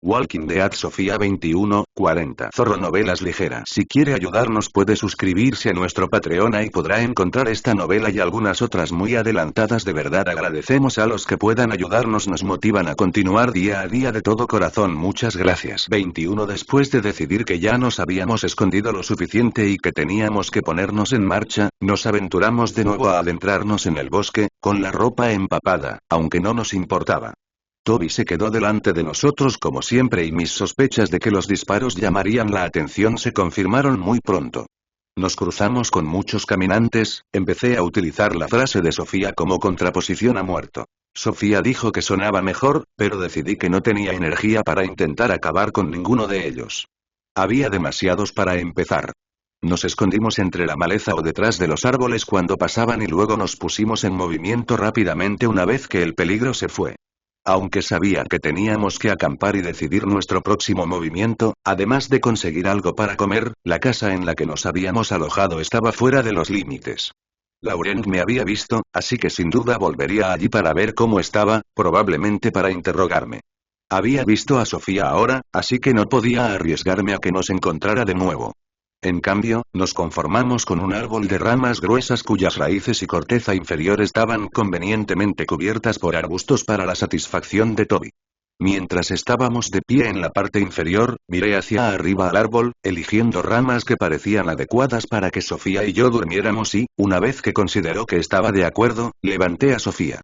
Walking Dead Sofía 21:40 Zorro Novelas Ligeras. Si quiere ayudarnos puede suscribirse a nuestro Patreon y podrá encontrar esta novela y algunas otras muy adelantadas. De verdad agradecemos a los que puedan ayudarnos, nos motivan a continuar día a día de todo corazón. Muchas gracias. 21 Después de decidir que ya nos habíamos escondido lo suficiente y que teníamos que ponernos en marcha, nos aventuramos de nuevo a adentrarnos en el bosque, con la ropa empapada, aunque no nos importaba. Toby se quedó delante de nosotros como siempre y mis sospechas de que los disparos llamarían la atención se confirmaron muy pronto. Nos cruzamos con muchos caminantes, empecé a utilizar la frase de Sofía como contraposición a muerto. Sofía dijo que sonaba mejor, pero decidí que no tenía energía para intentar acabar con ninguno de ellos. Había demasiados para empezar. Nos escondimos entre la maleza o detrás de los árboles cuando pasaban y luego nos pusimos en movimiento rápidamente una vez que el peligro se fue. Aunque sabía que teníamos que acampar y decidir nuestro próximo movimiento, además de conseguir algo para comer, la casa en la que nos habíamos alojado estaba fuera de los límites. Laurent me había visto, así que sin duda volvería allí para ver cómo estaba, probablemente para interrogarme. Había visto a Sofía ahora, así que no podía arriesgarme a que nos encontrara de nuevo. En cambio, nos conformamos con un árbol de ramas gruesas cuyas raíces y corteza inferior estaban convenientemente cubiertas por arbustos para la satisfacción de Toby. Mientras estábamos de pie en la parte inferior, miré hacia arriba al árbol, eligiendo ramas que parecían adecuadas para que Sofía y yo durmiéramos y, una vez que consideró que estaba de acuerdo, levanté a Sofía.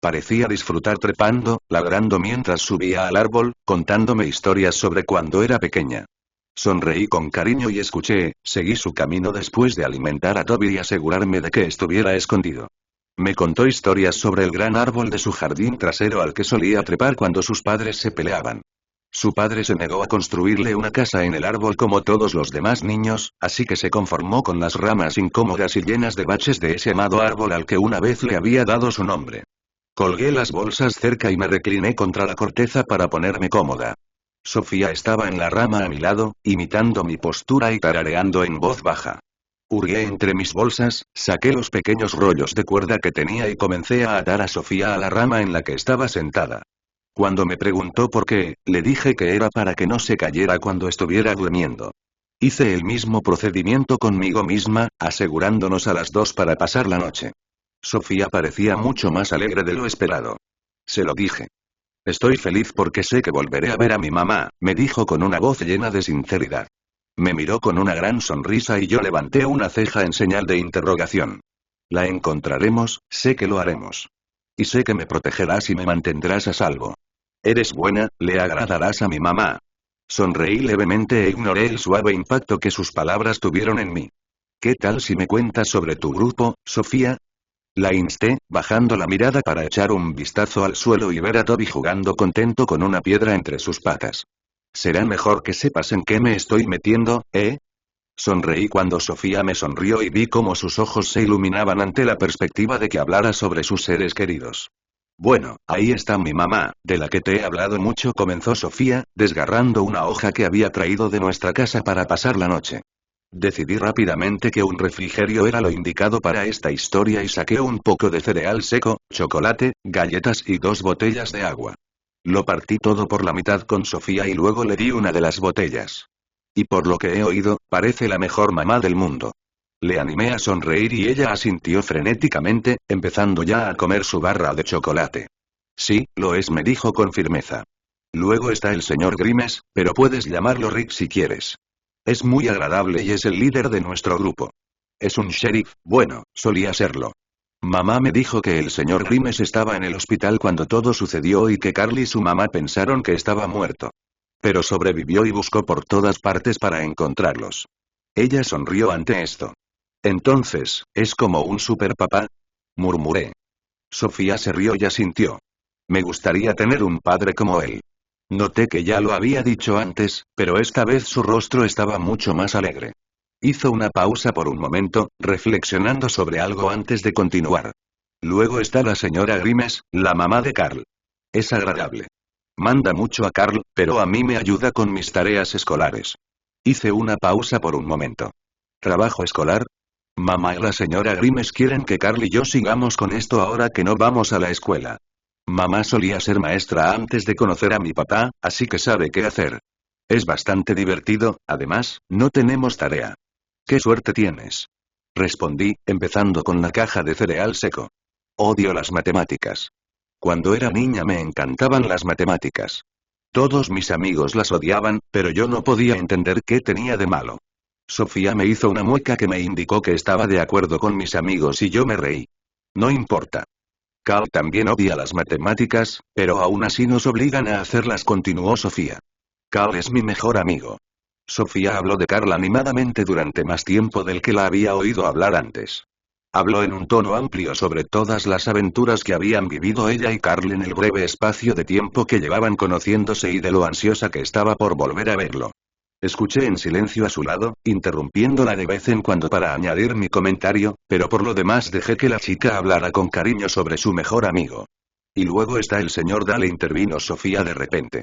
Parecía disfrutar trepando, ladrando mientras subía al árbol, contándome historias sobre cuando era pequeña. Sonreí con cariño y seguí su camino después de alimentar a Toby y asegurarme de que estuviera escondido. Me contó historias sobre el gran árbol de su jardín trasero al que solía trepar cuando sus padres se peleaban. Su padre se negó a construirle una casa en el árbol como todos los demás niños, así que se conformó con las ramas incómodas y llenas de baches de ese amado árbol al que una vez le había dado su nombre. Colgué las bolsas cerca y me recliné contra la corteza para ponerme cómoda. Sofía estaba en la rama a mi lado, imitando mi postura y tarareando en voz baja. Hurgué entre mis bolsas, saqué los pequeños rollos de cuerda que tenía y comencé a atar a Sofía a la rama en la que estaba sentada. Cuando me preguntó por qué, le dije que era para que no se cayera cuando estuviera durmiendo. Hice el mismo procedimiento conmigo misma, asegurándonos a las dos para pasar la noche. Sofía parecía mucho más alegre de lo esperado. Se lo dije. Estoy feliz porque sé que volveré a ver a mi mamá, me dijo con una voz llena de sinceridad. Me miró con una gran sonrisa y yo levanté una ceja en señal de interrogación. La encontraremos, sé que lo haremos. Y sé que me protegerás y me mantendrás a salvo. Eres buena, le agradarás a mi mamá. Sonreí levemente e ignoré el suave impacto que sus palabras tuvieron en mí. ¿Qué tal si me cuentas sobre tu grupo, Sofía? La insté, bajando la mirada para echar un vistazo al suelo y ver a Toby jugando contento con una piedra entre sus patas. Será mejor que sepas en qué me estoy metiendo, ¿eh? Sonreí cuando Sofía me sonrió y vi cómo sus ojos se iluminaban ante la perspectiva de que hablara sobre sus seres queridos. Bueno, ahí está mi mamá, de la que te he hablado mucho, comenzó Sofía, desgarrando una hoja que había traído de nuestra casa para pasar la noche. Decidí rápidamente que un refrigerio era lo indicado para esta historia y saqué un poco de cereal seco, chocolate, galletas y 2 botellas de agua. Lo partí todo por la mitad con Sofía y luego le di una de las botellas. Y por lo que he oído, parece la mejor mamá del mundo. Le animé a sonreír y ella asintió frenéticamente, empezando ya a comer su barra de chocolate. Sí, lo es, me dijo con firmeza. Luego está el señor Grimes, pero puedes llamarlo Rick si quieres. Es muy agradable y es el líder de nuestro grupo. Es un sheriff, bueno, solía serlo. Mamá me dijo que el señor Grimes estaba en el hospital cuando todo sucedió y que Carl y su mamá pensaron que estaba muerto. Pero sobrevivió y buscó por todas partes para encontrarlos. Ella sonrió ante esto. Entonces, ¿es como un superpapá? Murmuré. Sofía se rió y asintió. Me gustaría tener un padre como él. Noté que ya lo había dicho antes, pero esta vez su rostro estaba mucho más alegre. Hizo una pausa por un momento, reflexionando sobre algo antes de continuar. Luego está la señora Grimes, la mamá de Carl. Es agradable. Manda mucho a Carl, pero a mí me ayuda con mis tareas escolares. Hice una pausa por un momento. ¿Trabajo escolar? Mamá y la señora Grimes quieren que Carl y yo sigamos con esto ahora que no vamos a la escuela. Mamá solía ser maestra antes de conocer a mi papá, así que sabe qué hacer. Es bastante divertido, además, no tenemos tarea. ¿Qué suerte tienes? Respondí, empezando con la caja de cereal seco. Odio las matemáticas. Cuando era niña me encantaban las matemáticas. Todos mis amigos las odiaban, pero yo no podía entender qué tenía de malo. Sofía me hizo una mueca que me indicó que estaba de acuerdo con mis amigos y yo me reí. No importa. Carl también odia las matemáticas, pero aún así nos obligan a hacerlas, continuó Sofía. Carl es mi mejor amigo. Sofía habló de Carl animadamente durante más tiempo del que la había oído hablar antes. Habló en un tono amplio sobre todas las aventuras que habían vivido ella y Carl en el breve espacio de tiempo que llevaban conociéndose y de lo ansiosa que estaba por volver a verlo. Escuché en silencio a su lado, interrumpiéndola de vez en cuando para añadir mi comentario, pero por lo demás dejé que la chica hablara con cariño sobre su mejor amigo. Y luego está el señor Dale, intervino Sofía de repente.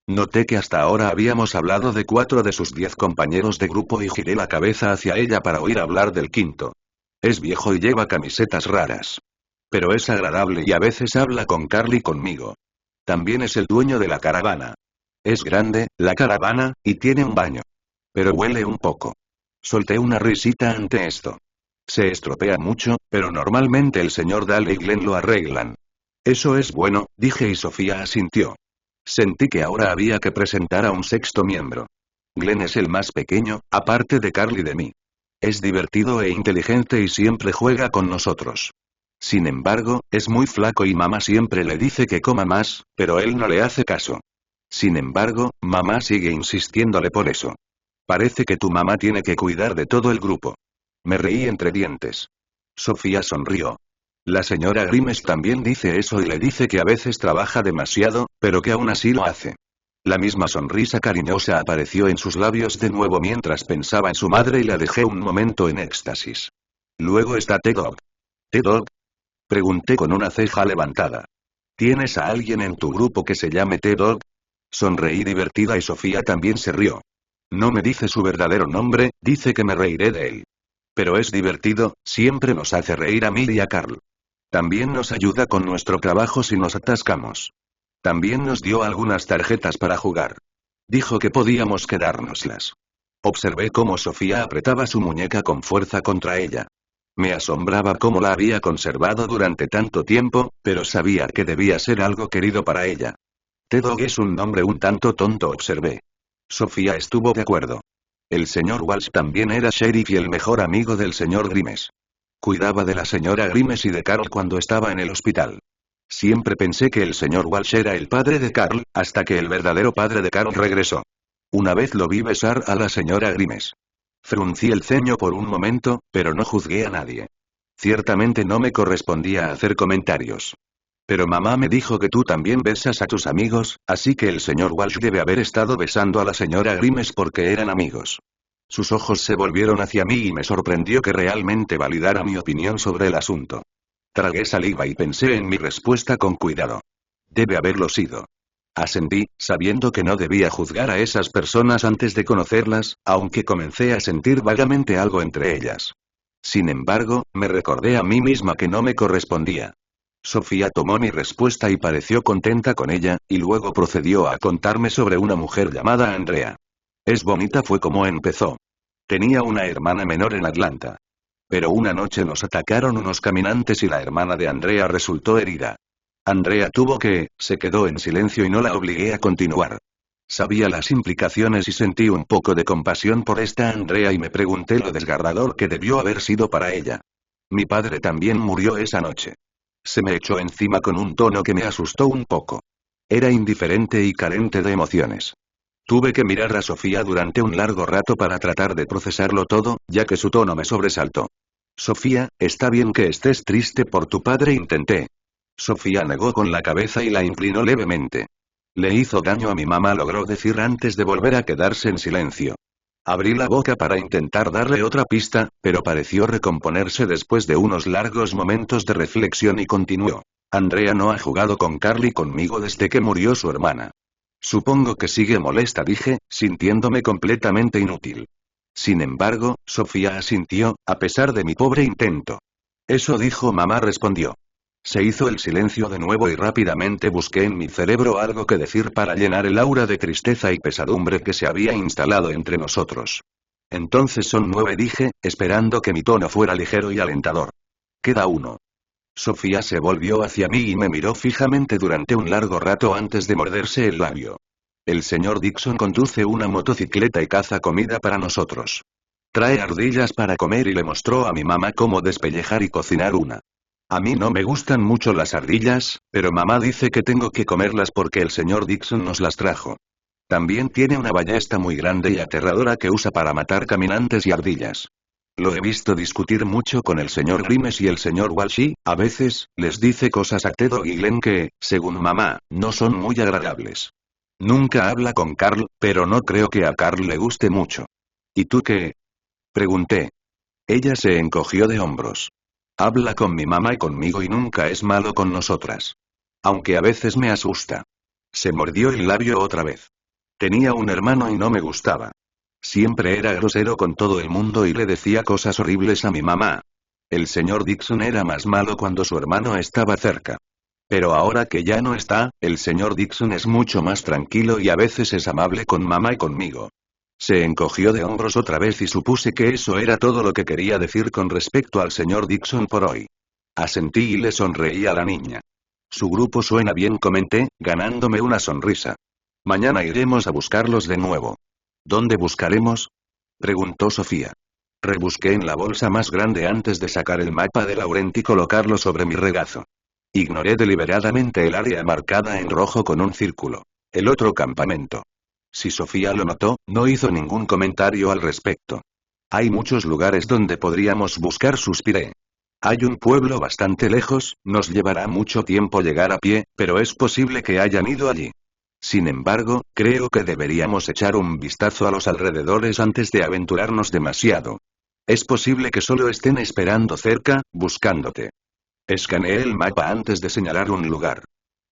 Noté que hasta ahora habíamos hablado de 4 de sus 10 compañeros de grupo y giré la cabeza hacia ella para oír hablar del quinto. Es viejo y lleva camisetas raras. Pero es agradable y a veces habla con Carl y conmigo. También es el dueño de la caravana. Es grande, la caravana, y tiene un baño. Pero huele un poco. Solté una risita ante esto. Se estropea mucho, pero normalmente el señor Dale y Glenn lo arreglan. Eso es bueno, dije y Sofía asintió. Sentí que ahora había que presentar a un sexto miembro. Glenn es el más pequeño, aparte de Carl y de mí. Es divertido e inteligente y siempre juega con nosotros. Sin embargo, es muy flaco y mamá siempre le dice que coma más, pero él no le hace caso. Sin embargo, mamá sigue insistiéndole por eso. Parece que tu mamá tiene que cuidar de todo el grupo. Me reí entre dientes. Sofía sonrió. La señora Grimes también dice eso y le dice que a veces trabaja demasiado, pero que aún así lo hace. La misma sonrisa cariñosa apareció en sus labios de nuevo mientras pensaba en su madre y la dejé un momento en éxtasis. Luego está T-Dog. ¿T-Dog? Pregunté con una ceja levantada. ¿Tienes a alguien en tu grupo que se llame T-Dog? Sonreí divertida y Sofía también se rió. No me dice su verdadero nombre, dice que me reiré de él. Pero es divertido, siempre nos hace reír a mí y a Carl. También nos ayuda con nuestro trabajo si nos atascamos. También nos dio algunas tarjetas para jugar. Dijo que podíamos quedárnoslas. Observé cómo Sofía apretaba su muñeca con fuerza contra ella. Me asombraba cómo la había conservado durante tanto tiempo, pero sabía que debía ser algo querido para ella. T-Dog es un nombre un tanto tonto, observé. Sofía estuvo de acuerdo. El señor Walsh también era sheriff y el mejor amigo del señor Grimes. Cuidaba de la señora Grimes y de Carl cuando estaba en el hospital. Siempre pensé que el señor Walsh era el padre de Carl, hasta que el verdadero padre de Carl regresó. Una vez lo vi besar a la señora Grimes. Fruncí el ceño por un momento, pero no juzgué a nadie. Ciertamente no me correspondía hacer comentarios. Pero mamá me dijo que tú también besas a tus amigos, así que el señor Walsh debe haber estado besando a la señora Grimes porque eran amigos. Sus ojos se volvieron hacia mí y me sorprendió que realmente validara mi opinión sobre el asunto. Tragué saliva y pensé en mi respuesta con cuidado. Debe haberlo sido. Asentí, sabiendo que no debía juzgar a esas personas antes de conocerlas, aunque comencé a sentir vagamente algo entre ellas. Sin embargo, me recordé a mí misma que no me correspondía. Sofía tomó mi respuesta y pareció contenta con ella, y luego procedió a contarme sobre una mujer llamada Andrea. Es bonita fue como empezó. Tenía una hermana menor en Atlanta. Pero una noche nos atacaron unos caminantes y la hermana de Andrea resultó herida. Andrea se quedó en silencio y no la obligué a continuar. Sabía las implicaciones y sentí un poco de compasión por esta Andrea y me pregunté lo desgarrador que debió haber sido para ella. Mi padre también murió esa noche. Se me echó encima con un tono que me asustó un poco. Era indiferente y carente de emociones. Tuve que mirar a Sofía durante un largo rato para tratar de procesarlo todo, ya que su tono me sobresaltó. Sofía, está bien que estés triste por tu padre, intenté. Sofía negó con la cabeza y la inclinó levemente. Le hizo daño a mi mamá, logró decir antes de volver a quedarse en silencio. Abrí la boca para intentar darle otra pista, pero pareció recomponerse después de unos largos momentos de reflexión y continuó. Andrea no ha jugado con Carl y conmigo desde que murió su hermana. Supongo que sigue molesta, dije, sintiéndome completamente inútil. Sin embargo, Sofía asintió, a pesar de mi pobre intento. Eso dijo mamá, respondió. Se hizo el silencio de nuevo y rápidamente busqué en mi cerebro algo que decir para llenar el aura de tristeza y pesadumbre que se había instalado entre nosotros. Entonces son 9, dije, esperando que mi tono fuera ligero y alentador. Queda uno. Sofía se volvió hacia mí y me miró fijamente durante un largo rato antes de morderse el labio. El señor Dixon conduce una motocicleta y caza comida para nosotros. Trae ardillas para comer y le mostró a mi mamá cómo despellejar y cocinar una. A mí no me gustan mucho las ardillas, pero mamá dice que tengo que comerlas porque el señor Dixon nos las trajo. También tiene una ballesta muy grande y aterradora que usa para matar caminantes y ardillas. Lo he visto discutir mucho con el señor Grimes y el señor Walsh y, a veces, les dice cosas a Ted y Glenn que, según mamá, no son muy agradables. Nunca habla con Carl, pero no creo que a Carl le guste mucho. ¿Y tú qué? Pregunté. Ella se encogió de hombros. Habla con mi mamá y conmigo y nunca es malo con nosotras. Aunque a veces me asusta. Se mordió el labio otra vez. Tenía un hermano y no me gustaba. Siempre era grosero con todo el mundo y le decía cosas horribles a mi mamá. El señor Dixon era más malo cuando su hermano estaba cerca. Pero ahora que ya no está, el señor Dixon es mucho más tranquilo y a veces es amable con mamá y conmigo. Se encogió de hombros otra vez y supuse que eso era todo lo que quería decir con respecto al señor Dixon por hoy. Asentí y le sonreí a la niña. Su grupo suena bien, comenté, ganándome una sonrisa. Mañana iremos a buscarlos de nuevo. ¿Dónde buscaremos? Preguntó Sofía. Rebusqué en la bolsa más grande antes de sacar el mapa de Laurent y colocarlo sobre mi regazo. Ignoré deliberadamente el área marcada en rojo con un círculo. El otro campamento. Si Sofía lo notó, no hizo ningún comentario al respecto. Hay muchos lugares donde podríamos buscar, suspiré. Hay un pueblo bastante lejos, nos llevará mucho tiempo llegar a pie, pero es posible que hayan ido allí. Sin embargo, creo que deberíamos echar un vistazo a los alrededores antes de aventurarnos demasiado. Es posible que solo estén esperando cerca, buscándote. Escaneé el mapa antes de señalar un lugar.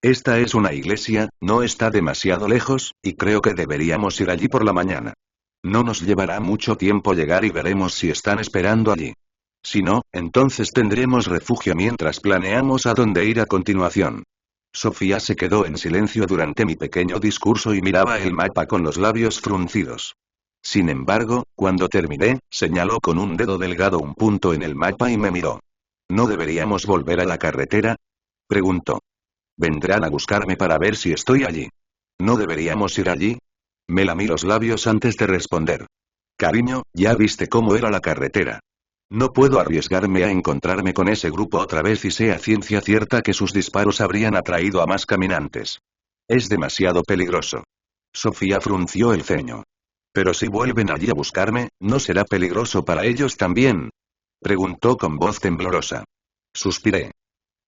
Esta es una iglesia, no está demasiado lejos, y creo que deberíamos ir allí por la mañana. No nos llevará mucho tiempo llegar y veremos si están esperando allí. Si no, entonces tendremos refugio mientras planeamos a dónde ir a continuación. Sofía se quedó en silencio durante mi pequeño discurso y miraba el mapa con los labios fruncidos. Sin embargo, cuando terminé, señaló con un dedo delgado un punto en el mapa y me miró. ¿No deberíamos volver a la carretera? Preguntó. Vendrán a buscarme para ver si estoy allí. ¿No deberíamos ir allí? Me lamí los labios antes de responder. Cariño, ya viste cómo era la carretera. No puedo arriesgarme a encontrarme con ese grupo otra vez y sea ciencia cierta que sus disparos habrían atraído a más caminantes. Es demasiado peligroso. Sofía frunció el ceño. Pero si vuelven allí a buscarme, ¿no será peligroso para ellos también? Preguntó con voz temblorosa. Suspiré.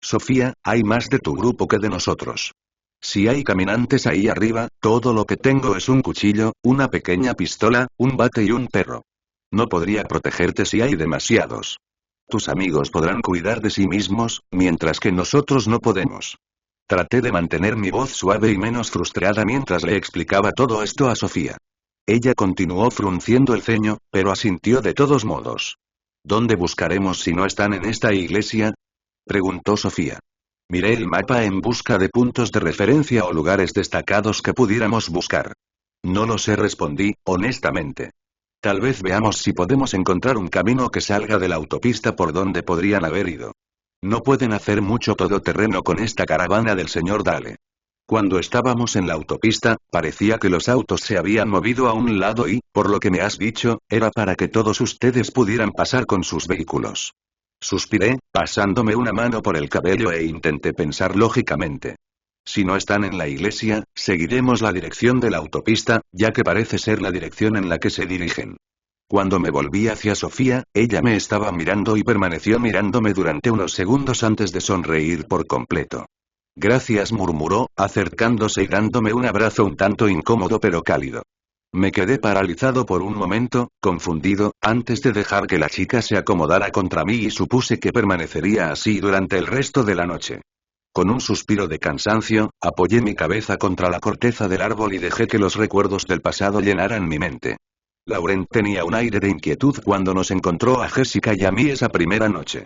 Sofía, hay más de tu grupo que de nosotros. Si hay caminantes ahí arriba, todo lo que tengo es un cuchillo, una pequeña pistola, un bate y un perro. No podría protegerte si hay demasiados. Tus amigos podrán cuidar de sí mismos, mientras que nosotros no podemos. Traté de mantener mi voz suave y menos frustrada mientras le explicaba todo esto a Sofía. Ella continuó frunciendo el ceño, pero asintió de todos modos. ¿Dónde buscaremos si no están en esta iglesia? Preguntó Sofía. Miré el mapa en busca de puntos de referencia o lugares destacados que pudiéramos buscar. No lo sé, respondí, honestamente. Tal vez veamos si podemos encontrar un camino que salga de la autopista por donde podrían haber ido. No pueden hacer mucho todoterreno con esta caravana del señor Dale. Cuando estábamos en la autopista, parecía que los autos se habían movido a un lado y, por lo que me has dicho, era para que todos ustedes pudieran pasar con sus vehículos. Suspiré, pasándome una mano por el cabello e intenté pensar lógicamente. Si no están en la iglesia, seguiremos la dirección de la autopista, ya que parece ser la dirección en la que se dirigen. Cuando me volví hacia Sofía, ella me estaba mirando y permaneció mirándome durante unos segundos antes de sonreír por completo. Gracias, murmuró, acercándose y dándome un abrazo un tanto incómodo pero cálido. Me quedé paralizado por un momento, confundido, antes de dejar que la chica se acomodara contra mí y supuse que permanecería así durante el resto de la noche. Con un suspiro de cansancio, apoyé mi cabeza contra la corteza del árbol y dejé que los recuerdos del pasado llenaran mi mente. Laurent tenía un aire de inquietud cuando nos encontró a Jessica y a mí esa primera noche.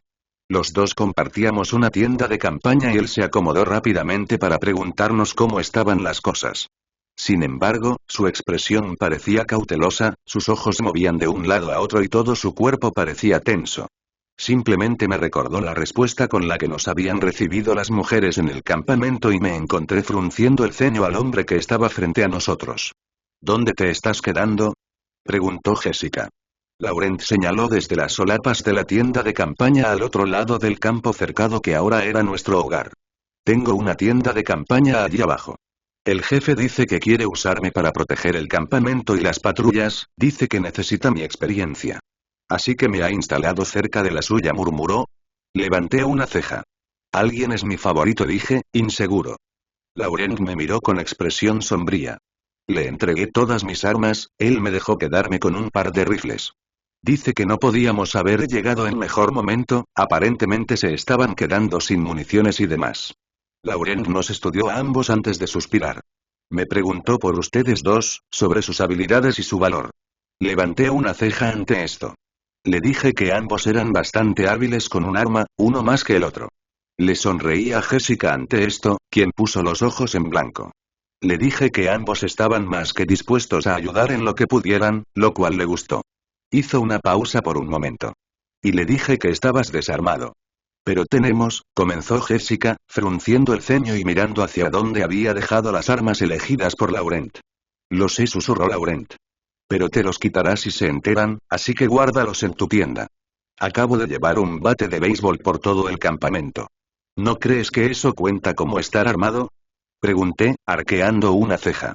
Los dos compartíamos una tienda de campaña y él se acomodó rápidamente para preguntarnos cómo estaban las cosas. Sin embargo, su expresión parecía cautelosa, sus ojos se movían de un lado a otro y todo su cuerpo parecía tenso. Simplemente me recordó la respuesta con la que nos habían recibido las mujeres en el campamento y me encontré frunciendo el ceño al hombre que estaba frente a nosotros. ¿Dónde te estás quedando?, preguntó Jessica. Laurent señaló desde las solapas de la tienda de campaña al otro lado del campo cercado que ahora era nuestro hogar. Tengo una tienda de campaña allí abajo. El jefe dice que quiere usarme para proteger el campamento y las patrullas, dice que necesita mi experiencia. Así que me ha instalado cerca de la suya, murmuró. Levanté una ceja. Alguien es mi favorito, dije, inseguro. Laurent me miró con expresión sombría. Le entregué todas mis armas, él me dejó quedarme con un par de rifles. Dice que no podíamos haber llegado en mejor momento, aparentemente se estaban quedando sin municiones y demás. Laurent nos estudió a ambos antes de suspirar. Me preguntó por ustedes dos, sobre sus habilidades y su valor. Levanté una ceja ante esto. Le dije que ambos eran bastante hábiles con un arma, uno más que el otro. Le sonreí a Jessica ante esto, quien puso los ojos en blanco. Le dije que ambos estaban más que dispuestos a ayudar en lo que pudieran, lo cual le gustó. Hizo una pausa por un momento. Y le dije que estabas desarmado. Pero comenzó Jessica, frunciendo el ceño y mirando hacia donde había dejado las armas elegidas por Laurent. Lo sé, susurró Laurent. Pero te los quitarás si se enteran, así que guárdalos en tu tienda. Acabo de llevar un bate de béisbol por todo el campamento. ¿No crees que eso cuenta como estar armado?, pregunté, arqueando una ceja.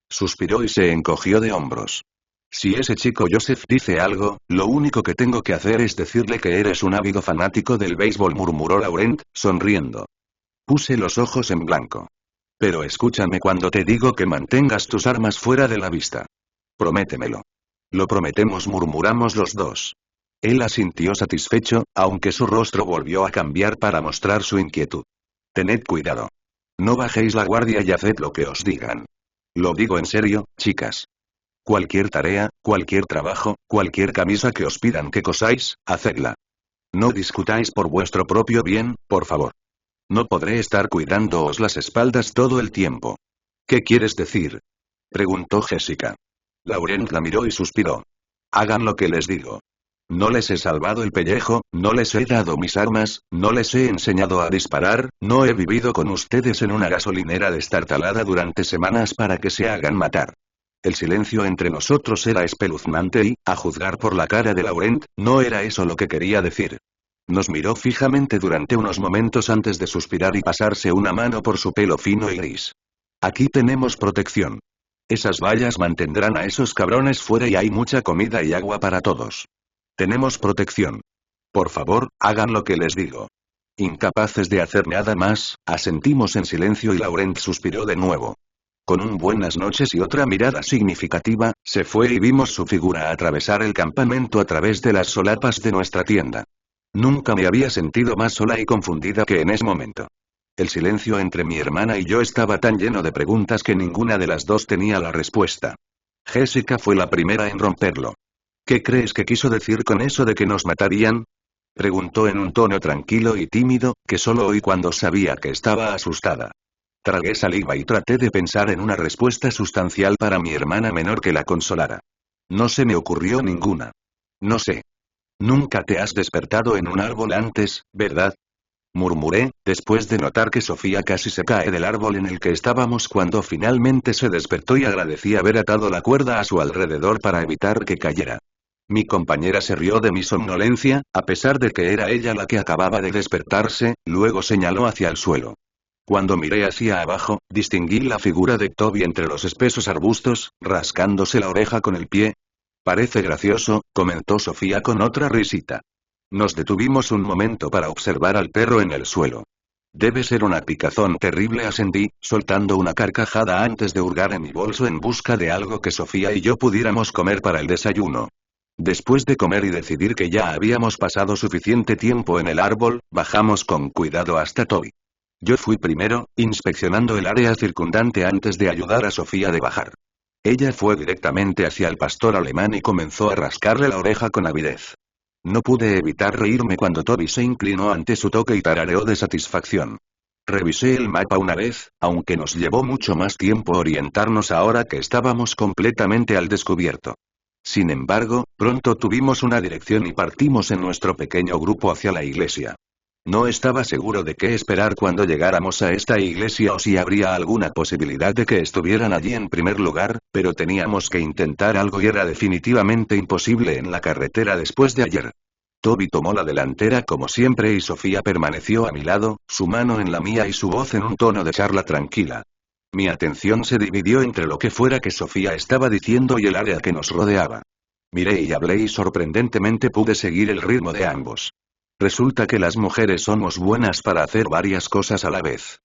Suspiró y se encogió de hombros. Si ese chico Joseph dice algo, lo único que tengo que hacer es decirle que eres un ávido fanático del béisbol, murmuró Laurent, sonriendo. Puse los ojos en blanco. Pero escúchame cuando te digo que mantengas tus armas fuera de la vista. Prométemelo. Lo prometemos, murmuramos los dos. Él asintió satisfecho, aunque su rostro volvió a cambiar para mostrar su inquietud. Tened cuidado. No bajéis la guardia y haced lo que os digan. Lo digo en serio, chicas. Cualquier tarea, cualquier trabajo, cualquier camisa que os pidan que cosáis, hacedla. No discutáis por vuestro propio bien, por favor. No podré estar cuidándoos las espaldas todo el tiempo. ¿Qué quieres decir?, preguntó Jessica. Laurent la miró y suspiró. Hagan lo que les digo. No les he salvado el pellejo, no les he dado mis armas, no les he enseñado a disparar, no he vivido con ustedes en una gasolinera destartalada durante semanas para que se hagan matar. El silencio entre nosotros era espeluznante y, a juzgar por la cara de Laurent, no era eso lo que quería decir. Nos miró fijamente durante unos momentos antes de suspirar y pasarse una mano por su pelo fino y gris. Aquí tenemos protección. Esas vallas mantendrán a esos cabrones fuera y hay mucha comida y agua para todos. Tenemos protección. Por favor, hagan lo que les digo. Incapaces de hacer nada más, asentimos en silencio y Laurent suspiró de nuevo. Con un buenas noches y otra mirada significativa, se fue y vimos su figura atravesar el campamento a través de las solapas de nuestra tienda. Nunca me había sentido más sola y confundida que en ese momento. El silencio entre mi hermana y yo estaba tan lleno de preguntas que ninguna de las dos tenía la respuesta. Jessica fue la primera en romperlo. ¿Qué crees que quiso decir con eso de que nos matarían?, preguntó en un tono tranquilo y tímido, que solo oí cuando sabía que estaba asustada. Tragué saliva y traté de pensar en una respuesta sustancial para mi hermana menor que la consolara. No se me ocurrió ninguna. No sé. Nunca te has despertado en un árbol antes, ¿verdad?, murmuré, después de notar que Sofía casi se cae del árbol en el que estábamos cuando finalmente se despertó y agradecí haber atado la cuerda a su alrededor para evitar que cayera. Mi compañera se rió de mi somnolencia, a pesar de que era ella la que acababa de despertarse, luego señaló hacia el suelo. Cuando miré hacia abajo, distinguí la figura de Toby entre los espesos arbustos, rascándose la oreja con el pie. Parece gracioso, comentó Sofía con otra risita. Nos detuvimos un momento para observar al perro en el suelo. Debe ser una picazón terrible, asentí, soltando una carcajada antes de hurgar en mi bolso en busca de algo que Sofía y yo pudiéramos comer para el desayuno. Después de comer y decidir que ya habíamos pasado suficiente tiempo en el árbol, bajamos con cuidado hasta Toby. Yo fui primero, inspeccionando el área circundante antes de ayudar a Sofía de bajar. Ella fue directamente hacia el pastor alemán y comenzó a rascarle la oreja con avidez. No pude evitar reírme cuando Toby se inclinó ante su toque y tarareó de satisfacción. Revisé el mapa una vez, aunque nos llevó mucho más tiempo orientarnos ahora que estábamos completamente al descubierto. Sin embargo, pronto tuvimos una dirección y partimos en nuestro pequeño grupo hacia la iglesia. No estaba seguro de qué esperar cuando llegáramos a esta iglesia o si habría alguna posibilidad de que estuvieran allí en primer lugar, pero teníamos que intentar algo y era definitivamente imposible en la carretera después de ayer. Toby tomó la delantera como siempre y Sofía permaneció a mi lado, su mano en la mía y su voz en un tono de charla tranquila. Mi atención se dividió entre lo que fuera que Sofía estaba diciendo y el área que nos rodeaba. Miré y hablé y sorprendentemente pude seguir el ritmo de ambos. Resulta que las mujeres somos buenas para hacer varias cosas a la vez.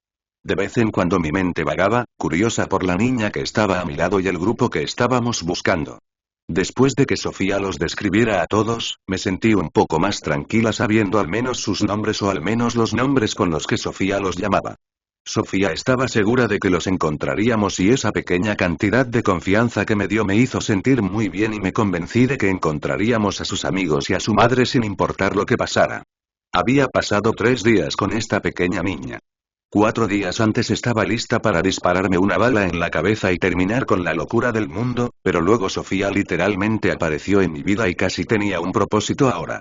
De vez en cuando mi mente vagaba, curiosa por la niña que estaba a mi lado y el grupo que estábamos buscando. Después de que Sofía los describiera a todos, me sentí un poco más tranquila sabiendo al menos sus nombres o al menos los nombres con los que Sofía los llamaba. Sofía estaba segura de que los encontraríamos y esa pequeña cantidad de confianza que me dio me hizo sentir muy bien y me convencí de que encontraríamos a sus amigos y a su madre sin importar lo que pasara. Había pasado 3 días con esta pequeña niña. 4 días antes estaba lista para dispararme una bala en la cabeza y terminar con la locura del mundo, pero luego Sofía literalmente apareció en mi vida y casi tenía un propósito ahora.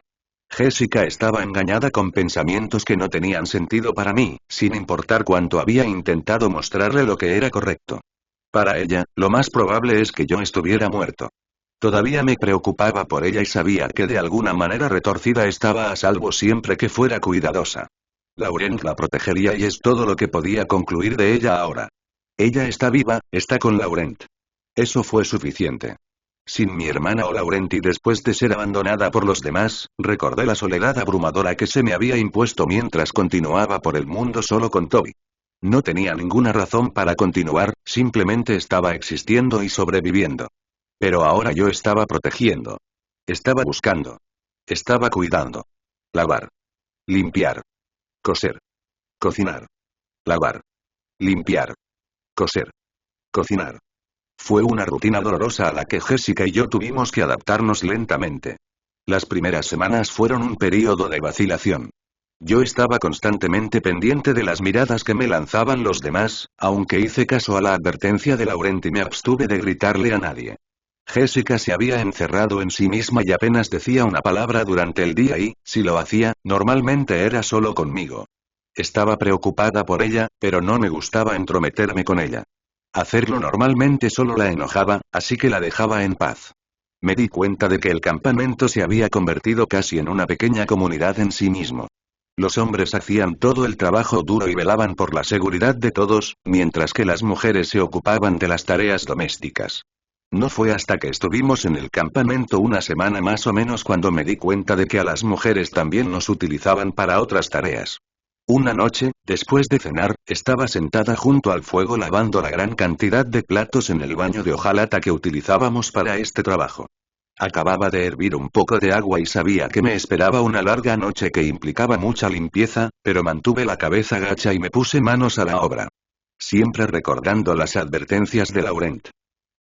Jessica estaba engañada con pensamientos que no tenían sentido para mí, sin importar cuánto había intentado mostrarle lo que era correcto. Para ella, lo más probable es que yo estuviera muerto. Todavía me preocupaba por ella y sabía que de alguna manera retorcida estaba a salvo siempre que fuera cuidadosa. Laurent la protegería y es todo lo que podía concluir de ella ahora. Ella está viva, está con Laurent. Eso fue suficiente. Sin mi hermana o Laurent y después de ser abandonada por los demás, recordé la soledad abrumadora que se me había impuesto mientras continuaba por el mundo solo con Toby. No tenía ninguna razón para continuar, simplemente estaba existiendo y sobreviviendo. Pero ahora yo estaba protegiendo. Estaba buscando. Estaba cuidando. Lavar. Limpiar. Coser. Cocinar. Lavar. Limpiar. Coser. Cocinar. Fue una rutina dolorosa a la que Jessica y yo tuvimos que adaptarnos lentamente. Las primeras semanas fueron un período de vacilación. Yo estaba constantemente pendiente de las miradas que me lanzaban los demás, aunque hice caso a la advertencia de Laurent y me abstuve de gritarle a nadie. Jessica se había encerrado en sí misma y apenas decía una palabra durante el día y, si lo hacía, normalmente era solo conmigo. Estaba preocupada por ella, pero no me gustaba entrometerme con ella. Hacerlo normalmente solo la enojaba, así que la dejaba en paz. Me di cuenta de que el campamento se había convertido casi en una pequeña comunidad en sí mismo. Los hombres hacían todo el trabajo duro y velaban por la seguridad de todos, mientras que las mujeres se ocupaban de las tareas domésticas. No fue hasta que estuvimos en el campamento una semana más o menos cuando me di cuenta de que a las mujeres también nos utilizaban para otras tareas. Una noche, después de cenar, estaba sentada junto al fuego lavando la gran cantidad de platos en el baño de hojalata que utilizábamos para este trabajo. Acababa de hervir un poco de agua y sabía que me esperaba una larga noche que implicaba mucha limpieza, pero mantuve la cabeza gacha y me puse manos a la obra. Siempre recordando las advertencias de Laurent.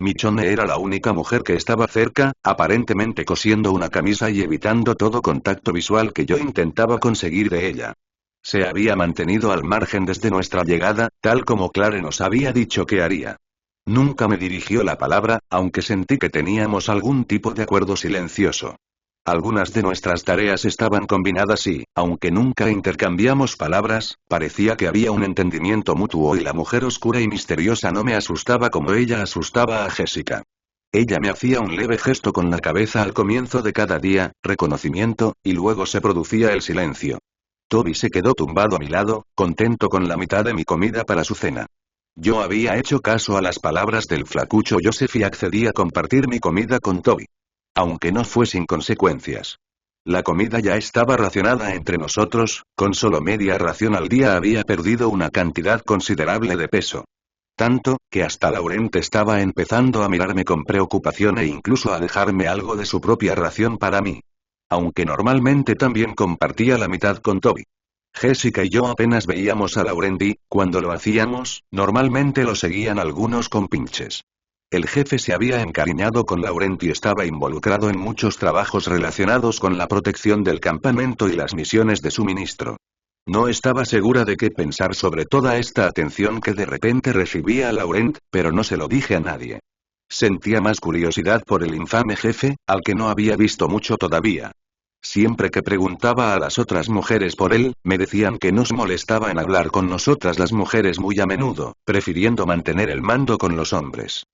Michonne era la única mujer que estaba cerca, aparentemente cosiendo una camisa y evitando todo contacto visual que yo intentaba conseguir de ella. Se había mantenido al margen desde nuestra llegada, tal como Clare nos había dicho que haría. Nunca me dirigió la palabra, aunque sentí que teníamos algún tipo de acuerdo silencioso. Algunas de nuestras tareas estaban combinadas y, aunque nunca intercambiamos palabras, parecía que había un entendimiento mutuo y la mujer oscura y misteriosa no me asustaba como ella asustaba a Jessica. Ella me hacía un leve gesto con la cabeza al comienzo de cada día, reconocimiento, y luego se producía el silencio. Toby se quedó tumbado a mi lado, contento con la mitad de mi comida para su cena. Yo había hecho caso a las palabras del flacucho Joseph y accedí a compartir mi comida con Toby. Aunque no fue sin consecuencias. La comida ya estaba racionada entre nosotros, con solo media ración al día había perdido una cantidad considerable de peso. Tanto, que hasta Laurent estaba empezando a mirarme con preocupación e incluso a dejarme algo de su propia ración para mí. Aunque normalmente también compartía la mitad con Toby. Jessica y yo apenas veíamos a Laurent y, cuando lo hacíamos, normalmente lo seguían algunos compinches. El jefe se había encariñado con Laurent y estaba involucrado en muchos trabajos relacionados con la protección del campamento y las misiones de suministro. No estaba segura de qué pensar sobre toda esta atención que de repente recibía Laurent, pero no se lo dije a nadie. Sentía más curiosidad por el infame jefe, al que no había visto mucho todavía. Siempre que preguntaba a las otras mujeres por él, me decían que nos molestaba en hablar con nosotras las mujeres muy a menudo, prefiriendo mantener el mando con los hombres.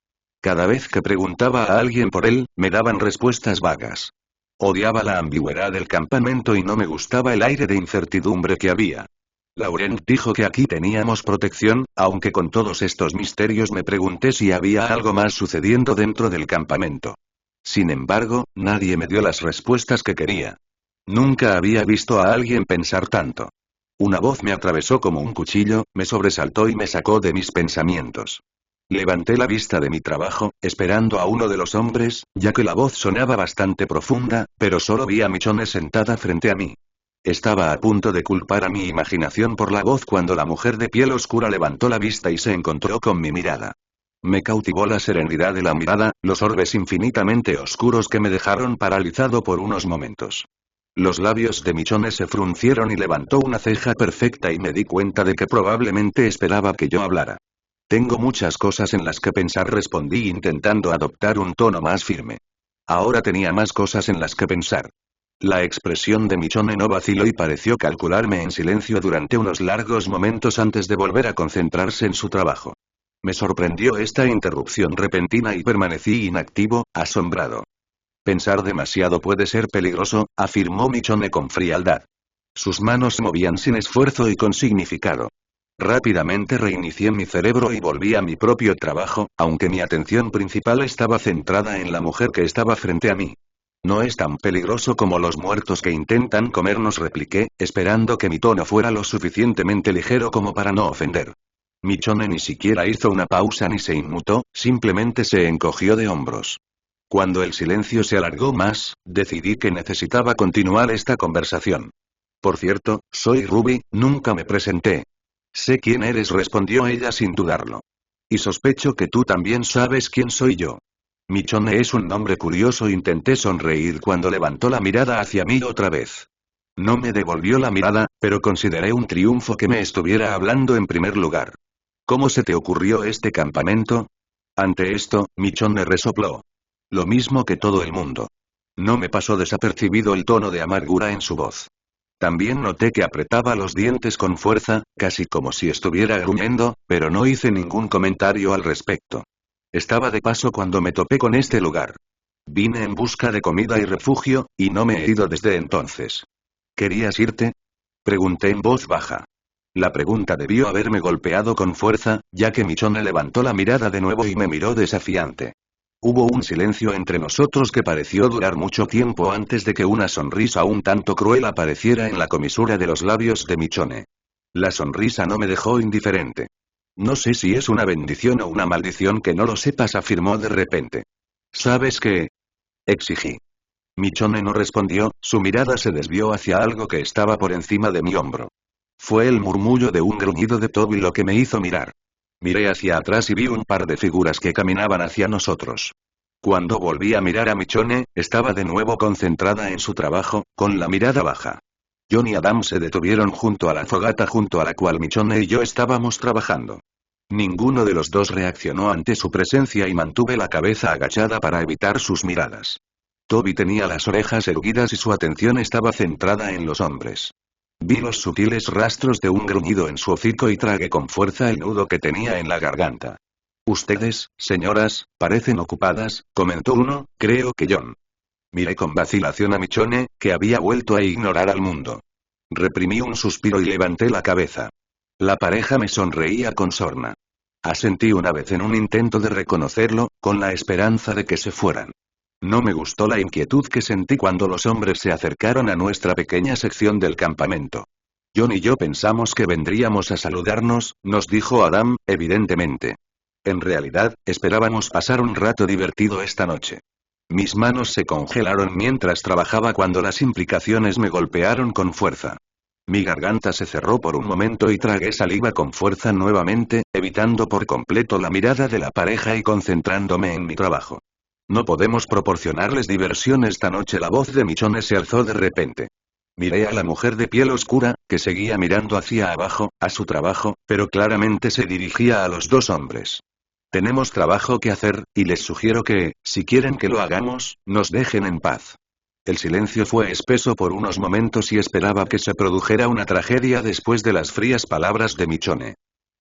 Cada vez que preguntaba a alguien por él, me daban respuestas vagas. Odiaba la ambigüedad del campamento y no me gustaba el aire de incertidumbre que había. Laurent dijo que aquí teníamos protección, aunque con todos estos misterios me pregunté si había algo más sucediendo dentro del campamento. Sin embargo, nadie me dio las respuestas que quería. Nunca había visto a alguien pensar tanto. Una voz me atravesó como un cuchillo, me sobresaltó y me sacó de mis pensamientos. Levanté la vista de mi trabajo, esperando a uno de los hombres, ya que la voz sonaba bastante profunda, pero solo vi a Michonne sentada frente a mí. Estaba a punto de culpar a mi imaginación por la voz cuando la mujer de piel oscura levantó la vista y se encontró con mi mirada. Me cautivó la serenidad de la mirada, los orbes infinitamente oscuros que me dejaron paralizado por unos momentos. Los labios de Michonne se fruncieron y levantó una ceja perfecta y me di cuenta de que probablemente esperaba que yo hablara. Tengo muchas cosas en las que pensar, respondí intentando adoptar un tono más firme. Ahora tenía más cosas en las que pensar. La expresión de Michonne no vaciló y pareció calcularme en silencio durante unos largos momentos antes de volver a concentrarse en su trabajo. Me sorprendió esta interrupción repentina y permanecí inactivo, asombrado. Pensar demasiado puede ser peligroso, afirmó Michonne con frialdad. Sus manos se movían sin esfuerzo y con significado. Rápidamente reinicié mi cerebro y volví a mi propio trabajo, aunque mi atención principal estaba centrada en la mujer que estaba frente a mí. No es tan peligroso como los muertos que intentan comernos, repliqué, esperando que mi tono fuera lo suficientemente ligero como para no ofender. Michonne ni siquiera hizo una pausa ni se inmutó, simplemente se encogió de hombros. Cuando el silencio se alargó más, decidí que necesitaba continuar esta conversación. Por cierto, soy Ruby, nunca me presenté. Sé quién eres, respondió ella sin dudarlo. Y sospecho que tú también sabes quién soy yo. Michonne es un nombre curioso, intenté sonreír cuando levantó la mirada hacia mí otra vez. No me devolvió la mirada, pero consideré un triunfo que me estuviera hablando en primer lugar. ¿Cómo se te ocurrió este campamento? Ante esto, Michonne resopló. Lo mismo que todo el mundo. No me pasó desapercibido el tono de amargura en su voz. También noté que apretaba los dientes con fuerza, casi como si estuviera gruñendo, pero no hice ningún comentario al respecto. Estaba de paso cuando me topé con este lugar. Vine en busca de comida y refugio, y no me he ido desde entonces. ¿Querías irte? Pregunté en voz baja. La pregunta debió haberme golpeado con fuerza, ya que Michonne levantó la mirada de nuevo y me miró desafiante. Hubo un silencio entre nosotros que pareció durar mucho tiempo antes de que una sonrisa un tanto cruel apareciera en la comisura de los labios de Michonne. La sonrisa no me dejó indiferente. No sé si es una bendición o una maldición que no lo sepas, afirmó de repente. ¿Sabes qué? Exigí. Michonne no respondió, su mirada se desvió hacia algo que estaba por encima de mi hombro. Fue el murmullo de un gruñido de Toby lo que me hizo mirar. Miré hacia atrás y vi un par de figuras que caminaban hacia nosotros. Cuando volví a mirar a Michonne, estaba de nuevo concentrada en su trabajo, con la mirada baja. John y Adam se detuvieron junto a la fogata junto a la cual Michonne y yo estábamos trabajando. Ninguno de los dos reaccionó ante su presencia y mantuve la cabeza agachada para evitar sus miradas. Toby tenía las orejas erguidas y su atención estaba centrada en los hombres. Vi los sutiles rastros de un gruñido en su hocico y tragué con fuerza el nudo que tenía en la garganta. Ustedes, señoras, parecen ocupadas, comentó uno, creo que John. Miré con vacilación a Michonne, que había vuelto a ignorar al mundo. Reprimí un suspiro y levanté la cabeza. La pareja me sonreía con sorna. Asentí una vez en un intento de reconocerlo, con la esperanza de que se fueran. No me gustó la inquietud que sentí cuando los hombres se acercaron a nuestra pequeña sección del campamento. John y yo pensamos que vendríamos a saludarnos, nos dijo Adam, evidentemente. En realidad, esperábamos pasar un rato divertido esta noche. Mis manos se congelaron mientras trabajaba cuando las implicaciones me golpearon con fuerza. Mi garganta se cerró por un momento y tragué saliva con fuerza nuevamente, evitando por completo la mirada de la pareja y concentrándome en mi trabajo. No podemos proporcionarles diversión esta noche. La voz de Michonne se alzó de repente. Miré a la mujer de piel oscura, que seguía mirando hacia abajo, a su trabajo, pero claramente se dirigía a los dos hombres. Tenemos trabajo que hacer, y les sugiero que, si quieren que lo hagamos, nos dejen en paz. El silencio fue espeso por unos momentos y esperaba que se produjera una tragedia después de las frías palabras de Michonne.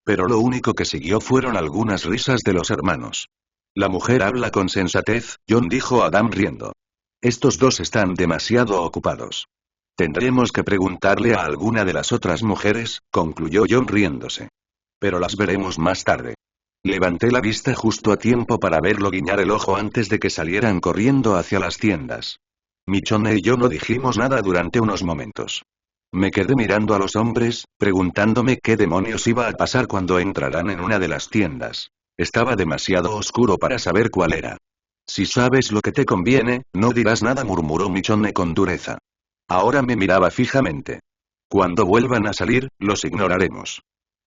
Pero lo único que siguió fueron algunas risas de los hermanos. La mujer habla con sensatez, John, dijo Adam riendo. Estos dos están demasiado ocupados. Tendremos que preguntarle a alguna de las otras mujeres, concluyó John riéndose. Pero las veremos más tarde. Levanté la vista justo a tiempo para verlo guiñar el ojo antes de que salieran corriendo hacia las tiendas. Michonne y yo no dijimos nada durante unos momentos. Me quedé mirando a los hombres, preguntándome qué demonios iba a pasar cuando entraran en una de las tiendas. Estaba demasiado oscuro para saber cuál era. Si sabes lo que te conviene, no dirás nada, murmuró Michonne con dureza. Ahora me miraba fijamente. Cuando vuelvan a salir, los ignoraremos.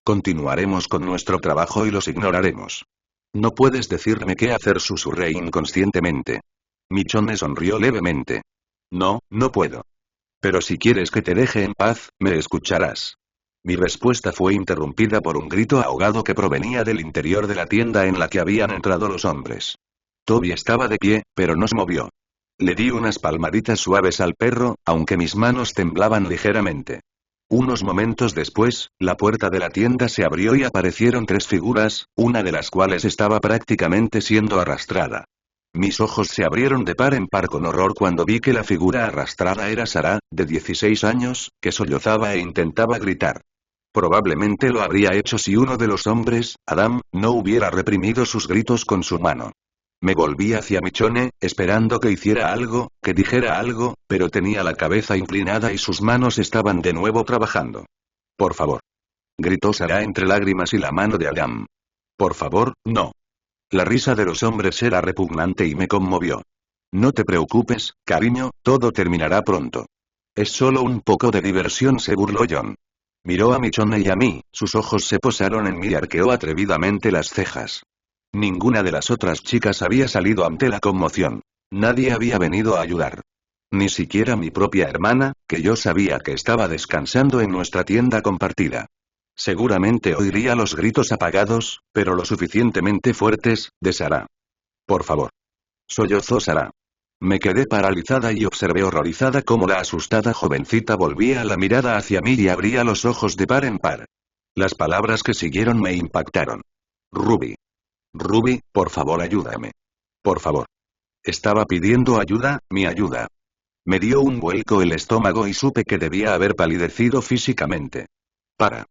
Continuaremos con nuestro trabajo y los ignoraremos. No puedes decirme qué hacer, susurré inconscientemente. Michonne sonrió levemente. No, no puedo. Pero si quieres que te deje en paz, me escucharás. Mi respuesta fue interrumpida por un grito ahogado que provenía del interior de la tienda en la que habían entrado los hombres. Toby estaba de pie, pero no se movió. Le di unas palmaditas suaves al perro, aunque mis manos temblaban ligeramente. Unos momentos después, la puerta de la tienda se abrió y aparecieron tres figuras, una de las cuales estaba prácticamente siendo arrastrada. Mis ojos se abrieron de par en par con horror cuando vi que la figura arrastrada era Sarah, de 16 años, que sollozaba e intentaba gritar. Probablemente lo habría hecho si uno de los hombres, Adam, no hubiera reprimido sus gritos con su mano. Me volví hacia Michonne, esperando que hiciera algo, que dijera algo, pero tenía la cabeza inclinada y sus manos estaban de nuevo trabajando. Por favor. Gritó Sarah entre lágrimas y la mano de Adam. Por favor, no. La risa de los hombres era repugnante y me conmovió. No te preocupes, cariño, todo terminará pronto. Es solo un poco de diversión, se burló John. Miró a Michonne y a mí, sus ojos se posaron en mí y arqueó atrevidamente las cejas. Ninguna de las otras chicas había salido ante la conmoción. Nadie había venido a ayudar. Ni siquiera mi propia hermana, que yo sabía que estaba descansando en nuestra tienda compartida. Seguramente oiría los gritos apagados, pero lo suficientemente fuertes, de Sarah. Por favor. Sollozó Sarah. Me quedé paralizada y observé horrorizada cómo la asustada jovencita volvía la mirada hacia mí y abría los ojos de par en par. Las palabras que siguieron me impactaron. Ruby. Ruby, por favor, ayúdame. Por favor. Estaba pidiendo ayuda, mi ayuda. Me dio un vuelco el estómago y supe que debía haber palidecido físicamente. Para.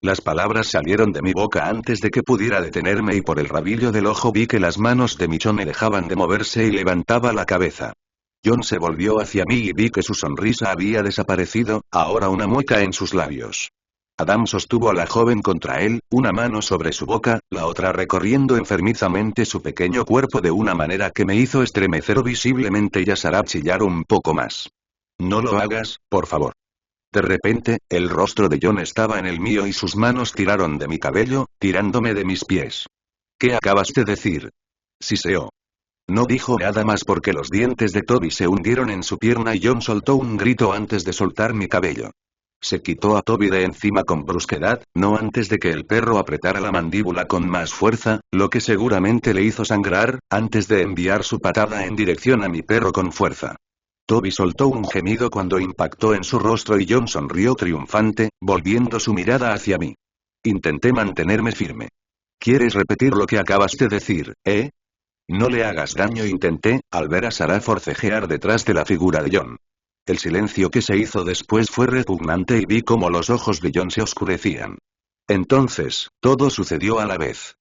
Las palabras salieron de mi boca antes de que pudiera detenerme y por el rabillo del ojo vi que las manos de Michonne dejaban de moverse y levantaba la cabeza. John se volvió hacia mí y vi que su sonrisa había desaparecido, ahora una mueca en sus labios. Adam sostuvo a la joven contra él, una mano sobre su boca, la otra recorriendo enfermizamente su pequeño cuerpo de una manera que me hizo estremecer visiblemente y a Sarah chillar un poco más. No lo hagas, por favor. De repente, el rostro de John estaba en el mío y sus manos tiraron de mi cabello, tirándome de mis pies. ¿Qué acabas de decir? Siseó. No dijo nada más porque los dientes de Toby se hundieron en su pierna y John soltó un grito antes de soltar mi cabello. Se quitó a Toby de encima con brusquedad, no antes de que el perro apretara la mandíbula con más fuerza, lo que seguramente le hizo sangrar, antes de enviar su patada en dirección a mi perro con fuerza. Toby soltó un gemido cuando impactó en su rostro y John sonrió triunfante, volviendo su mirada hacia mí. Intenté mantenerme firme. ¿Quieres repetir lo que acabas de decir, eh? No le hagas daño, intenté, al ver a Sarah forcejear detrás de la figura de John. El silencio que se hizo después fue repugnante y vi cómo los ojos de John se oscurecían. Entonces, todo sucedió a la vez.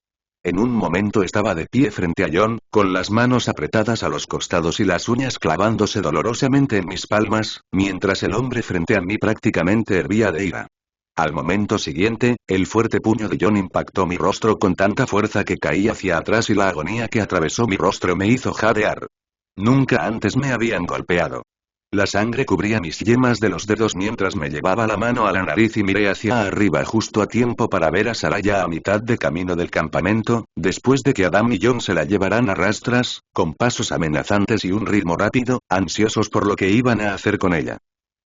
En un momento estaba de pie frente a John, con las manos apretadas a los costados y las uñas clavándose dolorosamente en mis palmas, mientras el hombre frente a mí prácticamente hervía de ira. Al momento siguiente, el fuerte puño de John impactó mi rostro con tanta fuerza que caí hacia atrás y la agonía que atravesó mi rostro me hizo jadear. Nunca antes me habían golpeado. La sangre cubría mis yemas de los dedos mientras me llevaba la mano a la nariz y miré hacia arriba justo a tiempo para ver a Saraya a mitad de camino del campamento, después de que Adam y John se la llevaran a rastras, con pasos amenazantes y un ritmo rápido, ansiosos por lo que iban a hacer con ella.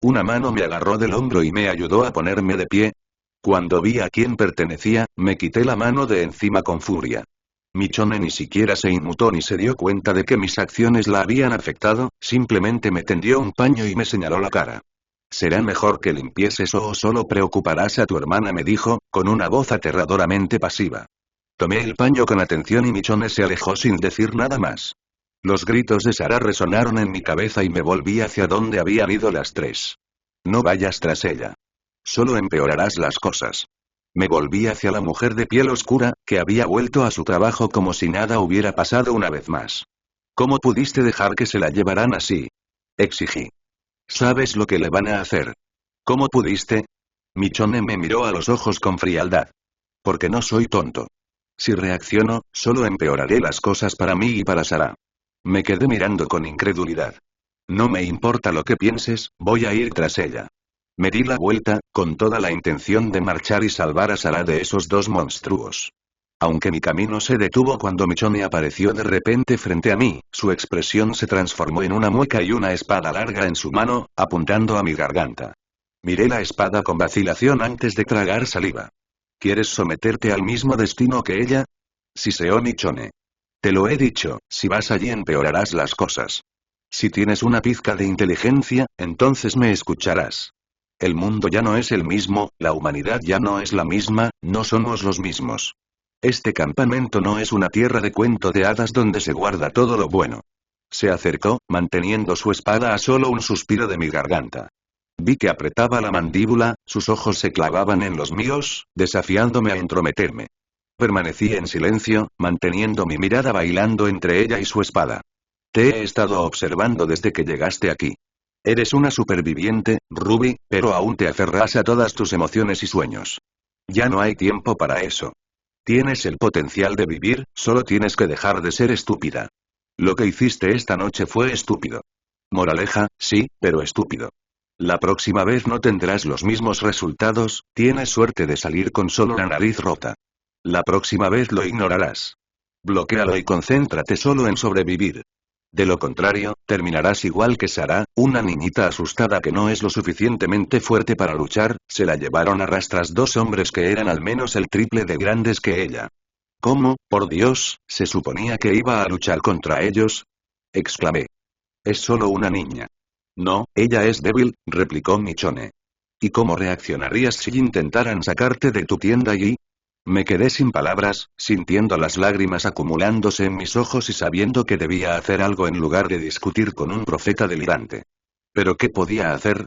Una mano me agarró del hombro y me ayudó a ponerme de pie. Cuando vi a quién pertenecía, me quité la mano de encima con furia. Michonne ni siquiera se inmutó ni se dio cuenta de que mis acciones la habían afectado, simplemente me tendió un paño y me señaló la cara. Será mejor que limpies eso o solo preocuparás a tu hermana, me dijo, con una voz aterradoramente pasiva. Tomé el paño con atención y Michonne se alejó sin decir nada más. Los gritos de Sara resonaron en mi cabeza y me volví hacia donde habían ido las tres. No vayas tras ella. Solo empeorarás las cosas. Me volví hacia la mujer de piel oscura, que había vuelto a su trabajo como si nada hubiera pasado una vez más. ¿Cómo pudiste dejar que se la llevaran así? Exigí. ¿Sabes lo que le van a hacer? ¿Cómo pudiste? Michonne me miró a los ojos con frialdad. Porque no soy tonto. Si reacciono, solo empeoraré las cosas para mí y para Sara. Me quedé mirando con incredulidad. No me importa lo que pienses, voy a ir tras ella. Me di la vuelta, con toda la intención de marchar y salvar a Sara de esos dos monstruos. Aunque mi camino se detuvo cuando Michonne apareció de repente frente a mí, su expresión se transformó en una mueca y una espada larga en su mano, apuntando a mi garganta. Miré la espada con vacilación antes de tragar saliva. ¿Quieres someterte al mismo destino que ella? Siseó Michonne. Te lo he dicho, si vas allí empeorarás las cosas. Si tienes una pizca de inteligencia, entonces me escucharás. El mundo ya no es el mismo, la humanidad ya no es la misma, no somos los mismos. Este campamento no es una tierra de cuento de hadas donde se guarda todo lo bueno. Se acercó, manteniendo su espada a solo un suspiro de mi garganta. Vi que apretaba la mandíbula, sus ojos se clavaban en los míos, desafiándome a entrometerme. Permanecí en silencio, manteniendo mi mirada bailando entre ella y su espada. Te he estado observando desde que llegaste aquí. Eres una superviviente, Ruby, pero aún te aferras a todas tus emociones y sueños. Ya no hay tiempo para eso. Tienes el potencial de vivir, solo tienes que dejar de ser estúpida. Lo que hiciste esta noche fue estúpido. Moraleja, sí, pero estúpido. La próxima vez no tendrás los mismos resultados, tienes suerte de salir con solo la nariz rota. La próxima vez lo ignorarás. Bloquéalo y concéntrate solo en sobrevivir. De lo contrario, terminarás igual que Sara, una niñita asustada que no es lo suficientemente fuerte para luchar. Se la llevaron a rastras dos hombres que eran al menos el triple de grandes que ella. ¿Cómo, por Dios, se suponía que iba a luchar contra ellos? Exclamé. Es solo una niña. No, ella es débil, replicó Michonne. ¿Y cómo reaccionarías si intentaran sacarte de tu tienda allí? Me quedé sin palabras, sintiendo las lágrimas acumulándose en mis ojos y sabiendo que debía hacer algo en lugar de discutir con un profeta delirante. ¿Pero qué podía hacer?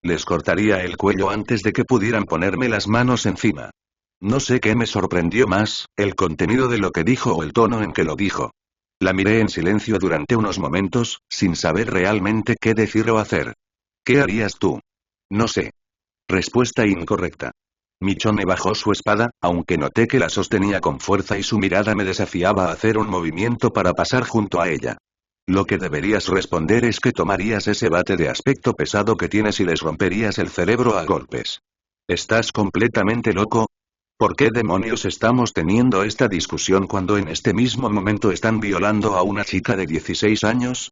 Les cortaría el cuello antes de que pudieran ponerme las manos encima. No sé qué me sorprendió más, el contenido de lo que dijo o el tono en que lo dijo. La miré en silencio durante unos momentos, sin saber realmente qué decir o hacer. ¿Qué harías tú? No sé. Respuesta incorrecta. Michonne bajó su espada, aunque noté que la sostenía con fuerza y su mirada me desafiaba a hacer un movimiento para pasar junto a ella. Lo que deberías responder es que tomarías ese bate de aspecto pesado que tienes y les romperías el cerebro a golpes. ¿Estás completamente loco? ¿Por qué demonios estamos teniendo esta discusión cuando en este mismo momento están violando a una chica de 16 años?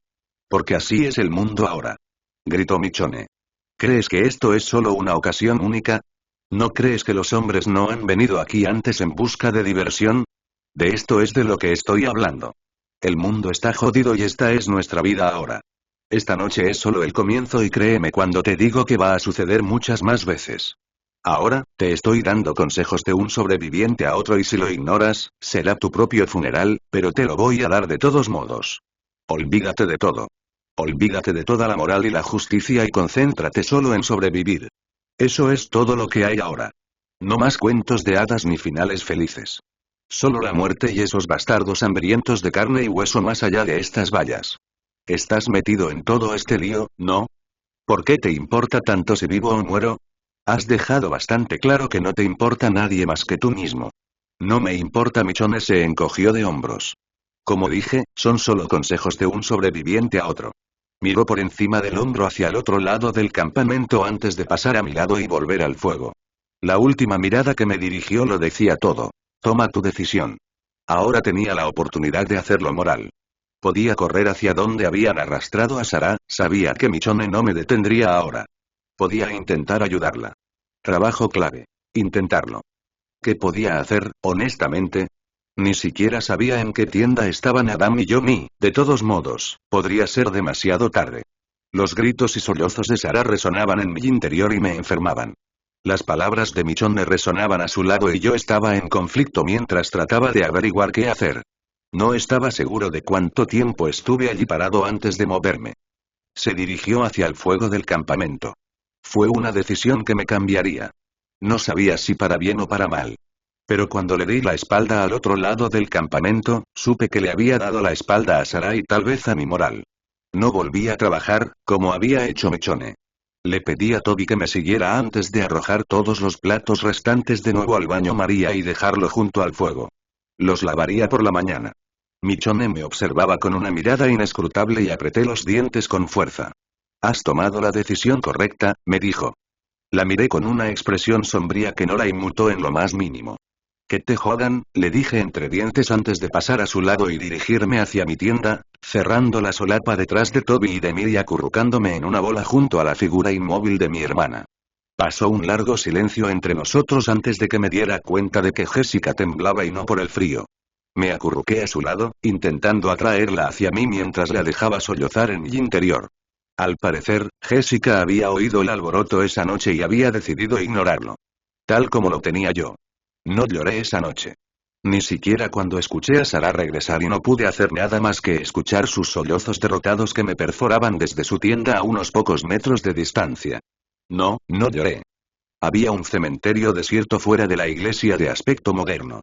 Porque así es el mundo ahora. Gritó Michonne. ¿Crees que esto es solo una ocasión única? ¿No crees que los hombres no han venido aquí antes en busca de diversión? De esto es de lo que estoy hablando. El mundo está jodido y esta es nuestra vida ahora. Esta noche es solo el comienzo y créeme cuando te digo que va a suceder muchas más veces. Ahora, te estoy dando consejos de un sobreviviente a otro y si lo ignoras, será tu propio funeral, pero te lo voy a dar de todos modos. Olvídate de todo. Olvídate de toda la moral y la justicia y concéntrate solo en sobrevivir. Eso es todo lo que hay ahora. No más cuentos de hadas ni finales felices. Solo la muerte y esos bastardos hambrientos de carne y hueso más allá de estas vallas. ¿Estás metido en todo este lío, no? ¿Por qué te importa tanto si vivo o muero? Has dejado bastante claro que no te importa nadie más que tú mismo. No me importa. Michonne se encogió de hombros. Como dije, son solo consejos de un sobreviviente a otro. Miró por encima del hombro hacia el otro lado del campamento antes de pasar a mi lado y volver al fuego. La última mirada que me dirigió lo decía todo. Toma tu decisión. Ahora tenía la oportunidad de hacerlo moral. Podía correr hacia donde habían arrastrado a Sara, sabía que Michonne no me detendría ahora. Podía intentar ayudarla. Trabajo clave. Intentarlo. ¿Qué podía hacer, honestamente? Ni siquiera sabía en qué tienda estaban Adam y Johnny, de todos modos, podría ser demasiado tarde. Los gritos y sollozos de Sara resonaban en mi interior y me enfermaban. Las palabras de Michonne resonaban a su lado y yo estaba en conflicto mientras trataba de averiguar qué hacer. No estaba seguro de cuánto tiempo estuve allí parado antes de moverme. Se dirigió hacia el fuego del campamento. Fue una decisión que me cambiaría. No sabía si para bien o para mal. Pero cuando le di la espalda al otro lado del campamento, supe que le había dado la espalda a Sara y tal vez a mi moral. No volví a trabajar, como había hecho Michonne. Le pedí a Toby que me siguiera antes de arrojar todos los platos restantes de nuevo al baño María y dejarlo junto al fuego. Los lavaría por la mañana. Michonne me observaba con una mirada inescrutable y apreté los dientes con fuerza. Has tomado la decisión correcta, me dijo. La miré con una expresión sombría que no la inmutó en lo más mínimo. Que te jodan, le dije entre dientes antes de pasar a su lado y dirigirme hacia mi tienda, cerrando la solapa detrás de Toby y de mí y acurrucándome en una bola junto a la figura inmóvil de mi hermana. Pasó un largo silencio entre nosotros antes de que me diera cuenta de que Jessica temblaba y no por el frío. Me acurruqué a su lado, intentando atraerla hacia mí mientras la dejaba sollozar en mi interior. Al parecer, Jessica había oído el alboroto esa noche y había decidido ignorarlo. Tal como lo tenía yo. No lloré esa noche. Ni siquiera cuando escuché a Sara regresar y no pude hacer nada más que escuchar sus sollozos derrotados que me perforaban desde su tienda a unos pocos metros de distancia. No, no lloré. Había un cementerio desierto fuera de la iglesia de aspecto moderno.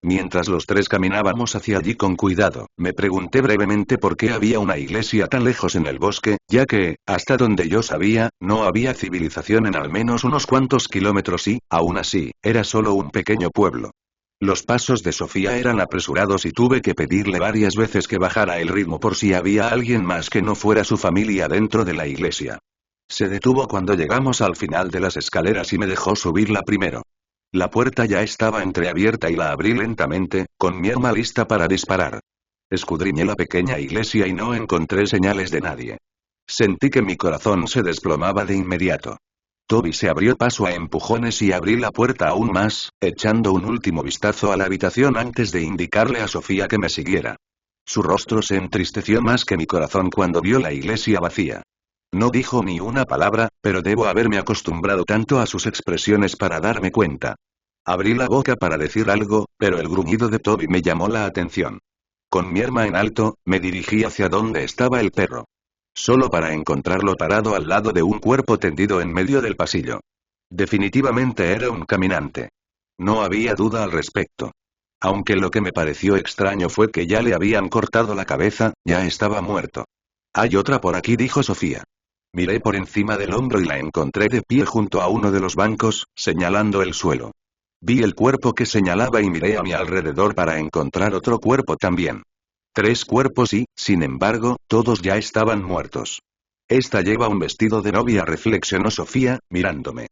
Mientras los tres caminábamos hacia allí con cuidado, me pregunté brevemente por qué había una iglesia tan lejos en el bosque, ya que, hasta donde yo sabía, no había civilización en al menos unos cuantos kilómetros y, aún así, era solo un pequeño pueblo. Los pasos de Sofía eran apresurados y tuve que pedirle varias veces que bajara el ritmo por si había alguien más que no fuera su familia dentro de la iglesia. Se detuvo cuando llegamos al final de las escaleras y me dejó subirla primero. La puerta ya estaba entreabierta y la abrí lentamente, con mi arma lista para disparar. Escudriñé la pequeña iglesia y no encontré señales de nadie. Sentí que mi corazón se desplomaba de inmediato. Toby se abrió paso a empujones y abrí la puerta aún más, echando un último vistazo a la habitación antes de indicarle a Sofía que me siguiera. Su rostro se entristeció más que mi corazón cuando vio la iglesia vacía. No dijo ni una palabra, pero debo haberme acostumbrado tanto a sus expresiones para darme cuenta. Abrí la boca para decir algo, pero el gruñido de Toby me llamó la atención. Con mi arma en alto, me dirigí hacia donde estaba el perro. Solo para encontrarlo parado al lado de un cuerpo tendido en medio del pasillo. Definitivamente era un caminante. No había duda al respecto. Aunque lo que me pareció extraño fue que ya le habían cortado la cabeza, ya estaba muerto. Hay otra por aquí, dijo Sofía. Miré por encima del hombro y la encontré de pie junto a uno de los bancos, señalando el suelo. Vi el cuerpo que señalaba y miré a mi alrededor para encontrar otro cuerpo también. 3 cuerpos y, sin embargo, todos ya estaban muertos. Esta lleva un vestido de novia, reflexionó Sofía, mirándome.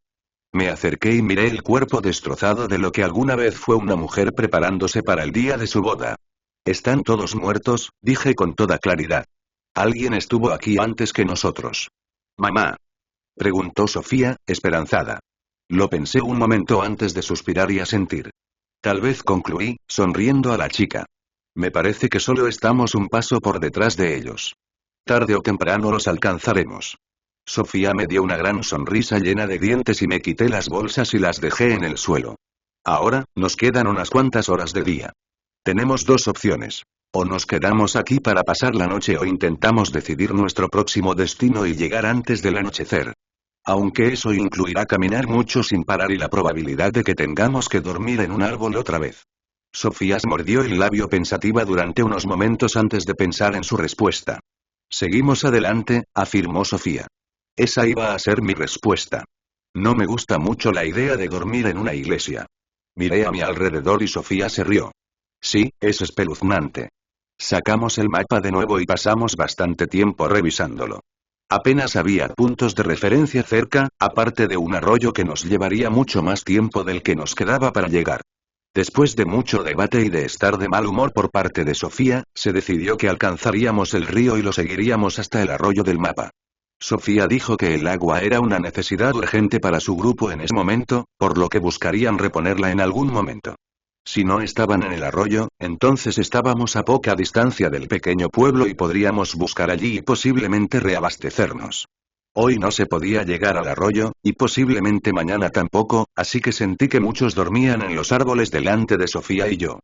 Me acerqué y miré el cuerpo destrozado de lo que alguna vez fue una mujer preparándose para el día de su boda. Están todos muertos, dije con toda claridad. Alguien estuvo aquí antes que nosotros. ¿Mamá?, preguntó Sofía, esperanzada. Lo pensé un momento antes de suspirar y asentir. Tal vez, concluí, sonriendo a la chica. Me parece que solo estamos un paso por detrás de ellos. Tarde o temprano los alcanzaremos. Sofía me dio una gran sonrisa llena de dientes y me quité las bolsas y las dejé en el suelo. Ahora, nos quedan unas cuantas horas de día. Tenemos 2 opciones. O nos quedamos aquí para pasar la noche o intentamos decidir nuestro próximo destino y llegar antes del anochecer. Aunque eso incluirá caminar mucho sin parar y la probabilidad de que tengamos que dormir en un árbol otra vez. Sofía se mordió el labio pensativa durante unos momentos antes de pensar en su respuesta. Seguimos adelante, afirmó Sofía. Esa iba a ser mi respuesta. No me gusta mucho la idea de dormir en una iglesia. Miré a mi alrededor y Sofía se rió. Sí, es espeluznante. Sacamos el mapa de nuevo y pasamos bastante tiempo revisándolo. Apenas había puntos de referencia cerca, aparte de un arroyo que nos llevaría mucho más tiempo del que nos quedaba para llegar. Después de mucho debate y de estar de mal humor por parte de Sofía, se decidió que alcanzaríamos el río y lo seguiríamos hasta el arroyo del mapa. Sofía dijo que el agua era una necesidad urgente para su grupo en ese momento, por lo que buscarían reponerla en algún momento. Si no estaban en el arroyo, entonces estábamos a poca distancia del pequeño pueblo y podríamos buscar allí y posiblemente reabastecernos. Hoy no se podía llegar al arroyo, y posiblemente mañana tampoco, así que sentí que muchos dormían en los árboles delante de Sofía y yo.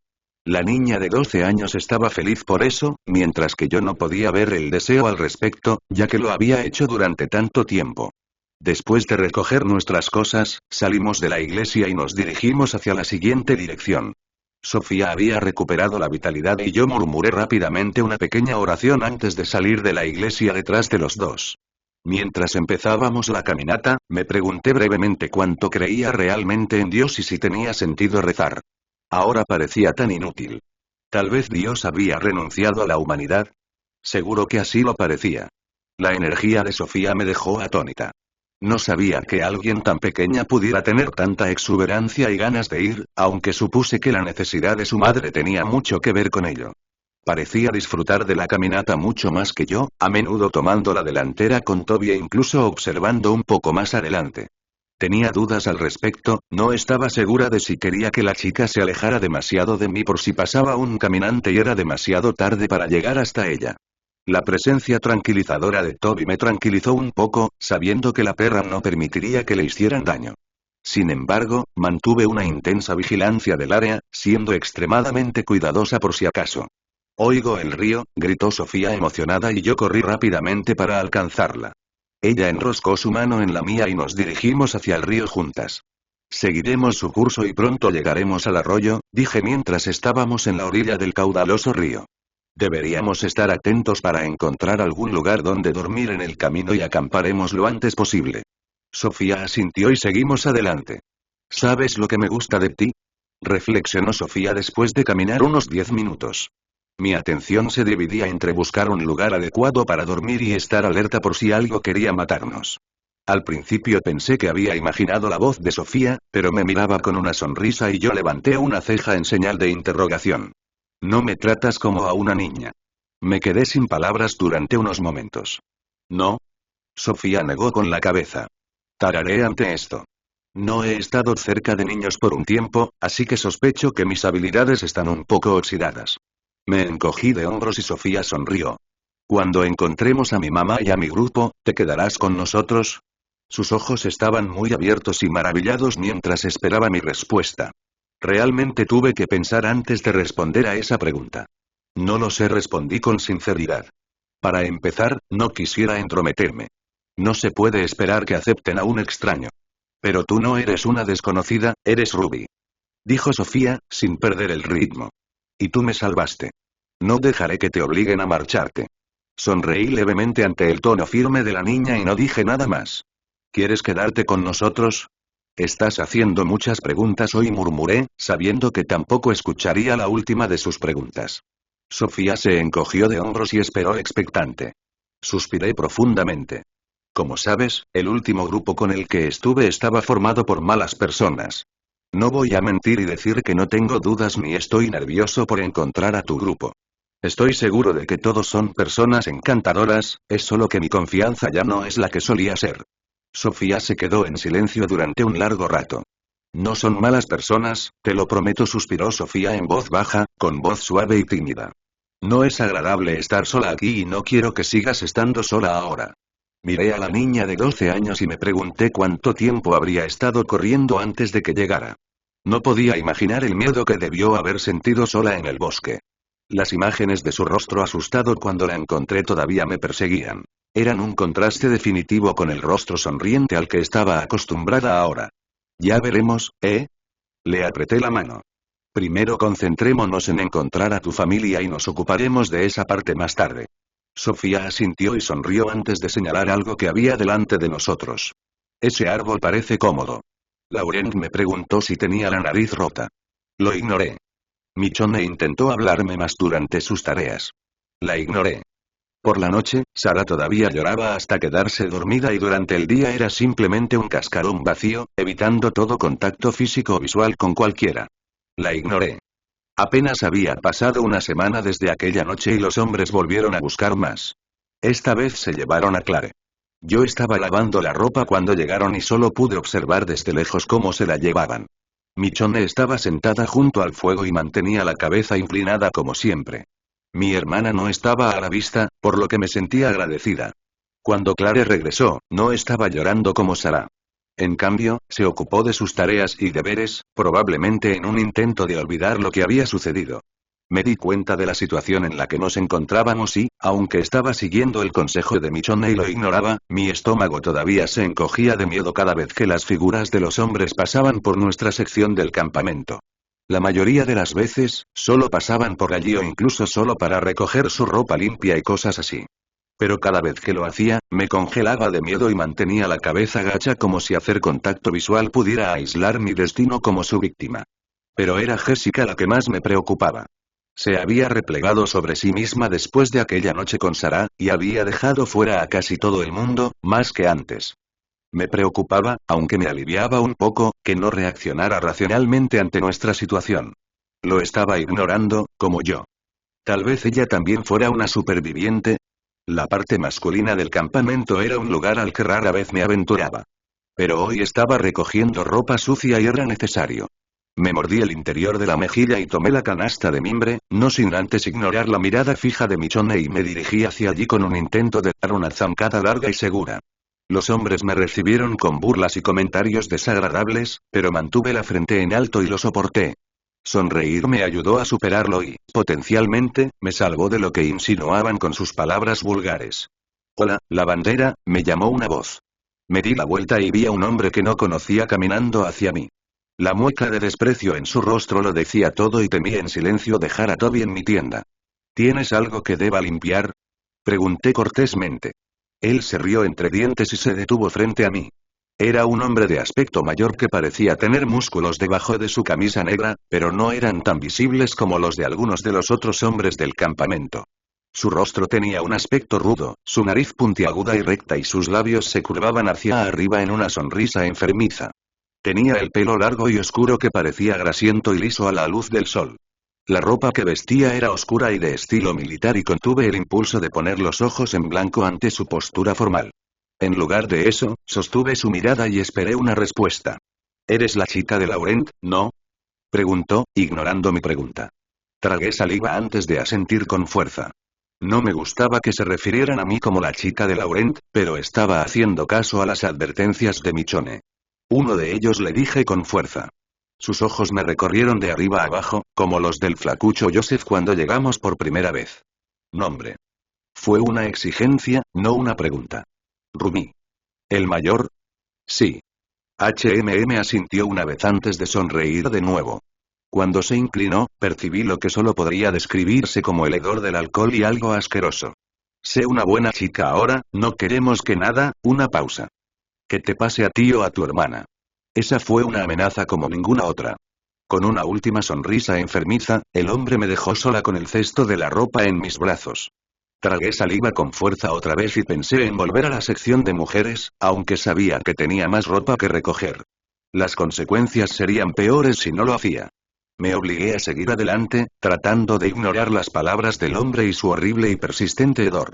La niña de 12 años estaba feliz por eso, mientras que yo no podía ver el deseo al respecto, ya que lo había hecho durante tanto tiempo. Después de recoger nuestras cosas, salimos de la iglesia y nos dirigimos hacia la siguiente dirección. Sofía había recuperado la vitalidad y yo murmuré rápidamente una pequeña oración antes de salir de la iglesia detrás de los dos. Mientras empezábamos la caminata, me pregunté brevemente cuánto creía realmente en Dios y si tenía sentido rezar. Ahora parecía tan inútil. Tal vez Dios había renunciado a la humanidad. Seguro que así lo parecía. La energía de Sofía me dejó atónita. No sabía que alguien tan pequeña pudiera tener tanta exuberancia y ganas de ir, aunque supuse que la necesidad de su madre tenía mucho que ver con ello. Parecía disfrutar de la caminata mucho más que yo, a menudo tomando la delantera con Toby e incluso observando un poco más adelante. Tenía dudas al respecto, no estaba segura de si quería que la chica se alejara demasiado de mí por si pasaba un caminante y era demasiado tarde para llegar hasta ella. La presencia tranquilizadora de Toby me tranquilizó un poco, sabiendo que la perra no permitiría que le hicieran daño. Sin embargo, mantuve una intensa vigilancia del área, siendo extremadamente cuidadosa por si acaso. «Oigo el río», gritó Sofía emocionada y yo corrí rápidamente para alcanzarla. Ella enroscó su mano en la mía y nos dirigimos hacia el río juntas. «Seguiremos su curso y pronto llegaremos al arroyo», dije mientras estábamos en la orilla del caudaloso río. Deberíamos estar atentos para encontrar algún lugar donde dormir en el camino y acamparemos lo antes posible. Sofía asintió y seguimos adelante. «¿Sabes lo que me gusta de ti?», reflexionó Sofía después de caminar unos 10 minutos. Mi atención se dividía entre buscar un lugar adecuado para dormir y estar alerta por si algo quería matarnos. Al principio pensé que había imaginado la voz de Sofía, pero me miraba con una sonrisa y yo levanté una ceja en señal de interrogación. «No me tratas como a una niña». Me quedé sin palabras durante unos momentos. «¿No?». Sofía negó con la cabeza. Tararé ante esto. No he estado cerca de niños por un tiempo, así que sospecho que mis habilidades están un poco oxidadas. Me encogí de hombros y Sofía sonrió. «Cuando encontremos a mi mamá y a mi grupo, ¿te quedarás con nosotros?». Sus ojos estaban muy abiertos y maravillados mientras esperaba mi respuesta. Realmente tuve que pensar antes de responder a esa pregunta. «No lo sé», respondí con sinceridad. Para empezar, no quisiera entrometerme. No se puede esperar que acepten a un extraño. «Pero tú no eres una desconocida, eres Ruby», dijo Sofía, sin perder el ritmo. «Y tú me salvaste. No dejaré que te obliguen a marcharte». Sonreí levemente ante el tono firme de la niña y no dije nada más. «¿Quieres quedarte con nosotros?». «Estás haciendo muchas preguntas hoy», murmuré, sabiendo que tampoco escucharía la última de sus preguntas. Sofía se encogió de hombros y esperó expectante. Suspiré profundamente. «Como sabes, el último grupo con el que estuve estaba formado por malas personas. No voy a mentir y decir que no tengo dudas ni estoy nervioso por encontrar a tu grupo. Estoy seguro de que todos son personas encantadoras, es solo que mi confianza ya no es la que solía ser». Sofía se quedó en silencio durante un largo rato. «No son malas personas, te lo prometo», suspiró Sofía en voz baja, con voz suave y tímida. «No es agradable estar sola aquí y no quiero que sigas estando sola ahora». Miré a la niña de 12 años y me pregunté cuánto tiempo habría estado corriendo antes de que llegara. No podía imaginar el miedo que debió haber sentido sola en el bosque. Las imágenes de su rostro asustado cuando la encontré todavía me perseguían. Eran un contraste definitivo con el rostro sonriente al que estaba acostumbrada ahora. «Ya veremos, ¿eh?». Le apreté la mano. «Primero concentrémonos en encontrar a tu familia y nos ocuparemos de esa parte más tarde». Sofía asintió y sonrió antes de señalar algo que había delante de nosotros. «Ese árbol parece cómodo». Laurent me preguntó si tenía la nariz rota. Lo ignoré. Michonne intentó hablarme más durante sus tareas. La ignoré. Por la noche, Sara todavía lloraba hasta quedarse dormida y durante el día era simplemente un cascarón vacío, evitando todo contacto físico o visual con cualquiera. La ignoré. Apenas había pasado una semana desde aquella noche y los hombres volvieron a buscar más. Esta vez se llevaron a Clare. Yo estaba lavando la ropa cuando llegaron y solo pude observar desde lejos cómo se la llevaban. Michonne estaba sentada junto al fuego y mantenía la cabeza inclinada como siempre. Mi hermana no estaba a la vista, por lo que me sentía agradecida. Cuando Clare regresó, no estaba llorando como Sara. En cambio, se ocupó de sus tareas y deberes, probablemente en un intento de olvidar lo que había sucedido. Me di cuenta de la situación en la que nos encontrábamos y, aunque estaba siguiendo el consejo de Michonne y lo ignoraba, mi estómago todavía se encogía de miedo cada vez que las figuras de los hombres pasaban por nuestra sección del campamento. La mayoría de las veces, solo pasaban por allí o incluso solo para recoger su ropa limpia y cosas así. Pero cada vez que lo hacía, me congelaba de miedo y mantenía la cabeza gacha como si hacer contacto visual pudiera aislar mi destino como su víctima. Pero era Jessica la que más me preocupaba. Se había replegado sobre sí misma después de aquella noche con Sara, y había dejado fuera a casi todo el mundo, más que antes. Me preocupaba, aunque me aliviaba un poco, que no reaccionara racionalmente ante nuestra situación. Lo estaba ignorando, como yo. Tal vez ella también fuera una superviviente. La parte masculina del campamento era un lugar al que rara vez me aventuraba. Pero hoy estaba recogiendo ropa sucia y era necesario. Me mordí el interior de la mejilla y tomé la canasta de mimbre, no sin antes ignorar la mirada fija de Michonne y me dirigí hacia allí con un intento de dar una zancada larga y segura. Los hombres me recibieron con burlas y comentarios desagradables, pero mantuve la frente en alto y lo soporté. Sonreír me ayudó a superarlo y, potencialmente, me salvó de lo que insinuaban con sus palabras vulgares. «Hola, lavandera», me llamó una voz. Me di la vuelta y vi a un hombre que no conocía caminando hacia mí. La mueca de desprecio en su rostro lo decía todo y temí en silencio dejar a Toby en mi tienda. «¿Tienes algo que deba limpiar?», pregunté cortésmente. Él se rió entre dientes y se detuvo frente a mí. Era un hombre de aspecto mayor que parecía tener músculos debajo de su camisa negra, pero no eran tan visibles como los de algunos de los otros hombres del campamento. Su rostro tenía un aspecto rudo, su nariz puntiaguda y recta y sus labios se curvaban hacia arriba en una sonrisa enfermiza. Tenía el pelo largo y oscuro que parecía grasiento y liso a la luz del sol. La ropa que vestía era oscura y de estilo militar y contuve el impulso de poner los ojos en blanco ante su postura formal. En lugar de eso, sostuve su mirada y esperé una respuesta. «¿Eres la chica de Laurent, no?», preguntó, ignorando mi pregunta. Tragué saliva antes de asentir con fuerza. No me gustaba que se refirieran a mí como la chica de Laurent, pero estaba haciendo caso a las advertencias de Michonne. Uno de ellos, le dije con fuerza. Sus ojos me recorrieron de arriba a abajo, como los del flacucho Joseph cuando llegamos por primera vez. «Nombre». Fue una exigencia, no una pregunta. «Rumi». «¿El mayor?». «Sí». Asintió una vez antes de sonreír de nuevo. Cuando se inclinó, percibí lo que solo podría describirse como el hedor del alcohol y algo asqueroso. «Sé una buena chica ahora, no queremos que nada». Una pausa. «Que te pase a ti o a tu hermana». Esa fue una amenaza como ninguna otra. Con una última sonrisa enfermiza, el hombre me dejó sola con el cesto de la ropa en mis brazos. Tragué saliva con fuerza otra vez y pensé en volver a la sección de mujeres, aunque sabía que tenía más ropa que recoger. Las consecuencias serían peores si no lo hacía. Me obligué a seguir adelante, tratando de ignorar las palabras del hombre y su horrible y persistente hedor.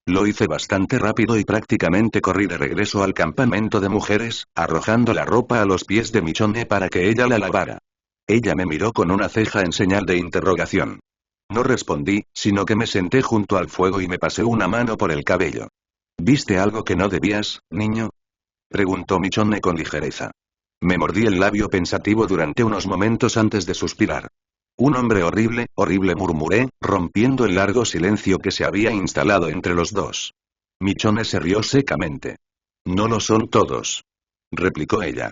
Lo hice bastante rápido y prácticamente corrí de regreso al campamento de mujeres, arrojando la ropa a los pies de Michonne para que ella la lavara. Ella me miró con una ceja en señal de interrogación. No respondí, sino que me senté junto al fuego y me pasé una mano por el cabello. «¿Viste algo que no debías, niño?», preguntó Michonne con ligereza. Me mordí el labio pensativo durante unos momentos antes de suspirar. «Un hombre horrible, horrible», murmuré, rompiendo el largo silencio que se había instalado entre los dos. Michonne se rió secamente. «No lo son todos», replicó ella.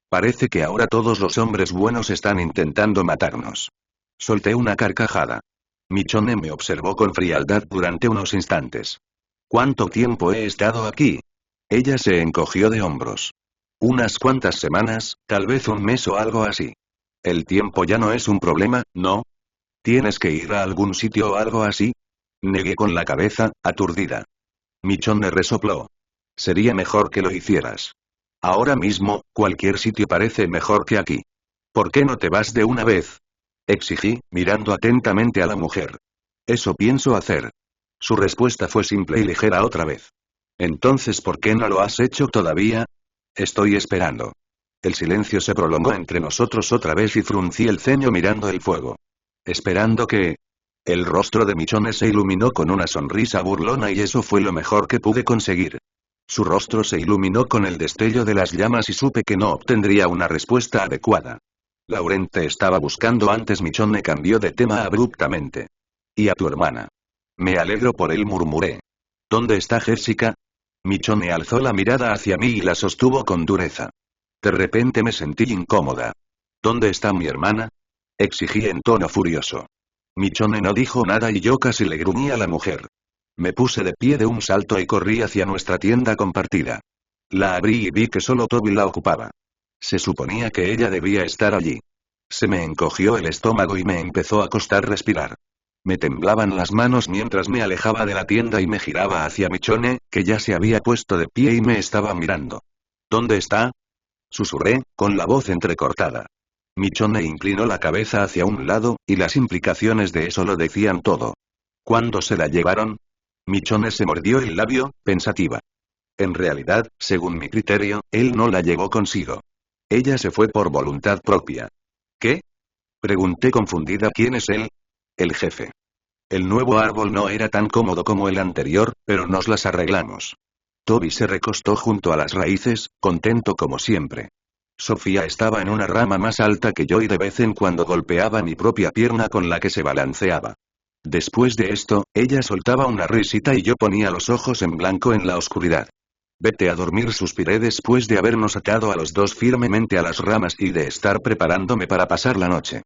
«Parece que ahora todos los hombres buenos están intentando matarnos». Solté una carcajada. Michonne me observó con frialdad durante unos instantes. «¿Cuánto tiempo he estado aquí?». Ella se encogió de hombros. «Unas cuantas semanas, tal vez un mes o algo así». «El tiempo ya no es un problema, ¿no?». ¿Tienes que ir a algún sitio o algo así? Negué con la cabeza, aturdida. Michonne resopló. Sería mejor que lo hicieras. Ahora mismo, cualquier sitio parece mejor que aquí. ¿Por qué no te vas de una vez? Exigí, mirando atentamente a la mujer. Eso pienso hacer. Su respuesta fue simple y ligera otra vez. Entonces, ¿por qué no lo has hecho todavía? Estoy esperando. El silencio se prolongó entre nosotros otra vez y fruncí el ceño mirando el fuego. Esperando que... El rostro de Michonne se iluminó con una sonrisa burlona y eso fue lo mejor que pude conseguir. Su rostro se iluminó con el destello de las llamas y supe que no obtendría una respuesta adecuada. Laurent te estaba buscando antes. Michonne cambió de tema abruptamente. ¿Y a tu hermana? Me alegro por él, murmuré. ¿Dónde está Jessica? Michonne alzó la mirada hacia mí y la sostuvo con dureza. De repente me sentí incómoda. ¿Dónde está mi hermana? Exigí en tono furioso. Michonne no dijo nada y yo casi le gruñí a la mujer. Me puse de pie de un salto y corrí hacia nuestra tienda compartida. La abrí y vi que solo Toby la ocupaba. Se suponía que ella debía estar allí. Se me encogió el estómago y me empezó a costar respirar. Me temblaban las manos mientras me alejaba de la tienda y me giraba hacia Michonne, que ya se había puesto de pie y me estaba mirando. ¿Dónde está? Susurré, con la voz entrecortada. Michonne inclinó la cabeza hacia un lado, y las implicaciones de eso lo decían todo. ¿Cuándo se la llevaron? Michonne se mordió el labio, pensativa. En realidad, según mi criterio, él no la llevó consigo. Ella se fue por voluntad propia. ¿Qué? Pregunté confundida. ¿Quién es él? El jefe. El nuevo árbol no era tan cómodo como el anterior, pero nos las arreglamos. Toby se recostó junto a las raíces, contento como siempre. Sofía estaba en una rama más alta que yo y de vez en cuando golpeaba mi propia pierna con la que se balanceaba. Después de esto, ella soltaba una risita y yo ponía los ojos en blanco en la oscuridad. Vete a dormir, suspiré después de habernos atado a los dos firmemente a las ramas y de estar preparándome para pasar la noche.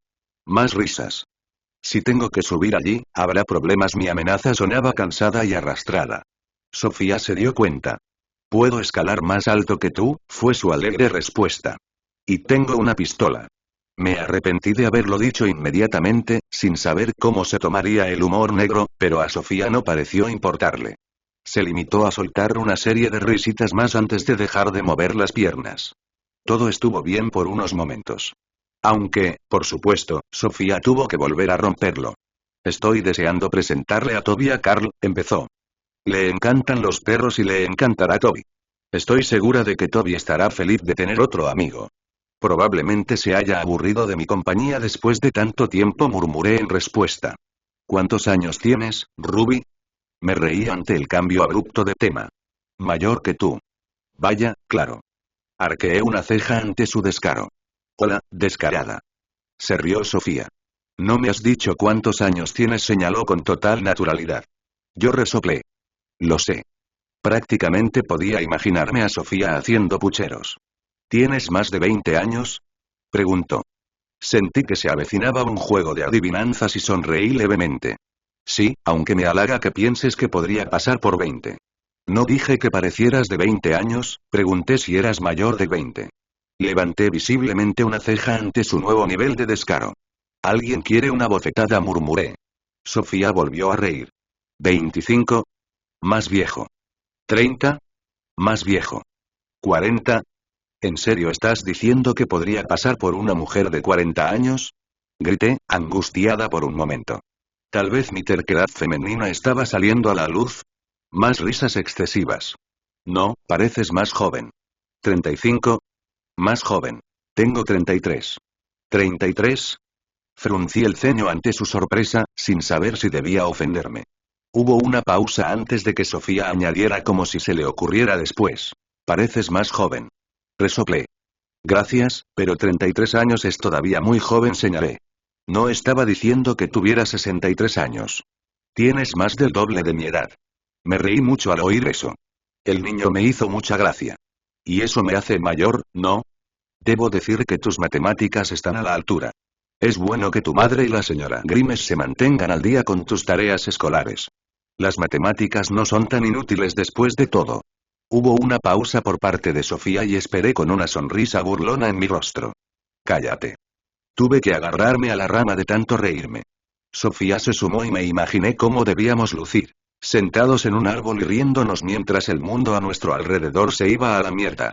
Más risas. Si tengo que subir allí, habrá problemas. Mi amenaza sonaba cansada y arrastrada. Sofía se dio cuenta. «¿Puedo escalar más alto que tú?», fue su alegre respuesta. «Y tengo una pistola». Me arrepentí de haberlo dicho inmediatamente, sin saber cómo se tomaría el humor negro, pero a Sofía no pareció importarle. Se limitó a soltar una serie de risitas más antes de dejar de mover las piernas. Todo estuvo bien por unos momentos. Aunque, por supuesto, Sofía tuvo que volver a romperlo. «Estoy deseando presentarle a Toby a Carl», empezó. «Le encantan los perros y le encantará Toby. Estoy segura de que Toby estará feliz de tener otro amigo. Probablemente se haya aburrido de mi compañía después de tanto tiempo», murmuré en respuesta. «¿Cuántos años tienes, Ruby?» Me reí ante el cambio abrupto de tema. «Mayor que tú». «Vaya, claro». Arqueé una ceja ante su descaro. «Hola, descarada». Se rió Sofía. «No me has dicho cuántos años tienes», señaló con total naturalidad. Yo resoplé. «Lo sé». Prácticamente podía imaginarme a Sofía haciendo pucheros. «¿Tienes más de 20 años?» preguntó. Sentí que se avecinaba un juego de adivinanzas y sonreí levemente. «Sí, aunque me halaga que pienses que podría pasar por 20. «¿No dije que parecieras de 20 años?» Pregunté si eras mayor de 20. Levanté visiblemente una ceja ante su nuevo nivel de descaro. «Alguien quiere una bofetada», murmuré. Sofía volvió a reír. «¿25? Más viejo. ¿30? Más viejo. ¿40? ¿En serio estás diciendo que podría pasar por una mujer de 40 años?» Grité, angustiada por un momento. Tal vez mi terquedad femenina estaba saliendo a la luz. Más risas excesivas. «No, pareces más joven». «¿35? Más joven. Tengo 33. ¿33? Fruncí el ceño ante su sorpresa, sin saber si debía ofenderme. Hubo una pausa antes de que Sofía añadiera como si se le ocurriera después. «Pareces más joven». Resoplé. «Gracias, pero 33 años es todavía muy joven», señalé. «No estaba diciendo que tuviera 63 años. Tienes más del doble de mi edad». Me reí mucho al oír eso. El niño me hizo mucha gracia. «¿Y eso me hace mayor, no? Debo decir que tus matemáticas están a la altura. Es bueno que tu madre y la señora Grimes se mantengan al día con tus tareas escolares. Las matemáticas no son tan inútiles después de todo». Hubo una pausa por parte de Sofía y esperé con una sonrisa burlona en mi rostro. «Cállate». Tuve que agarrarme a la rama de tanto reírme. Sofía se sumó y me imaginé cómo debíamos lucir. Sentados en un árbol y riéndonos mientras el mundo a nuestro alrededor se iba a la mierda.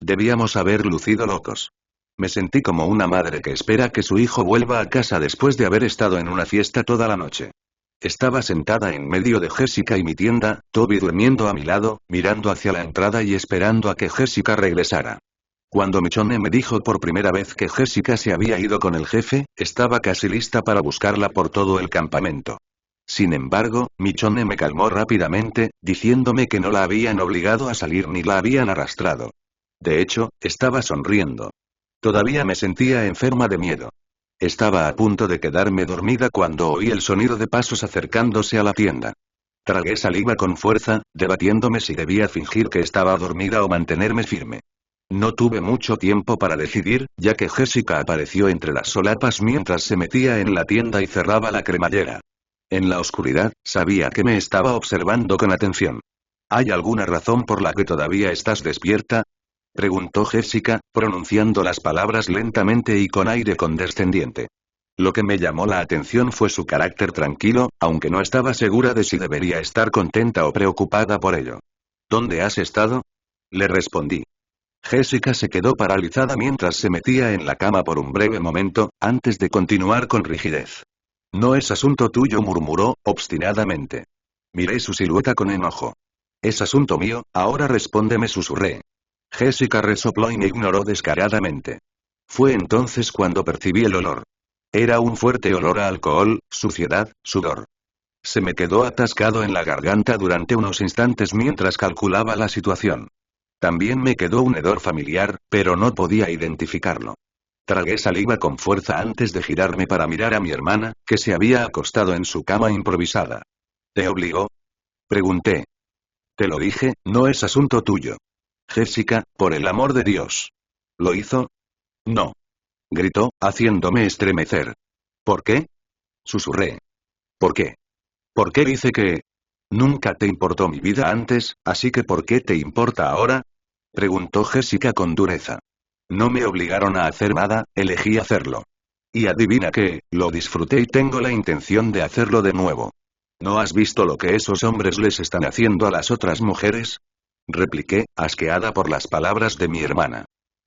Debíamos haber lucido locos. Me sentí como una madre que espera que su hijo vuelva a casa después de haber estado en una fiesta toda la noche. Estaba sentada en medio de Jessica y mi tienda, Toby durmiendo a mi lado, mirando hacia la entrada y esperando a que Jessica regresara. Cuando Michonne me dijo por primera vez que Jessica se había ido con el jefe, estaba casi lista para buscarla por todo el campamento. Sin embargo, Michonne me calmó rápidamente, diciéndome que no la habían obligado a salir ni la habían arrastrado. De hecho, estaba sonriendo. Todavía me sentía enferma de miedo. Estaba a punto de quedarme dormida cuando oí el sonido de pasos acercándose a la tienda. Tragué saliva con fuerza, debatiéndome si debía fingir que estaba dormida o mantenerme firme. No tuve mucho tiempo para decidir, ya que Jessica apareció entre las solapas mientras se metía en la tienda y cerraba la cremallera. En la oscuridad, sabía que me estaba observando con atención. ¿Hay alguna razón por la que todavía estás despierta?, preguntó Jessica, pronunciando las palabras lentamente y con aire condescendiente. Lo que me llamó la atención fue su carácter tranquilo, aunque no estaba segura de si debería estar contenta o preocupada por ello. ¿Dónde has estado?, le respondí. Jessica se quedó paralizada mientras se metía en la cama por un breve momento, antes de continuar con rigidez. No es asunto tuyo, murmuró, obstinadamente. Miré su silueta con enojo. Es asunto mío, ahora respóndeme, susurré. Jessica resopló y me ignoró descaradamente. Fue entonces cuando percibí el olor. Era un fuerte olor a alcohol, suciedad, sudor. Se me quedó atascado en la garganta durante unos instantes mientras calculaba la situación. También me quedó un hedor familiar, pero no podía identificarlo. Tragué saliva con fuerza antes de girarme para mirar a mi hermana, que se había acostado en su cama improvisada. ¿Te obligó?, pregunté. Te lo dije, no es asunto tuyo. Jessica, por el amor de Dios. ¿Lo hizo? No. Gritó, haciéndome estremecer. ¿Por qué?, susurré. ¿Por qué? ¿Por qué dice que? Nunca te importó mi vida antes, así que ¿por qué te importa ahora?, preguntó Jessica con dureza. No me obligaron a hacer nada, elegí hacerlo. Y adivina qué, lo disfruté y tengo la intención de hacerlo de nuevo. ¿No has visto lo que esos hombres les están haciendo a las otras mujeres?, repliqué, asqueada por las palabras de mi hermana.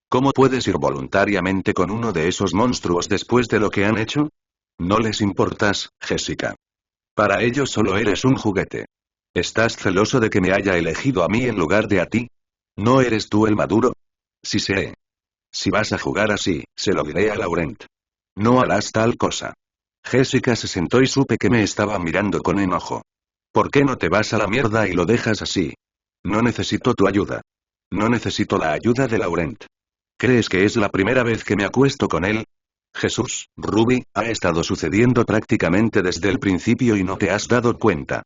¿Cómo puedes ir voluntariamente con uno de esos monstruos después de lo que han hecho? No les importas, Jessica. Para ellos solo eres un juguete. ¿Estás celoso de que me haya elegido a mí en lugar de a ti? ¿No eres tú el maduro? Sí seré. Si vas a jugar así, se lo diré a Laurent. No harás tal cosa. Jessica se sentó y supe que me estaba mirando con enojo. ¿Por qué no te vas a la mierda y lo dejas así? No necesito tu ayuda. No necesito la ayuda de Laurent. ¿Crees que es la primera vez que me acuesto con él? Jesús, Ruby, ha estado sucediendo prácticamente desde el principio y no te has dado cuenta.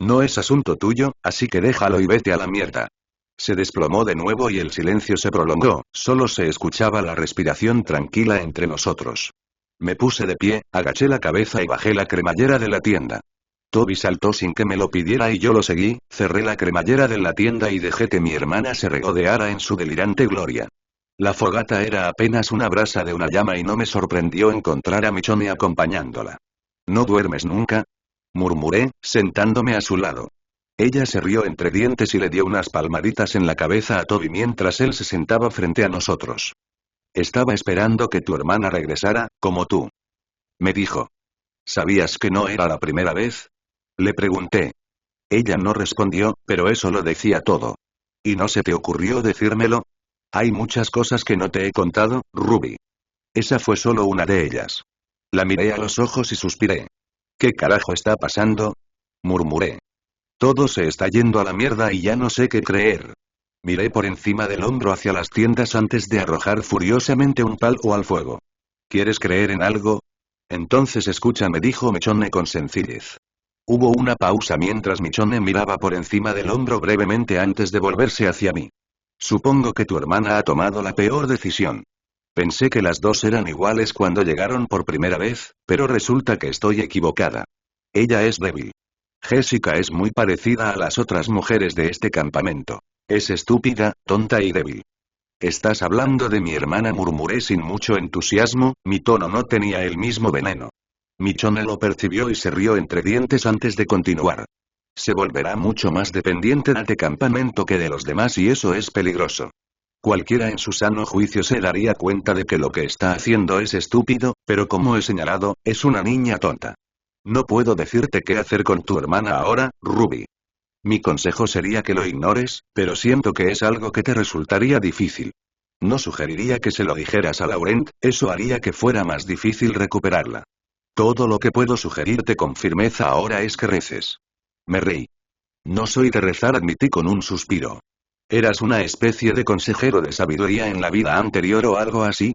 No es asunto tuyo, así que déjalo y vete a la mierda. Se desplomó de nuevo y el silencio se prolongó, solo se escuchaba la respiración tranquila entre nosotros. Me puse de pie, agaché la cabeza y bajé la cremallera de la tienda. Toby saltó sin que me lo pidiera y yo lo seguí, cerré la cremallera de la tienda y dejé que mi hermana se regodeara en su delirante gloria. La fogata era apenas una brasa de una llama y no me sorprendió encontrar a Michonne acompañándola. ¿No duermes nunca?, murmuré, sentándome a su lado. Ella se rió entre dientes y le dio unas palmaditas en la cabeza a Toby mientras él se sentaba frente a nosotros. Estaba esperando que tu hermana regresara, como tú. Me dijo. ¿Sabías que no era la primera vez?, le pregunté. Ella no respondió, pero eso lo decía todo. ¿Y no se te ocurrió decírmelo? Hay muchas cosas que no te he contado, Ruby. Esa fue solo una de ellas. La miré a los ojos y suspiré. ¿Qué carajo está pasando?, murmuré. Todo se está yendo a la mierda y ya no sé qué creer. Miré por encima del hombro hacia las tiendas antes de arrojar furiosamente un palo al fuego. ¿Quieres creer en algo? Entonces escúchame, dijo Michonne con sencillez. Hubo una pausa mientras Michonne miraba por encima del hombro brevemente antes de volverse hacia mí. Supongo que tu hermana ha tomado la peor decisión. Pensé que las dos eran iguales cuando llegaron por primera vez, pero resulta que estoy equivocada. Ella es débil. Jessica es muy parecida a las otras mujeres de este campamento. Es estúpida, tonta y débil. ¿Estás hablando de mi hermana?, murmuré sin mucho entusiasmo, mi tono no tenía el mismo veneno. Michonne lo percibió y se rió entre dientes antes de continuar. Se volverá mucho más dependiente de este campamento que de los demás y eso es peligroso. Cualquiera en su sano juicio se daría cuenta de que lo que está haciendo es estúpido, pero como he señalado, es una niña tonta. No puedo decirte qué hacer con tu hermana ahora, Ruby. Mi consejo sería que lo ignores, pero siento que es algo que te resultaría difícil. No sugeriría que se lo dijeras a Laurent, eso haría que fuera más difícil recuperarla. Todo lo que puedo sugerirte con firmeza ahora es que reces. Me reí. No soy de rezar, admití con un suspiro. ¿Eras una especie de consejero de sabiduría en la vida anterior o algo así?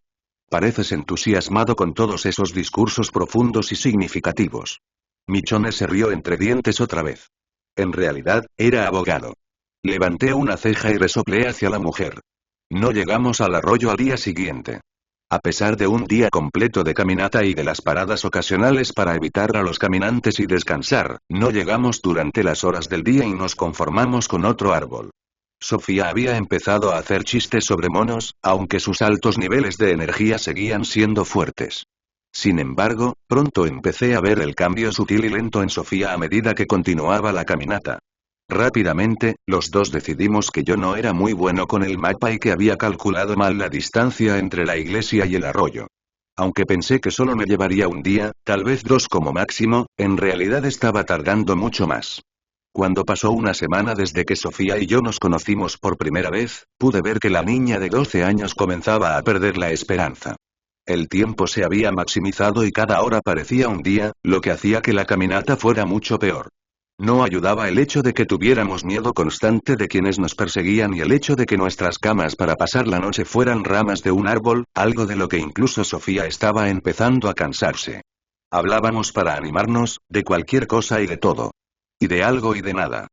Pareces entusiasmado con todos esos discursos profundos y significativos. Michonne se rió entre dientes otra vez. En realidad, era abogado. Levanté una ceja y resoplé hacia la mujer. No llegamos al arroyo al día siguiente. A pesar de un día completo de caminata y de las paradas ocasionales para evitar a los caminantes y descansar, no llegamos durante las horas del día y nos conformamos con otro árbol. Sofía había empezado a hacer chistes sobre monos, aunque sus altos niveles de energía seguían siendo fuertes. Sin embargo, pronto empecé a ver el cambio sutil y lento en Sofía a medida que continuaba la caminata. Rápidamente, los dos decidimos que yo no era muy bueno con el mapa y que había calculado mal la distancia entre la iglesia y el arroyo. Aunque pensé que solo me llevaría un día, tal vez 2 como máximo, en realidad estaba tardando mucho más. Cuando pasó una semana desde que Sofía y yo nos conocimos por primera vez, pude ver que la niña de 12 años comenzaba a perder la esperanza. El tiempo se había maximizado y cada hora parecía un día, lo que hacía que la caminata fuera mucho peor. No ayudaba el hecho de que tuviéramos miedo constante de quienes nos perseguían y el hecho de que nuestras camas para pasar la noche fueran ramas de un árbol, algo de lo que incluso Sofía estaba empezando a cansarse. Hablábamos para animarnos, de cualquier cosa y de todo. Y de algo y de nada.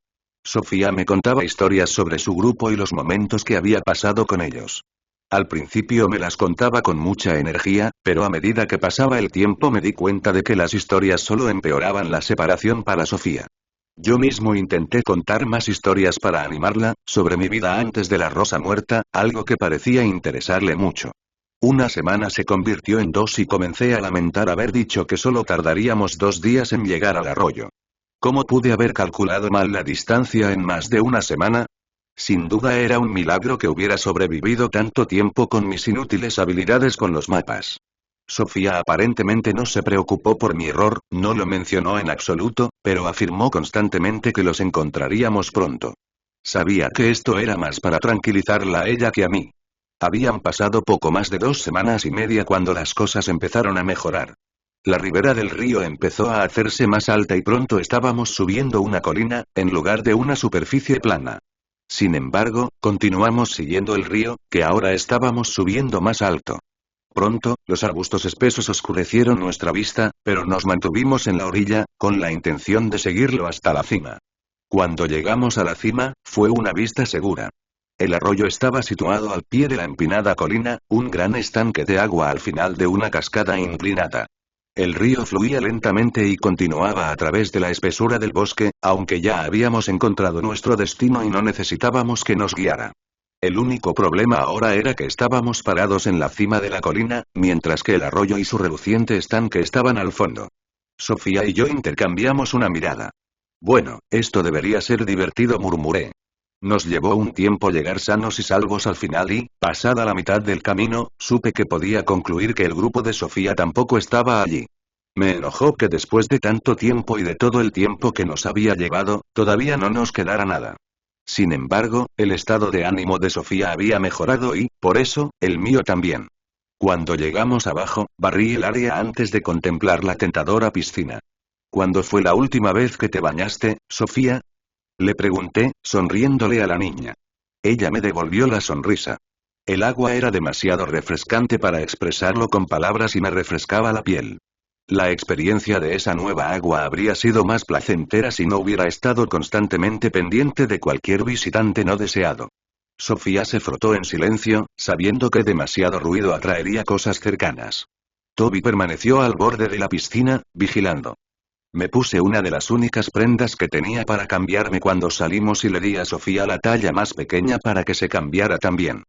Sofía me contaba historias sobre su grupo y los momentos que había pasado con ellos. Al principio me las contaba con mucha energía, pero a medida que pasaba el tiempo me di cuenta de que las historias solo empeoraban la separación para Sofía. Yo mismo intenté contar más historias para animarla, sobre mi vida antes de la rosa muerta, algo que parecía interesarle mucho. Una semana se convirtió en 2 y comencé a lamentar haber dicho que solo tardaríamos 2 días en llegar al arroyo. ¿Cómo pude haber calculado mal la distancia en más de una semana? Sin duda era un milagro que hubiera sobrevivido tanto tiempo con mis inútiles habilidades con los mapas. Sofía aparentemente no se preocupó por mi error, no lo mencionó en absoluto, pero afirmó constantemente que los encontraríamos pronto. Sabía que esto era más para tranquilizarla a ella que a mí. Habían pasado poco más de 2 semanas y media cuando las cosas empezaron a mejorar. La ribera del río empezó a hacerse más alta y pronto estábamos subiendo una colina, en lugar de una superficie plana. Sin embargo, continuamos siguiendo el río, que ahora estábamos subiendo más alto. Pronto, los arbustos espesos oscurecieron nuestra vista, pero nos mantuvimos en la orilla, con la intención de seguirlo hasta la cima. Cuando llegamos a la cima, fue una vista segura. El arroyo estaba situado al pie de la empinada colina, un gran estanque de agua al final de una cascada inclinada. El río fluía lentamente y continuaba a través de la espesura del bosque, aunque ya habíamos encontrado nuestro destino y no necesitábamos que nos guiara. El único problema ahora era que estábamos parados en la cima de la colina, mientras que el arroyo y su reluciente estanque estaban al fondo. Sofía y yo intercambiamos una mirada. Bueno, esto debería ser divertido, murmuré. Nos llevó un tiempo llegar sanos y salvos al final y, pasada la mitad del camino, supe que podía concluir que el grupo de Sofía tampoco estaba allí. Me enojó que después de tanto tiempo y de todo el tiempo que nos había llevado, todavía no nos quedara nada. Sin embargo, el estado de ánimo de Sofía había mejorado y, por eso, el mío también. Cuando llegamos abajo, barrí el área antes de contemplar la tentadora piscina. ¿Cuándo fue la última vez que te bañaste, Sofía? Le pregunté, sonriéndole a la niña. Ella me devolvió la sonrisa. El agua era demasiado refrescante para expresarlo con palabras y me refrescaba la piel. La experiencia de esa nueva agua habría sido más placentera si no hubiera estado constantemente pendiente de cualquier visitante no deseado. Sofía se frotó en silencio, sabiendo que demasiado ruido atraería cosas cercanas. Toby permaneció al borde de la piscina, vigilando. Me puse una de las únicas prendas que tenía para cambiarme cuando salimos y le di a Sofía la talla más pequeña para que se cambiara también.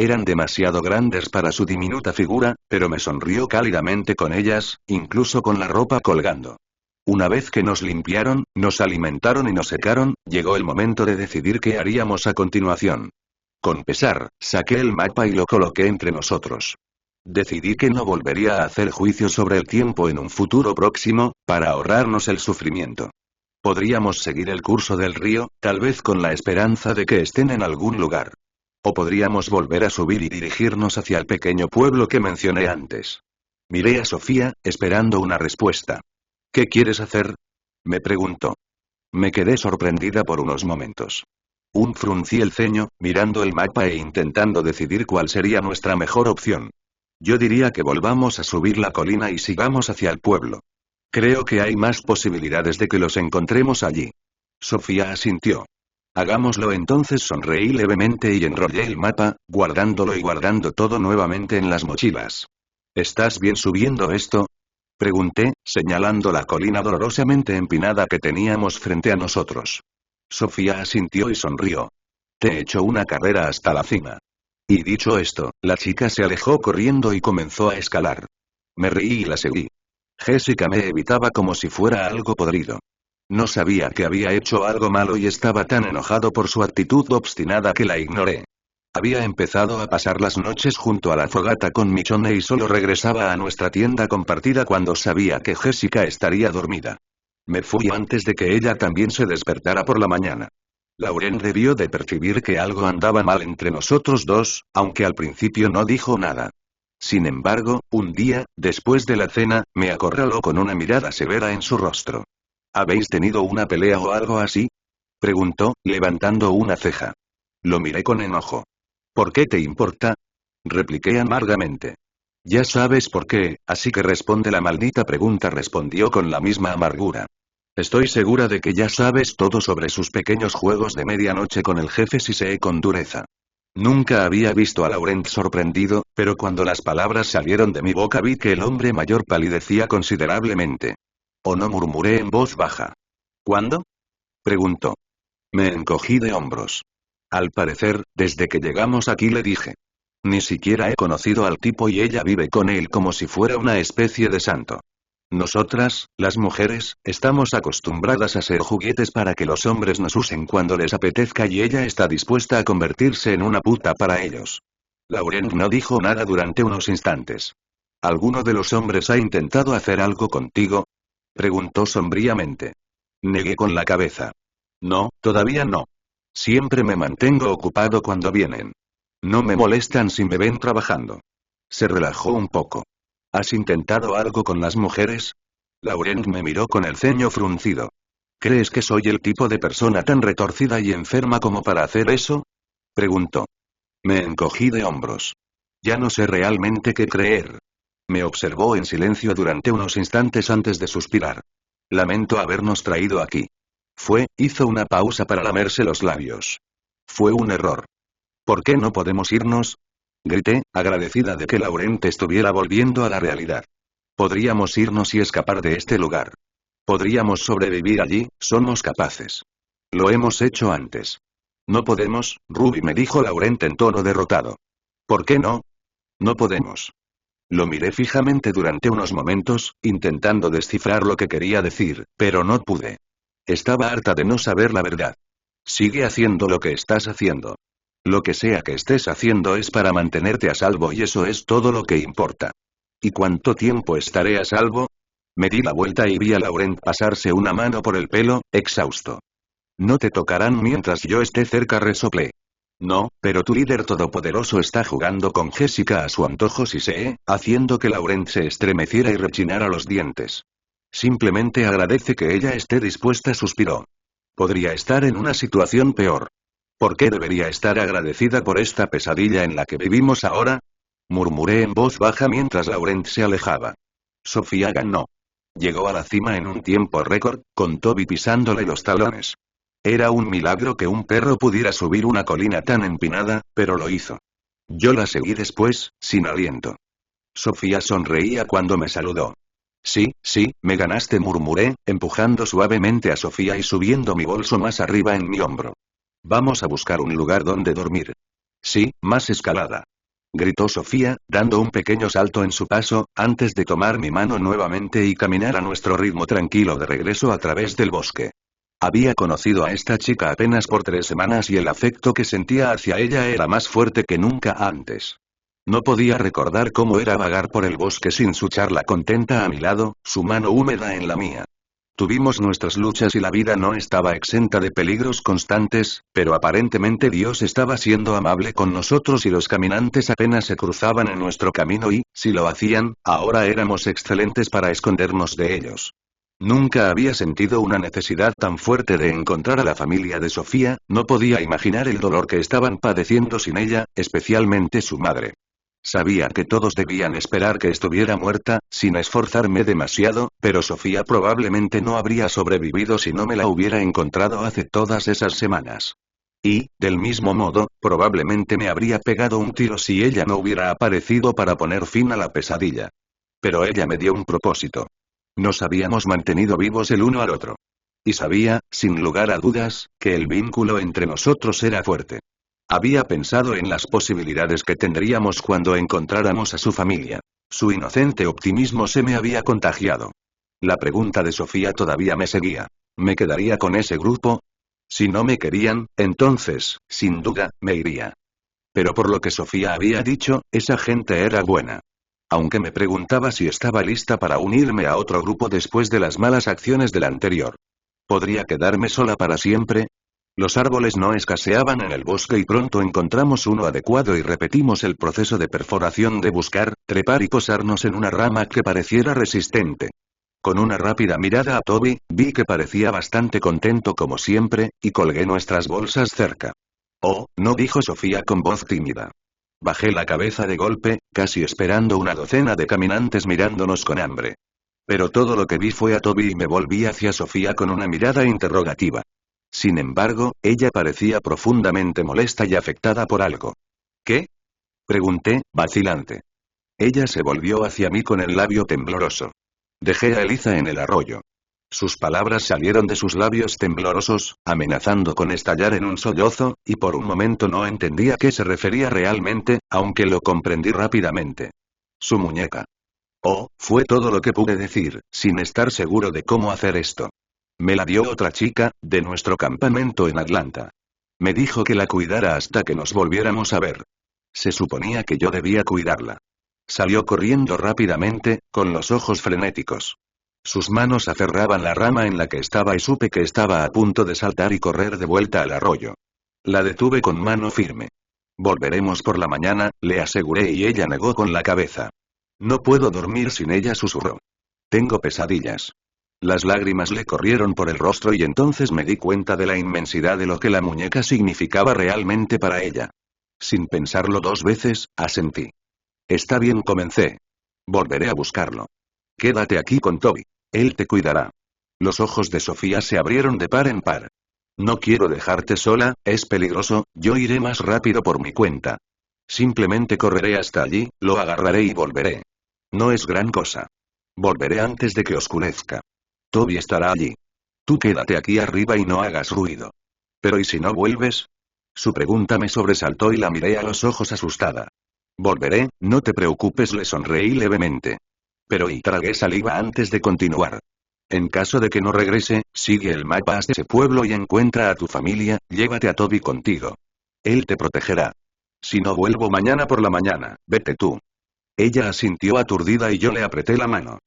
Eran demasiado grandes para su diminuta figura, pero me sonrió cálidamente con ellas, incluso con la ropa colgando. Una vez que nos limpiaron, nos alimentaron y nos secaron, llegó el momento de decidir qué haríamos a continuación. Con pesar, saqué el mapa y lo coloqué entre nosotros. Decidí que no volvería a hacer juicios sobre el tiempo en un futuro próximo, para ahorrarnos el sufrimiento. Podríamos seguir el curso del río, tal vez con la esperanza de que estén en algún lugar. O podríamos volver a subir y dirigirnos hacia el pequeño pueblo que mencioné antes. Miré a Sofía, esperando una respuesta. ¿Qué quieres hacer?, me preguntó. Me quedé sorprendida por unos momentos. Fruncí el ceño, mirando el mapa e intentando decidir cuál sería nuestra mejor opción. Yo diría que volvamos a subir la colina y sigamos hacia el pueblo. Creo que hay más posibilidades de que los encontremos allí. Sofía asintió. Hagámoslo entonces, sonreí levemente y enrollé el mapa, guardándolo y guardando todo nuevamente en las mochilas. ¿Estás bien subiendo esto?, pregunté, señalando la colina dolorosamente empinada que teníamos frente a nosotros. Sofía asintió y sonrió. Te he hecho una carrera hasta la cima. Y dicho esto, la chica se alejó corriendo y comenzó a escalar. Me reí y la seguí. Jessica me evitaba como si fuera algo podrido. No sabía que había hecho algo malo y estaba tan enojado por su actitud obstinada que la ignoré. Había empezado a pasar las noches junto a la fogata con Michonne y solo regresaba a nuestra tienda compartida cuando sabía que Jessica estaría dormida. Me fui antes de que ella también se despertara por la mañana. Lauren debió de percibir que algo andaba mal entre nosotros dos, aunque al principio no dijo nada. Sin embargo, un día, después de la cena, me acorraló con una mirada severa en su rostro. ¿Habéis tenido una pelea o algo así?, preguntó, levantando una ceja. Lo miré con enojo. ¿Por qué te importa?, repliqué amargamente. Ya sabes por qué, así que responde la maldita pregunta, respondió con la misma amargura. Estoy segura de que ya sabes todo sobre sus pequeños juegos de medianoche con el jefe, sisé con dureza. Nunca había visto a Laurent sorprendido, pero cuando las palabras salieron de mi boca vi que el hombre mayor palidecía considerablemente. ¿O no?, murmuré en voz baja. ¿Cuándo?, preguntó. Me encogí de hombros. Al parecer, desde que llegamos aquí, le dije. Ni siquiera he conocido al tipo y ella vive con él como si fuera una especie de santo. Nosotras, las mujeres, estamos acostumbradas a ser juguetes para que los hombres nos usen cuando les apetezca y ella está dispuesta a convertirse en una puta para ellos. Laurent no dijo nada durante unos instantes. ¿Alguno de los hombres ha intentado hacer algo contigo?, preguntó sombríamente. Negué con la cabeza. No, todavía no. Siempre me mantengo ocupado cuando vienen. No me molestan si me ven trabajando. Se relajó un poco. ¿Has intentado algo con las mujeres? Laurent me miró con el ceño fruncido. ¿Crees que soy el tipo de persona tan retorcida y enferma como para hacer eso?, preguntó. Me encogí de hombros. Ya no sé realmente qué creer. Me observó en silencio durante unos instantes antes de suspirar. Lamento habernos traído aquí. Hizo una pausa para lamerse los labios. Fue un error. ¿Por qué no podemos irnos?, grité, agradecida de que Laurent estuviera volviendo a la realidad. Podríamos irnos y escapar de este lugar. Podríamos sobrevivir allí, somos capaces. Lo hemos hecho antes. No podemos, Ruby, me dijo Laurent en tono derrotado. ¿Por qué no? No podemos. Lo miré fijamente durante unos momentos, intentando descifrar lo que quería decir, pero no pude. Estaba harta de no saber la verdad. Sigue haciendo lo que estás haciendo. Lo que sea que estés haciendo es para mantenerte a salvo y eso es todo lo que importa. ¿Y cuánto tiempo estaré a salvo? Me di la vuelta y vi a Laurent pasarse una mano por el pelo, exhausto. No te tocarán mientras yo esté cerca, resoplé. No, pero tu líder todopoderoso está jugando con Jessica a su antojo, sisé, haciendo que Laurent se estremeciera y rechinara los dientes. Simplemente agradece que ella esté dispuesta, suspiró. Podría estar en una situación peor. ¿Por qué debería estar agradecida por esta pesadilla en la que vivimos ahora?, murmuré en voz baja mientras Laurent se alejaba. Sofía ganó. Llegó a la cima en un tiempo récord, con Toby pisándole los talones. Era un milagro que un perro pudiera subir una colina tan empinada, pero lo hizo. Yo la seguí después, sin aliento. Sofía sonreía cuando me saludó. Sí, me ganaste, murmuré, empujando suavemente a Sofía y subiendo mi bolso más arriba en mi hombro. Vamos a buscar un lugar donde dormir. Sí, más escalada. Gritó Sofía, dando un pequeño salto en su paso, antes de tomar mi mano nuevamente y caminar a nuestro ritmo tranquilo de regreso a través del bosque. Había conocido a esta chica apenas por 3 semanas y el afecto que sentía hacia ella era más fuerte que nunca antes. No podía recordar cómo era vagar por el bosque sin su charla contenta a mi lado, su mano húmeda en la mía. Tuvimos nuestras luchas y la vida no estaba exenta de peligros constantes, pero aparentemente Dios estaba siendo amable con nosotros y los caminantes apenas se cruzaban en nuestro camino y, si lo hacían, ahora éramos excelentes para escondernos de ellos. Nunca había sentido una necesidad tan fuerte de encontrar a la familia de Sofía, no podía imaginar el dolor que estaban padeciendo sin ella, especialmente su madre. Sabía que todos debían esperar que estuviera muerta, sin esforzarme demasiado, pero Sofía probablemente no habría sobrevivido si no me la hubiera encontrado hace todas esas semanas. Y, del mismo modo, probablemente me habría pegado un tiro si ella no hubiera aparecido para poner fin a la pesadilla. Pero ella me dio un propósito. Nos habíamos mantenido vivos el uno al otro. Y sabía, sin lugar a dudas, que el vínculo entre nosotros era fuerte. Había pensado en las posibilidades que tendríamos cuando encontráramos a su familia. Su inocente optimismo se me había contagiado. La pregunta de Sofía todavía me seguía. ¿Me quedaría con ese grupo? Si no me querían, entonces, sin duda, me iría. Pero por lo que Sofía había dicho, esa gente era buena. Aunque me preguntaba si estaba lista para unirme a otro grupo después de las malas acciones del anterior. ¿Podría quedarme sola para siempre? Los árboles no escaseaban en el bosque y pronto encontramos uno adecuado y repetimos el proceso de perforación de buscar, trepar y posarnos en una rama que pareciera resistente. Con una rápida mirada a Toby, vi que parecía bastante contento como siempre, y colgué nuestras bolsas cerca. Oh, no, dijo Sofía con voz tímida. Bajé la cabeza de golpe, casi esperando una docena de caminantes mirándonos con hambre. Pero todo lo que vi fue a Toby y me volví hacia Sofía con una mirada interrogativa. Sin embargo, ella parecía profundamente molesta y afectada por algo. ¿Qué? Pregunté, vacilante. Ella se volvió hacia mí con el labio tembloroso. Dejé a Eliza en el arroyo. Sus palabras salieron de sus labios temblorosos, amenazando con estallar en un sollozo, y por un momento no entendí a qué se refería realmente, aunque lo comprendí rápidamente. Su muñeca. Oh, fue todo lo que pude decir, sin estar seguro de cómo hacer esto. Me la dio otra chica, de nuestro campamento en Atlanta. Me dijo que la cuidara hasta que nos volviéramos a ver. Se suponía que yo debía cuidarla. Salió corriendo rápidamente, con los ojos frenéticos. Sus manos aferraban la rama en la que estaba y supe que estaba a punto de saltar y correr de vuelta al arroyo. La detuve con mano firme. Volveremos por la mañana, le aseguré y ella negó con la cabeza. No puedo dormir sin ella, susurró. Tengo pesadillas. Las lágrimas le corrieron por el rostro y entonces me di cuenta de la inmensidad de lo que la muñeca significaba realmente para ella. Sin pensarlo 2 veces, asentí. Está bien, comencé. Volveré a buscarlo. Quédate aquí con Toby. Él te cuidará. Los ojos de Sofía se abrieron de par en par. No quiero dejarte sola, es peligroso, yo iré más rápido por mi cuenta. Simplemente correré hasta allí, lo agarraré y volveré. No es gran cosa. Volveré antes de que oscurezca. Toby estará allí. Tú quédate aquí arriba y no hagas ruido. ¿Pero y si no vuelves? Su pregunta me sobresaltó y la miré a los ojos asustada. Volveré, no te preocupes, le sonreí levemente. Pero y tragué saliva antes de continuar. En caso de que no regrese, sigue el mapa hasta ese pueblo y encuentra a tu familia, llévate a Toby contigo. Él te protegerá. Si no vuelvo mañana por la mañana, vete tú. Ella asintió aturdida y yo le apreté la mano.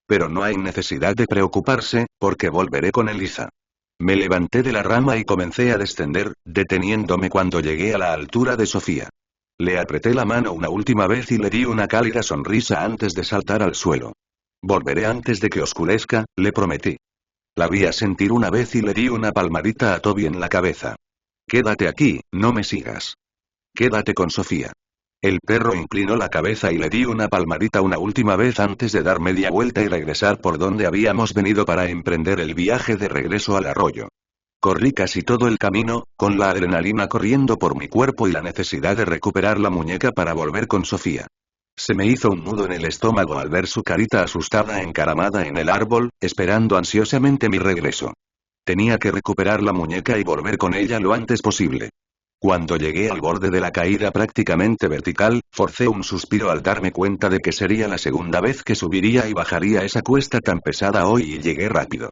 Pero no hay necesidad de preocuparse, porque volveré con Eliza. Me levanté de la rama y comencé a descender, deteniéndome cuando llegué a la altura de Sofía. Le apreté la mano una última vez y le di una cálida sonrisa antes de saltar al suelo. Volveré antes de que oscurezca, le prometí. La vi asentir una vez y le di una palmadita a Toby en la cabeza. Quédate aquí, no me sigas. Quédate con Sofía. El perro inclinó la cabeza y le di una palmadita una última vez antes de dar media vuelta y regresar por donde habíamos venido para emprender el viaje de regreso al arroyo. Corrí casi todo el camino, con la adrenalina corriendo por mi cuerpo y la necesidad de recuperar la muñeca para volver con Sofía. Se me hizo un nudo en el estómago al ver su carita asustada encaramada en el árbol, esperando ansiosamente mi regreso. Tenía que recuperar la muñeca y volver con ella lo antes posible. Cuando llegué al borde de la caída prácticamente vertical, forcé un suspiro al darme cuenta de que sería la segunda vez que subiría y bajaría esa cuesta tan pesada hoy y llegué rápido.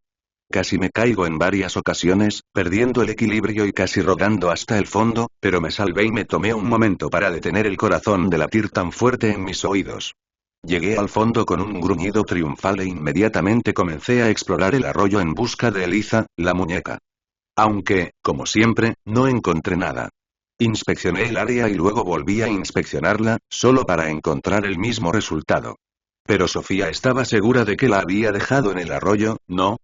Casi me caigo en varias ocasiones, perdiendo el equilibrio y casi rodando hasta el fondo, pero me salvé y me tomé un momento para detener el corazón de latir tan fuerte en mis oídos. Llegué al fondo con un gruñido triunfal e inmediatamente comencé a explorar el arroyo en busca de Eliza, la muñeca. Aunque, como siempre, no encontré nada. Inspeccioné el área y luego volví a inspeccionarla, solo para encontrar el mismo resultado. Pero Sofía estaba segura de que la había dejado en el arroyo, ¿no?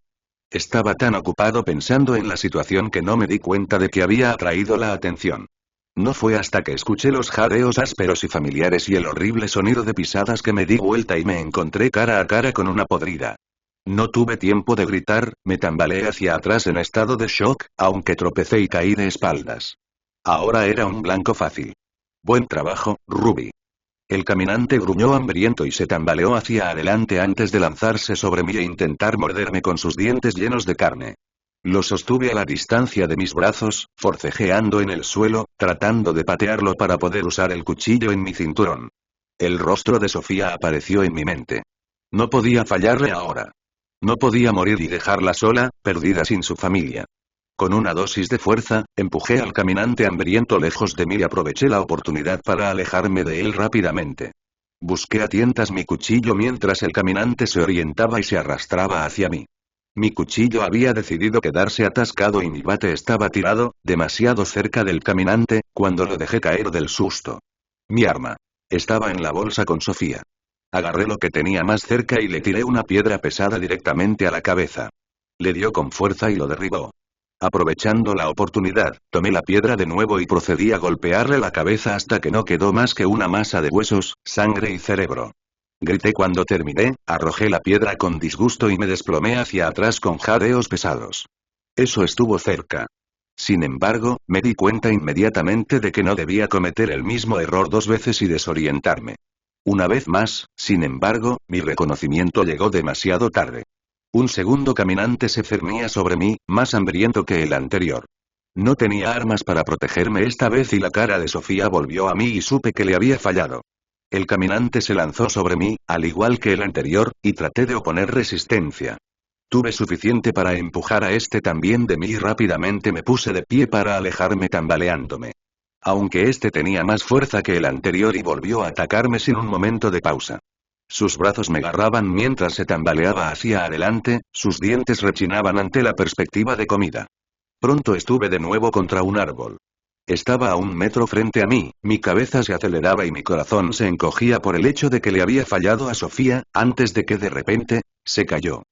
Estaba tan ocupado pensando en la situación que no me di cuenta de que había atraído la atención. No fue hasta que escuché los jadeos ásperos y familiares y el horrible sonido de pisadas que me di vuelta y me encontré cara a cara con una podrida. No tuve tiempo de gritar, me tambaleé hacia atrás en estado de shock, aunque tropecé y caí de espaldas. Ahora era un blanco fácil. Buen trabajo, Ruby. El caminante gruñó hambriento y se tambaleó hacia adelante antes de lanzarse sobre mí e intentar morderme con sus dientes llenos de carne. Lo sostuve a la distancia de mis brazos, forcejeando en el suelo, tratando de patearlo para poder usar el cuchillo en mi cinturón. El rostro de Sofía apareció en mi mente. No podía fallarle ahora. No podía morir y dejarla sola, perdida sin su familia. Con una dosis de fuerza, empujé al caminante hambriento lejos de mí y aproveché la oportunidad para alejarme de él rápidamente. Busqué a tientas mi cuchillo mientras el caminante se orientaba y se arrastraba hacia mí. Mi cuchillo había decidido quedarse atascado y mi bate estaba tirado, demasiado cerca del caminante, cuando lo dejé caer del susto. Mi arma. Estaba en la bolsa con Sofía. Agarré lo que tenía más cerca y le tiré una piedra pesada directamente a la cabeza. Le dio con fuerza y lo derribó. Aprovechando la oportunidad, tomé la piedra de nuevo y procedí a golpearle la cabeza hasta que no quedó más que una masa de huesos, sangre y cerebro. Grité cuando terminé, arrojé la piedra con disgusto y me desplomé hacia atrás con jadeos pesados. Eso estuvo cerca. Sin embargo, me di cuenta inmediatamente de que no debía cometer el mismo error dos veces y desorientarme. Una vez más, sin embargo, mi reconocimiento llegó demasiado tarde. Un segundo caminante se cernía sobre mí, más hambriento que el anterior. No tenía armas para protegerme esta vez y la cara de Sofía volvió a mí y supe que le había fallado. El caminante se lanzó sobre mí, al igual que el anterior, y traté de oponer resistencia. Tuve suficiente para empujar a este también de mí y rápidamente me puse de pie para alejarme tambaleándome. Aunque este tenía más fuerza que el anterior y volvió a atacarme sin un momento de pausa. Sus brazos me agarraban mientras se tambaleaba hacia adelante, sus dientes rechinaban ante la perspectiva de comida. Pronto estuve de nuevo contra un árbol. Estaba a 1 metro frente a mí, mi cabeza se aceleraba y mi corazón se encogía por el hecho de que le había fallado a Sofía, antes de que de repente, se cayó.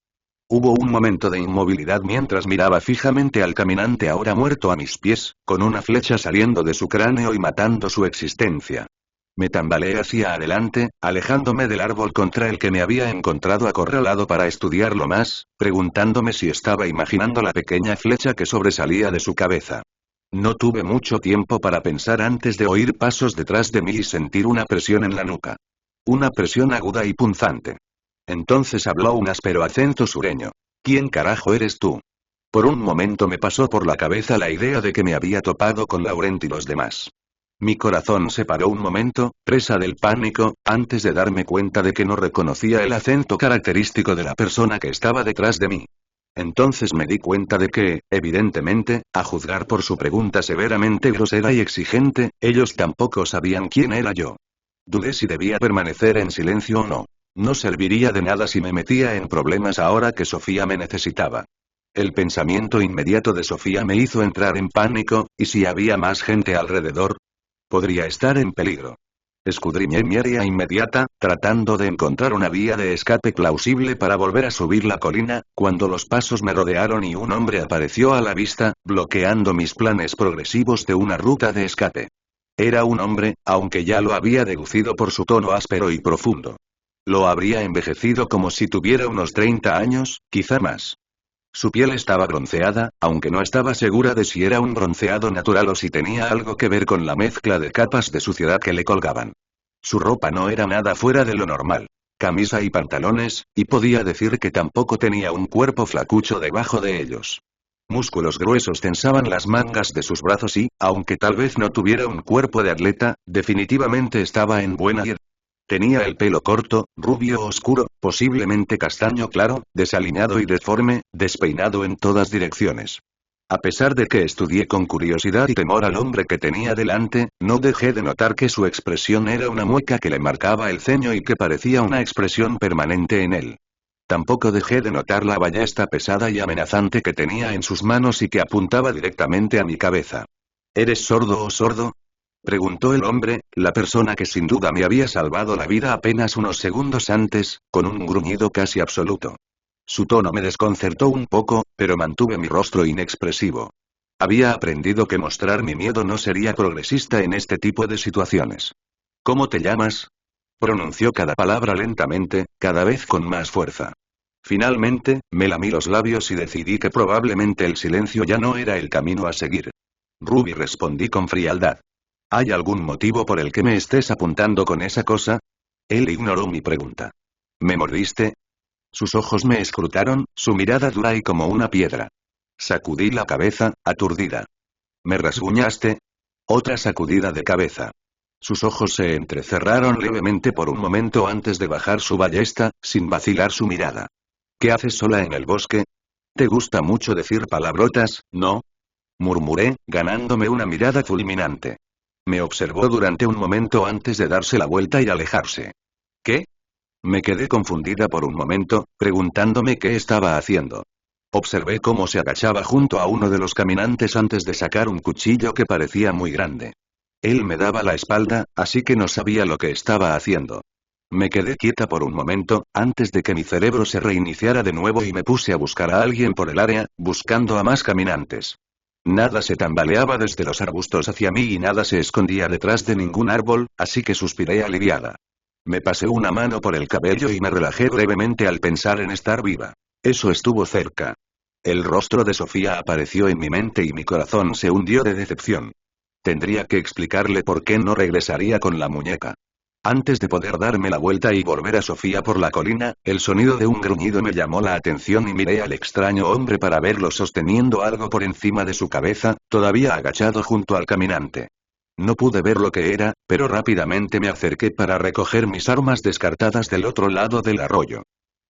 Hubo un momento de inmovilidad mientras miraba fijamente al caminante ahora muerto a mis pies, con una flecha saliendo de su cráneo y matando su existencia. Me tambaleé hacia adelante, alejándome del árbol contra el que me había encontrado acorralado para estudiarlo más, preguntándome si estaba imaginando la pequeña flecha que sobresalía de su cabeza. No tuve mucho tiempo para pensar antes de oír pasos detrás de mí y sentir una presión en la nuca. Una presión aguda y punzante. Entonces habló un áspero acento sureño. ¿Quién carajo eres tú? Por un momento me pasó por la cabeza la idea de que me había topado con Laurent y los demás. Mi corazón se paró un momento, presa del pánico, antes de darme cuenta de que no reconocía el acento característico de la persona que estaba detrás de mí. Entonces me di cuenta de que, evidentemente, a juzgar por su pregunta severamente grosera y exigente, ellos tampoco sabían quién era yo. Dudé si debía permanecer en silencio o no. No serviría de nada si me metía en problemas ahora que Sofía me necesitaba. El pensamiento inmediato de Sofía me hizo entrar en pánico, ¿y si había más gente alrededor? Podría estar en peligro. Escudriñé mi área inmediata, tratando de encontrar una vía de escape plausible para volver a subir la colina, cuando los pasos me rodearon y un hombre apareció a la vista, bloqueando mis planes progresivos de una ruta de escape. Era un hombre, aunque ya lo había deducido por su tono áspero y profundo. Lo habría envejecido como si tuviera unos 30 años, quizá más. Su piel estaba bronceada, aunque no estaba segura de si era un bronceado natural o si tenía algo que ver con la mezcla de capas de suciedad que le colgaban. Su ropa no era nada fuera de lo normal. Camisa y pantalones, y podía decir que tampoco tenía un cuerpo flacucho debajo de ellos. Músculos gruesos tensaban las mangas de sus brazos y, aunque tal vez no tuviera un cuerpo de atleta, definitivamente estaba en buena dieta. Tenía el pelo corto, rubio oscuro, posiblemente castaño claro, desaliñado y deforme, despeinado en todas direcciones. A pesar de que estudié con curiosidad y temor al hombre que tenía delante, no dejé de notar que su expresión era una mueca que le marcaba el ceño y que parecía una expresión permanente en él. Tampoco dejé de notar la ballesta pesada y amenazante que tenía en sus manos y que apuntaba directamente a mi cabeza. ¿Eres sordo o sordo? Preguntó el hombre, la persona que sin duda me había salvado la vida apenas unos segundos antes, con un gruñido casi absoluto. Su tono me desconcertó un poco, pero mantuve mi rostro inexpresivo. Había aprendido que mostrar mi miedo no sería progresista en este tipo de situaciones. ¿Cómo te llamas? Pronunció cada palabra lentamente, cada vez con más fuerza. Finalmente, me lamí los labios y decidí que probablemente el silencio ya no era el camino a seguir. Ruby, respondí con frialdad. ¿Hay algún motivo por el que me estés apuntando con esa cosa? Él ignoró mi pregunta. ¿Me mordiste? Sus ojos me escrutaron, su mirada dura y como una piedra. Sacudí la cabeza, aturdida. ¿Me rasguñaste? Otra sacudida de cabeza. Sus ojos se entrecerraron levemente por un momento antes de bajar su ballesta, sin vacilar su mirada. ¿Qué haces sola en el bosque? ¿Te gusta mucho decir palabrotas, no? Murmuré, ganándome una mirada fulminante. Me observó durante un momento antes de darse la vuelta y alejarse. ¿Qué? Me quedé confundida por un momento, preguntándome qué estaba haciendo. Observé cómo se agachaba junto a uno de los caminantes antes de sacar un cuchillo que parecía muy grande. Él me daba la espalda, así que no sabía lo que estaba haciendo. Me quedé quieta por un momento, antes de que mi cerebro se reiniciara de nuevo y me puse a buscar a alguien por el área, buscando a más caminantes. Nada se tambaleaba desde los arbustos hacia mí y nada se escondía detrás de ningún árbol, así que suspiré aliviada. Me pasé una mano por el cabello y me relajé brevemente al pensar en estar viva. Eso estuvo cerca. El rostro de Sofía apareció en mi mente y mi corazón se hundió de decepción. Tendría que explicarle por qué no regresaría con la muñeca. Antes de poder darme la vuelta y volver a Sofía por la colina, el sonido de un gruñido me llamó la atención y miré al extraño hombre para verlo sosteniendo algo por encima de su cabeza, todavía agachado junto al caminante. No pude ver lo que era, pero rápidamente me acerqué para recoger mis armas descartadas del otro lado del arroyo.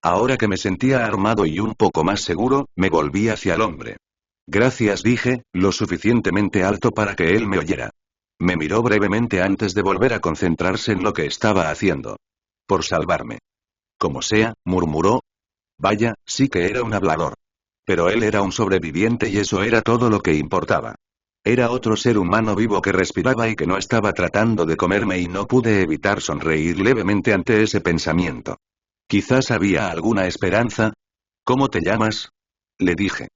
Ahora que me sentía armado y un poco más seguro, me volví hacia el hombre. Gracias, dije, lo suficientemente alto para que él me oyera. Me miró brevemente antes de volver a concentrarse en lo que estaba haciendo. Por salvarme. Como sea, murmuró. Vaya, sí que era un hablador. Pero él era un sobreviviente y eso era todo lo que importaba. Era otro ser humano vivo que respiraba y que no estaba tratando de comerme y no pude evitar sonreír levemente ante ese pensamiento. Quizás había alguna esperanza. ¿Cómo te llamas? Le dije.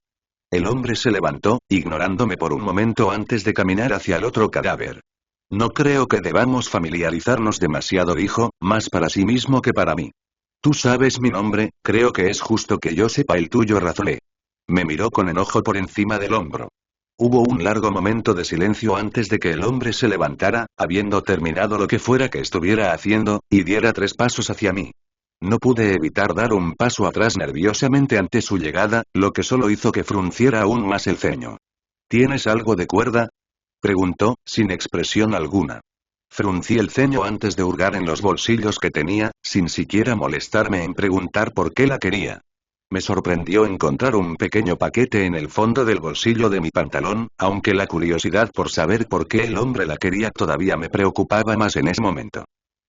El hombre se levantó, ignorándome por un momento antes de caminar hacia el otro cadáver. No creo que debamos familiarizarnos demasiado, dijo, más para sí mismo que para mí. Tú sabes mi nombre, creo que es justo que yo sepa el tuyo, razoné. Me miró con enojo por encima del hombro. Hubo un largo momento de silencio antes de que el hombre se levantara, habiendo terminado lo que fuera que estuviera haciendo, y diera 3 pasos hacia mí. No pude evitar dar un paso atrás nerviosamente ante su llegada, lo que solo hizo que frunciera aún más el ceño. ¿Tienes algo de cuerda? Preguntó, sin expresión alguna. Fruncí el ceño antes de hurgar en los bolsillos que tenía, sin siquiera molestarme en preguntar por qué la quería. Me sorprendió encontrar un pequeño paquete en el fondo del bolsillo de mi pantalón, aunque la curiosidad por saber por qué el hombre la quería todavía me preocupaba más en ese momento.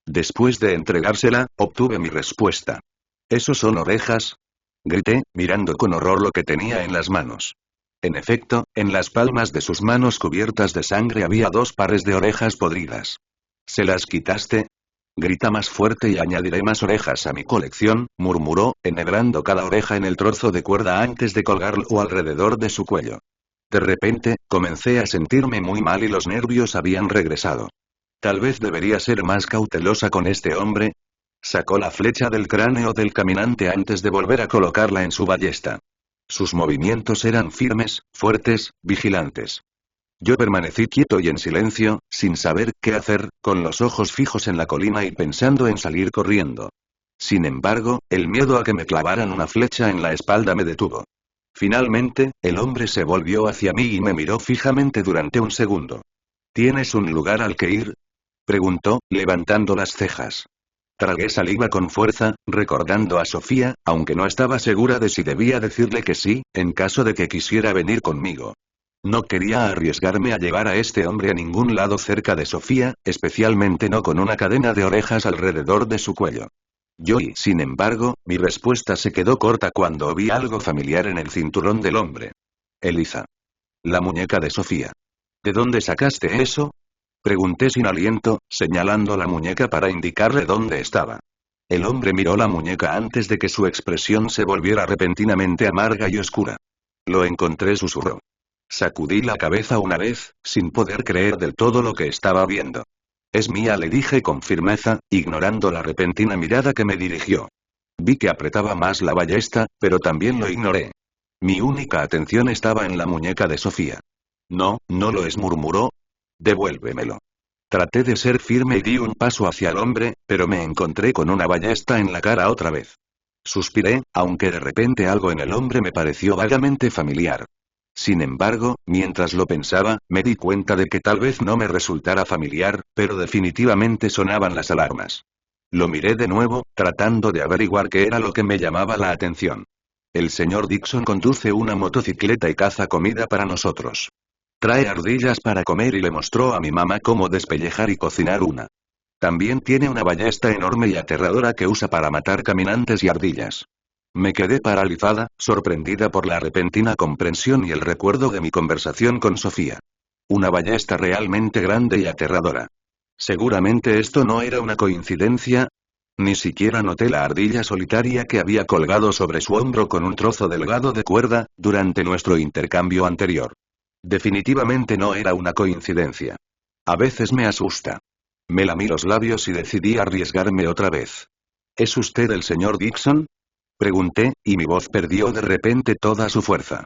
Después de entregársela, obtuve mi respuesta. ¿Esos son orejas? Grité, mirando con horror lo que tenía en las manos. En efecto, en las palmas de sus manos cubiertas de sangre había 2 pares de orejas podridas. ¿Se las quitaste? Grita más fuerte y añadiré más orejas a mi colección, murmuró, enhebrando cada oreja en el trozo de cuerda antes de colgarlo alrededor de su cuello. De repente, comencé a sentirme muy mal y los nervios habían regresado. Tal vez debería ser más cautelosa con este hombre. Sacó la flecha del cráneo del caminante antes de volver a colocarla en su ballesta. Sus movimientos eran firmes, fuertes, vigilantes. Yo permanecí quieto y en silencio, sin saber qué hacer, con los ojos fijos en la colina y pensando en salir corriendo. Sin embargo, el miedo a que me clavaran una flecha en la espalda me detuvo. Finalmente, el hombre se volvió hacia mí y me miró fijamente durante un segundo. ¿Tienes un lugar al que ir? Preguntó, levantando las cejas. Tragué saliva con fuerza, recordando a Sofía, aunque no estaba segura de si debía decirle que sí, en caso de que quisiera venir conmigo. No quería arriesgarme a llevar a este hombre a ningún lado cerca de Sofía, especialmente no con una cadena de orejas alrededor de su cuello. Sin embargo, mi respuesta se quedó corta cuando vi algo familiar en el cinturón del hombre. Eliza. La muñeca de Sofía. ¿De dónde sacaste eso? Pregunté sin aliento, señalando la muñeca para indicarle dónde estaba. El hombre miró la muñeca antes de que su expresión se volviera repentinamente amarga y oscura. Lo encontré, susurró. Sacudí la cabeza una vez, sin poder creer del todo lo que estaba viendo. Es mía, le dije con firmeza, ignorando la repentina mirada que me dirigió. Vi que apretaba más la ballesta, pero también lo ignoré. Mi única atención estaba en la muñeca de Sofía. No, no lo es, murmuró. Devuélvemelo. Traté de ser firme y di un paso hacia el hombre, pero me encontré con una ballesta en la cara otra vez. Suspiré, aunque de repente algo en el hombre me pareció vagamente familiar. Sin embargo, mientras lo pensaba, me di cuenta de que tal vez no me resultara familiar, pero definitivamente sonaban las alarmas. Lo miré de nuevo, tratando de averiguar qué era lo que me llamaba la atención. El señor Dixon conduce una motocicleta y caza comida para nosotros. Trae ardillas para comer y le mostró a mi mamá cómo despellejar y cocinar una. También tiene una ballesta enorme y aterradora que usa para matar caminantes y ardillas. Me quedé paralizada, sorprendida por la repentina comprensión y el recuerdo de mi conversación con Sofía. Una ballesta realmente grande y aterradora. Seguramente esto no era una coincidencia. Ni siquiera noté la ardilla solitaria que había colgado sobre su hombro con un trozo delgado de cuerda, durante nuestro intercambio anterior. Definitivamente no era una coincidencia. A veces me asusta. Me lamí los labios y decidí arriesgarme otra vez. ¿Es usted el señor Dixon? Pregunté, y mi voz perdió de repente toda su fuerza.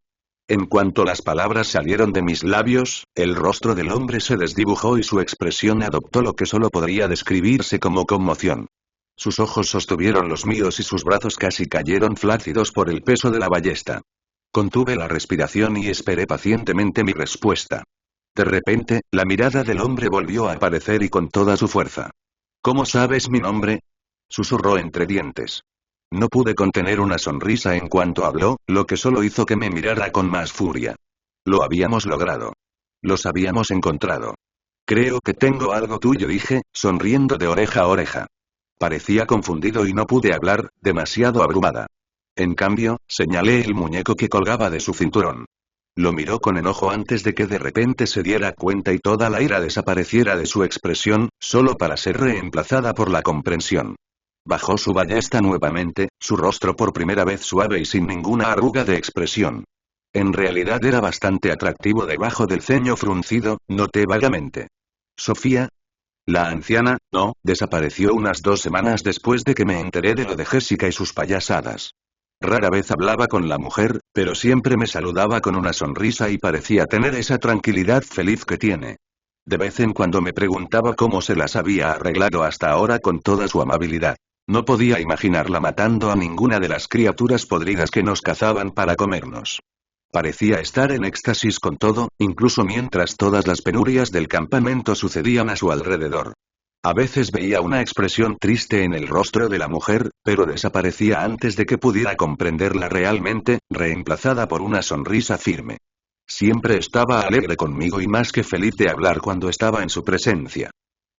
En cuanto las palabras salieron de mis labios, el rostro del hombre se desdibujó y su expresión adoptó lo que solo podría describirse como conmoción. Sus ojos sostuvieron los míos y sus brazos casi cayeron flácidos por el peso de la ballesta. Contuve la respiración y esperé pacientemente mi respuesta. De repente, la mirada del hombre volvió a aparecer y con toda su fuerza. ¿Cómo sabes mi nombre? Susurró entre dientes. No pude contener una sonrisa en cuanto habló, lo que solo hizo que me mirara con más furia. Lo habíamos logrado. Los habíamos encontrado. Creo que tengo algo tuyo, dije, sonriendo de oreja a oreja. Parecía confundido y no pude hablar, demasiado abrumada. En cambio, señalé el muñeco que colgaba de su cinturón. Lo miró con enojo antes de que de repente se diera cuenta y toda la ira desapareciera de su expresión, solo para ser reemplazada por la comprensión. Bajó su ballesta nuevamente, su rostro por primera vez suave y sin ninguna arruga de expresión. En realidad era bastante atractivo debajo del ceño fruncido, noté vagamente. Sofía. La anciana, no, desapareció unas 2 semanas después de que me enteré de lo de Jessica y sus payasadas. Rara vez hablaba con la mujer, pero siempre me saludaba con una sonrisa y parecía tener esa tranquilidad feliz que tiene. De vez en cuando me preguntaba cómo se las había arreglado hasta ahora con toda su amabilidad. No podía imaginarla matando a ninguna de las criaturas podridas que nos cazaban para comernos. Parecía estar en éxtasis con todo, incluso mientras todas las penurias del campamento sucedían a su alrededor. A veces veía una expresión triste en el rostro de la mujer, pero desaparecía antes de que pudiera comprenderla realmente, reemplazada por una sonrisa firme. Siempre estaba alegre conmigo y más que feliz de hablar cuando estaba en su presencia.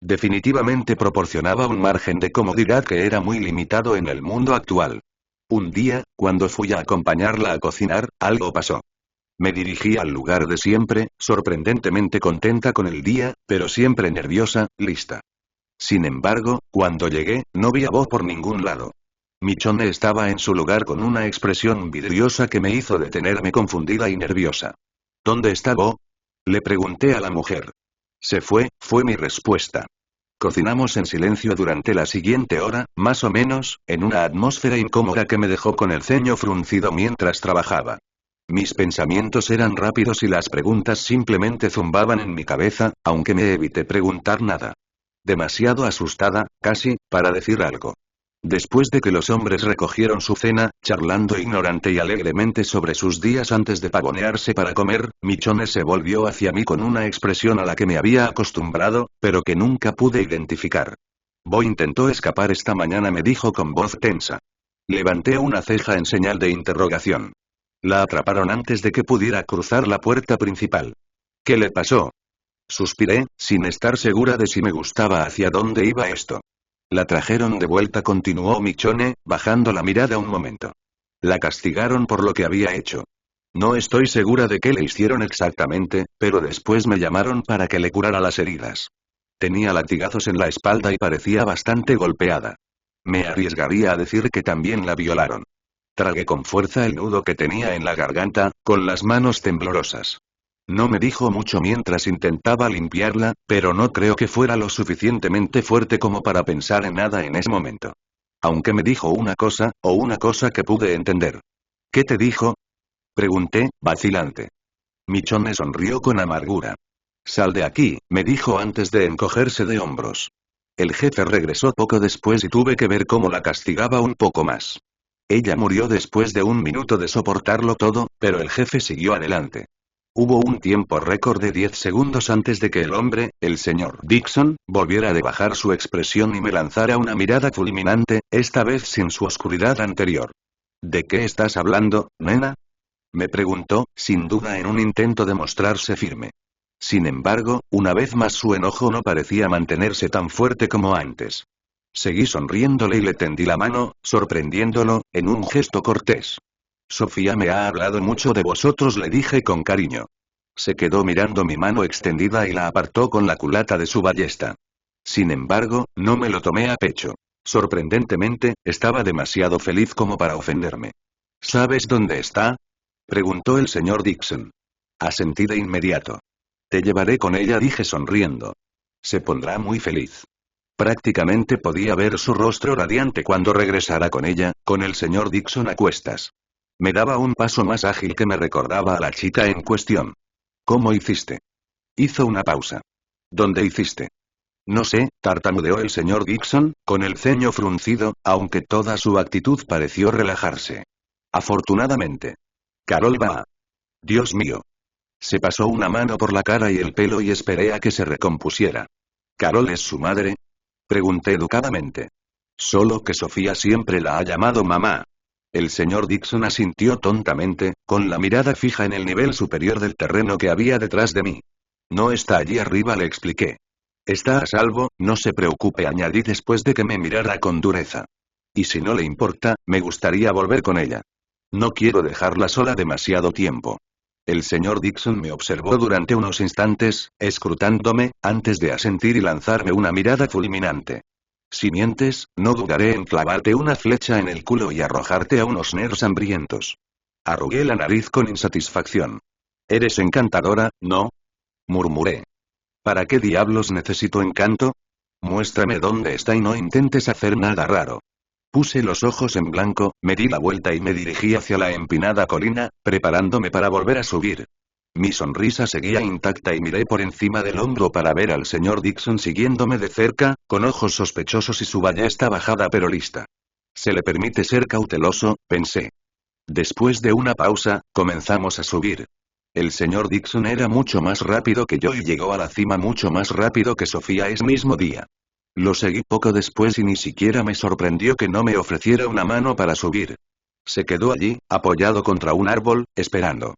Definitivamente proporcionaba un margen de comodidad que era muy limitado en el mundo actual. Un día, cuando fui a acompañarla a cocinar, algo pasó. Me dirigí al lugar de siempre, sorprendentemente contenta con el día, pero siempre nerviosa, lista. Sin embargo, cuando llegué, no vi a Bo por ningún lado. Michonne estaba en su lugar con una expresión vidriosa que me hizo detenerme confundida y nerviosa. ¿Dónde está Bo? Le pregunté a la mujer. Se fue mi respuesta. Cocinamos en silencio durante la siguiente hora, más o menos, en una atmósfera incómoda que me dejó con el ceño fruncido mientras trabajaba. Mis pensamientos eran rápidos y las preguntas simplemente zumbaban en mi cabeza, aunque me evité preguntar nada. Demasiado asustada, casi, para decir algo. Después de que los hombres recogieron su cena, charlando ignorante y alegremente sobre sus días antes de pavonearse para comer, Michonne se volvió hacia mí con una expresión a la que me había acostumbrado, pero que nunca pude identificar. Bo intentó escapar esta mañana, me dijo con voz tensa. Levanté una ceja en señal de interrogación. La atraparon antes de que pudiera cruzar la puerta principal. ¿Qué le pasó? Suspiré, sin estar segura de si me gustaba hacia dónde iba esto. La trajeron de vuelta, continuó Michonne, bajando la mirada un momento. La castigaron por lo que había hecho. No estoy segura de qué le hicieron exactamente, pero después me llamaron para que le curara las heridas. Tenía latigazos en la espalda y parecía bastante golpeada. Me arriesgaría a decir que también la violaron. Tragué con fuerza el nudo que tenía en la garganta, con las manos temblorosas. No me dijo mucho mientras intentaba limpiarla, pero no creo que fuera lo suficientemente fuerte como para pensar en nada en ese momento. Aunque me dijo una cosa, o una cosa que pude entender. ¿Qué te dijo? Pregunté, vacilante. Michonne sonrió con amargura. Sal de aquí, me dijo antes de encogerse de hombros. El jefe regresó poco después y tuve que ver cómo la castigaba un poco más. Ella murió después de un minuto de soportarlo todo, pero el jefe siguió adelante. Hubo un tiempo récord de 10 segundos antes de que el hombre, el señor Dixon, volviera de bajar su expresión y me lanzara una mirada fulminante, esta vez sin su oscuridad anterior. ¿De qué estás hablando, nena? Me preguntó, sin duda en un intento de mostrarse firme. Sin embargo, una vez más su enojo no parecía mantenerse tan fuerte como antes. Seguí sonriéndole y le tendí la mano, sorprendiéndolo, en un gesto cortés. Sofía me ha hablado mucho de vosotros, le dije con cariño. Se quedó mirando mi mano extendida y la apartó con la culata de su ballesta. Sin embargo, no me lo tomé a pecho. Sorprendentemente, estaba demasiado feliz como para ofenderme. ¿Sabes dónde está? Preguntó el señor Dixon. Asentí de inmediato. Te llevaré con ella, dije sonriendo. Se pondrá muy feliz. Prácticamente podía ver su rostro radiante cuando regresara con ella, con el señor Dixon a cuestas. Me daba un paso más ágil que me recordaba a la chica en cuestión. ¿Cómo hiciste? Hizo una pausa. ¿Dónde hiciste? No sé, tartamudeó el señor Dixon, con el ceño fruncido, aunque toda su actitud pareció relajarse. Afortunadamente. Carol va. Dios mío. Se pasó una mano por la cara y el pelo y esperé a que se recompusiera. ¿Carol es su madre? Pregunté educadamente. Solo que Sofía siempre la ha llamado mamá. El señor Dixon asintió tontamente, con la mirada fija en el nivel superior del terreno que había detrás de mí. No está allí arriba, le expliqué. Está a salvo, no se preocupe, añadí después de que me mirara con dureza. Y si no le importa, me gustaría volver con ella. No quiero dejarla sola demasiado tiempo. El señor Dixon me observó durante unos instantes, escrutándome, antes de asentir y lanzarme una mirada fulminante. Si mientes, no dudaré en clavarte una flecha en el culo y arrojarte a unos nerds hambrientos. Arrugué la nariz con insatisfacción. Eres encantadora, ¿no? Murmuré. ¿Para qué diablos necesito encanto? Muéstrame dónde está y no intentes hacer nada raro. Puse los ojos en blanco, me di la vuelta y me dirigí hacia la empinada colina, preparándome para volver a subir. Mi sonrisa seguía intacta y miré por encima del hombro para ver al señor Dixon siguiéndome de cerca, con ojos sospechosos y su ballesta bajada pero lista. Se le permite ser cauteloso, pensé. Después de una pausa, comenzamos a subir. El señor Dixon era mucho más rápido que yo y llegó a la cima mucho más rápido que Sofía ese mismo día. Lo seguí poco después y ni siquiera me sorprendió que no me ofreciera una mano para subir. Se quedó allí, apoyado contra un árbol, esperando.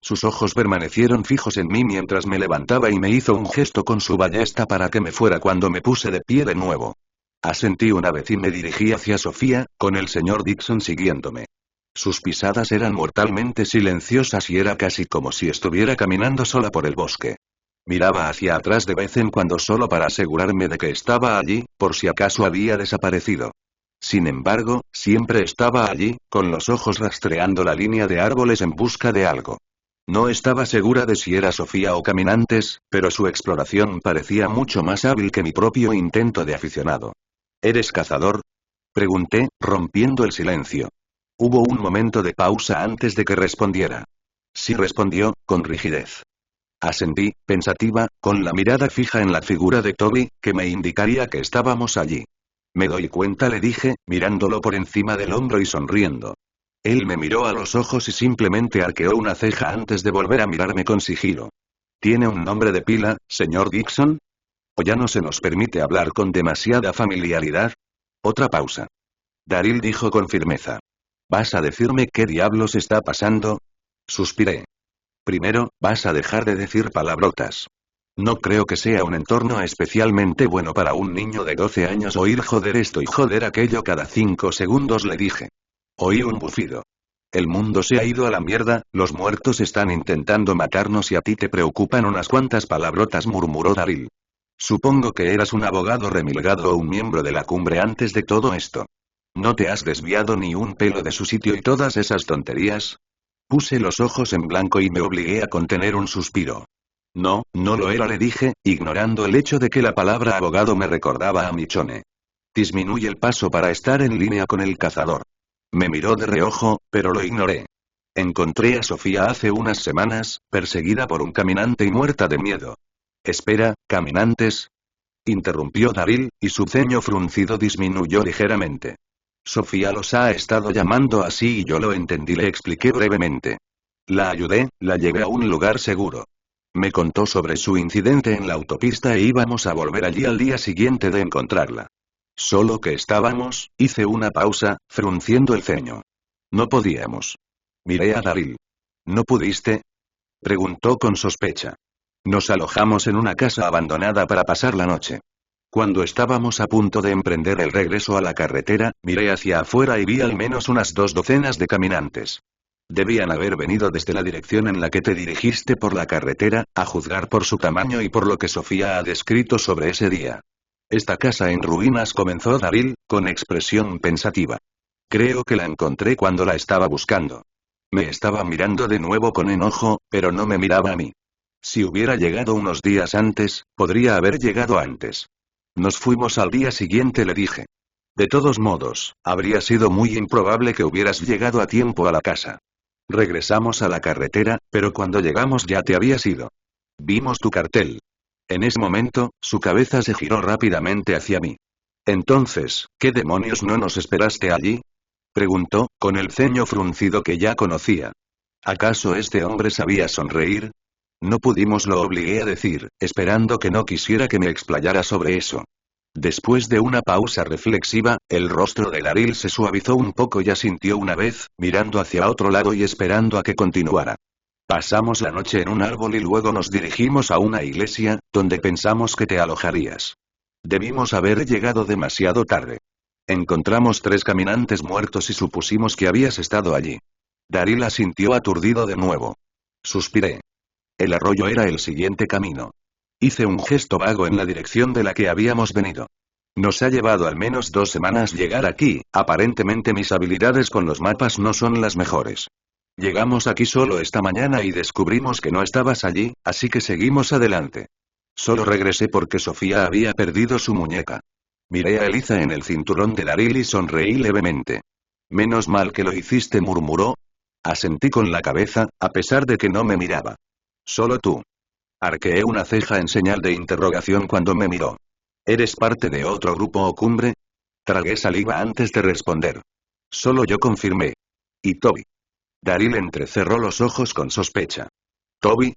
Sus ojos permanecieron fijos en mí mientras me levantaba y me hizo un gesto con su ballesta para que me fuera cuando me puse de pie de nuevo. Asentí una vez y me dirigí hacia Sofía, con el señor Dixon siguiéndome. Sus pisadas eran mortalmente silenciosas y era casi como si estuviera caminando sola por el bosque. Miraba hacia atrás de vez en cuando solo para asegurarme de que estaba allí, por si acaso había desaparecido. Sin embargo, siempre estaba allí, con los ojos rastreando la línea de árboles en busca de algo. No estaba segura de si era Sofía o caminantes, pero su exploración parecía mucho más hábil que mi propio intento de aficionado. ¿Eres cazador? Pregunté, rompiendo el silencio. Hubo un momento de pausa antes de que respondiera. Sí, respondió, con rigidez. Asentí, pensativa, con la mirada fija en la figura de Toby, que me indicaría que estábamos allí. Me doy cuenta, le dije, mirándolo por encima del hombro y sonriendo. Él me miró a los ojos y simplemente arqueó una ceja antes de volver a mirarme con sigilo. ¿Tiene un nombre de pila, señor Dixon? ¿O ya no se nos permite hablar con demasiada familiaridad? Otra pausa. Daryl dijo con firmeza. ¿Vas a decirme qué diablos está pasando? Suspiré. Primero, vas a dejar de decir palabrotas. No creo que sea un entorno especialmente bueno para un niño de 12 años oír joder esto y joder aquello cada 5 segundos, le dije. Oí un bufido. El mundo se ha ido a la mierda, los muertos están intentando matarnos y a ti te preocupan unas cuantas palabrotas, murmuró Daryl. Supongo que eras un abogado remilgado o un miembro de la cumbre antes de todo esto. ¿No te has desviado ni un pelo de su sitio y todas esas tonterías? Puse los ojos en blanco y me obligué a contener un suspiro. No, no lo era, le dije, ignorando el hecho de que la palabra abogado me recordaba a Michonne. Disminuye el paso para estar en línea con el cazador. Me miró de reojo, pero lo ignoré. Encontré a Sofía hace unas semanas, perseguida por un caminante y muerta de miedo. Espera, ¿caminantes? Interrumpió Daryl, y su ceño fruncido disminuyó ligeramente. Sofía los ha estado llamando así y yo lo entendí, le expliqué brevemente. La ayudé, la llevé a un lugar seguro. Me contó sobre su incidente en la autopista e íbamos a volver allí al día siguiente de encontrarla. Solo que estábamos, hice una pausa, frunciendo el ceño. No podíamos. Miré a Daryl. ¿No pudiste? Preguntó con sospecha. Nos alojamos en una casa abandonada para pasar la noche. Cuando estábamos a punto de emprender el regreso a la carretera, miré hacia afuera y vi al menos unas 2 docenas de caminantes. Debían haber venido desde la dirección en la que te dirigiste por la carretera, a juzgar por su tamaño y por lo que Sofía ha descrito sobre ese día. Esta casa en ruinas, comenzó Daryl, con expresión pensativa. Creo que la encontré cuando la estaba buscando. Me estaba mirando de nuevo con enojo, pero no me miraba a mí. Si hubiera llegado unos días antes, podría haber llegado antes. Nos fuimos al día siguiente, le dije. De todos modos, habría sido muy improbable que hubieras llegado a tiempo a la casa. Regresamos a la carretera, pero cuando llegamos ya te habías ido. Vimos tu cartel. En ese momento, su cabeza se giró rápidamente hacia mí. Entonces, ¿qué demonios no nos esperaste allí? Preguntó, con el ceño fruncido que ya conocía. ¿Acaso este hombre sabía sonreír? No pudimos, lo obligué a decir, esperando que no quisiera que me explayara sobre eso. Después de una pausa reflexiva, el rostro de Daryl se suavizó un poco y asintió una vez, mirando hacia otro lado y esperando a que continuara. Pasamos la noche en un árbol y luego nos dirigimos a una iglesia, donde pensamos que te alojarías. Debimos haber llegado demasiado tarde. Encontramos 3 caminantes muertos y supusimos que habías estado allí. Daryl asintió aturdido de nuevo. Suspiré. El arroyo era el siguiente camino. Hice un gesto vago en la dirección de la que habíamos venido. Nos ha llevado al menos 2 semanas llegar aquí, aparentemente mis habilidades con los mapas no son las mejores. Llegamos aquí solo esta mañana y descubrimos que no estabas allí, así que seguimos adelante. Solo regresé porque Sofía había perdido su muñeca. Miré a Eliza en el cinturón de Daryl y sonreí levemente. Menos mal que lo hiciste, murmuró. Asentí con la cabeza, a pesar de que no me miraba. Solo tú. Arqueé una ceja en señal de interrogación cuando me miró. ¿Eres parte de otro grupo o cumbre? Tragué saliva antes de responder. Solo yo, confirmé. ¿Y Toby? Daryl entrecerró los ojos con sospecha. ¿Toby?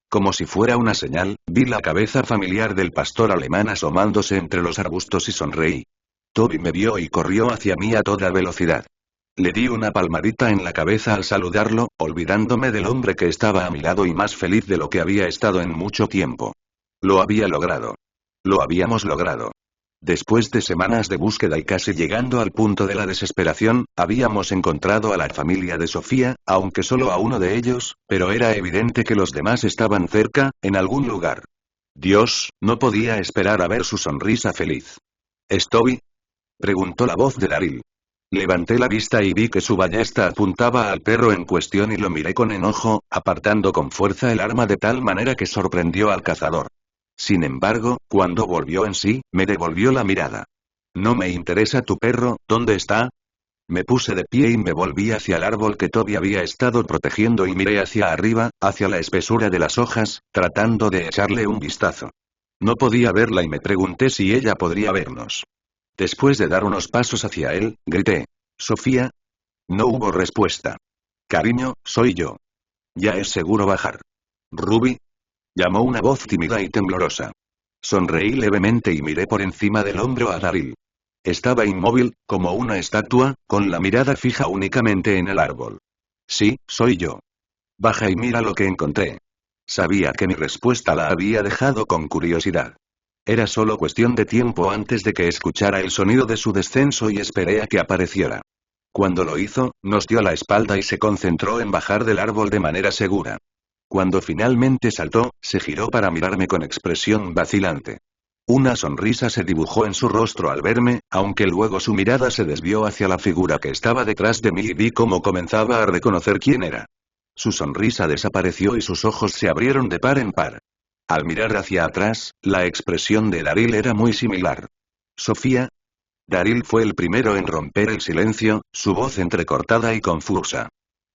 Como si fuera una señal, vi la cabeza familiar del pastor alemán asomándose entre los arbustos y sonreí. Toby me vio y corrió hacia mí a toda velocidad. Le di una palmadita en la cabeza al saludarlo, olvidándome del hombre que estaba a mi lado y más feliz de lo que había estado en mucho tiempo. Lo había logrado. Lo habíamos logrado. Después de semanas de búsqueda y casi llegando al punto de la desesperación, habíamos encontrado a la familia de Sofía, aunque solo a uno de ellos, pero era evidente que los demás estaban cerca, en algún lugar. Dios, no podía esperar a ver su sonrisa feliz. ¿Es Toby? Preguntó la voz de Daryl. Levanté la vista y vi que su ballesta apuntaba al perro en cuestión y lo miré con enojo, apartando con fuerza el arma de tal manera que sorprendió al cazador. Sin embargo, cuando volvió en sí, me devolvió la mirada. No me interesa tu perro, ¿dónde está? Me puse de pie y me volví hacia el árbol que Toby había estado protegiendo y miré hacia arriba, hacia la espesura de las hojas, tratando de echarle un vistazo. No podía verla y me pregunté si ella podría vernos. Después de dar unos pasos hacia él, grité. «Sofía». No hubo respuesta. «Cariño, soy yo. Ya es seguro bajar». «Ruby», llamó una voz tímida y temblorosa. Sonreí levemente y miré por encima del hombro a Daryl. Estaba inmóvil, como una estatua, con la mirada fija únicamente en el árbol. «Sí, soy yo. Baja y mira lo que encontré». Sabía que mi respuesta la había dejado con curiosidad. Era solo cuestión de tiempo antes de que escuchara el sonido de su descenso y esperé a que apareciera. Cuando lo hizo, nos dio la espalda y se concentró en bajar del árbol de manera segura. Cuando finalmente saltó, se giró para mirarme con expresión vacilante. Una sonrisa se dibujó en su rostro al verme, aunque luego su mirada se desvió hacia la figura que estaba detrás de mí y vi cómo comenzaba a reconocer quién era. Su sonrisa desapareció y sus ojos se abrieron de par en par. Al mirar hacia atrás, la expresión de Daryl era muy similar. «Sofía». Daryl fue el primero en romper el silencio, su voz entrecortada y confusa.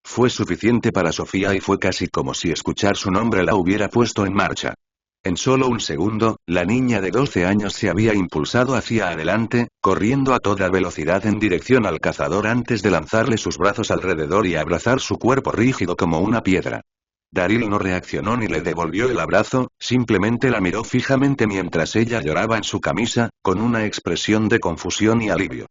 Fue suficiente para Sofía y fue casi como si escuchar su nombre la hubiera puesto en marcha. En solo un segundo, la niña de 12 años se había impulsado hacia adelante, corriendo a toda velocidad en dirección al cazador antes de lanzarle sus brazos alrededor y abrazar su cuerpo rígido como una piedra. Daryl no reaccionó ni le devolvió el abrazo, simplemente la miró fijamente mientras ella lloraba en su camisa, con una expresión de confusión y alivio.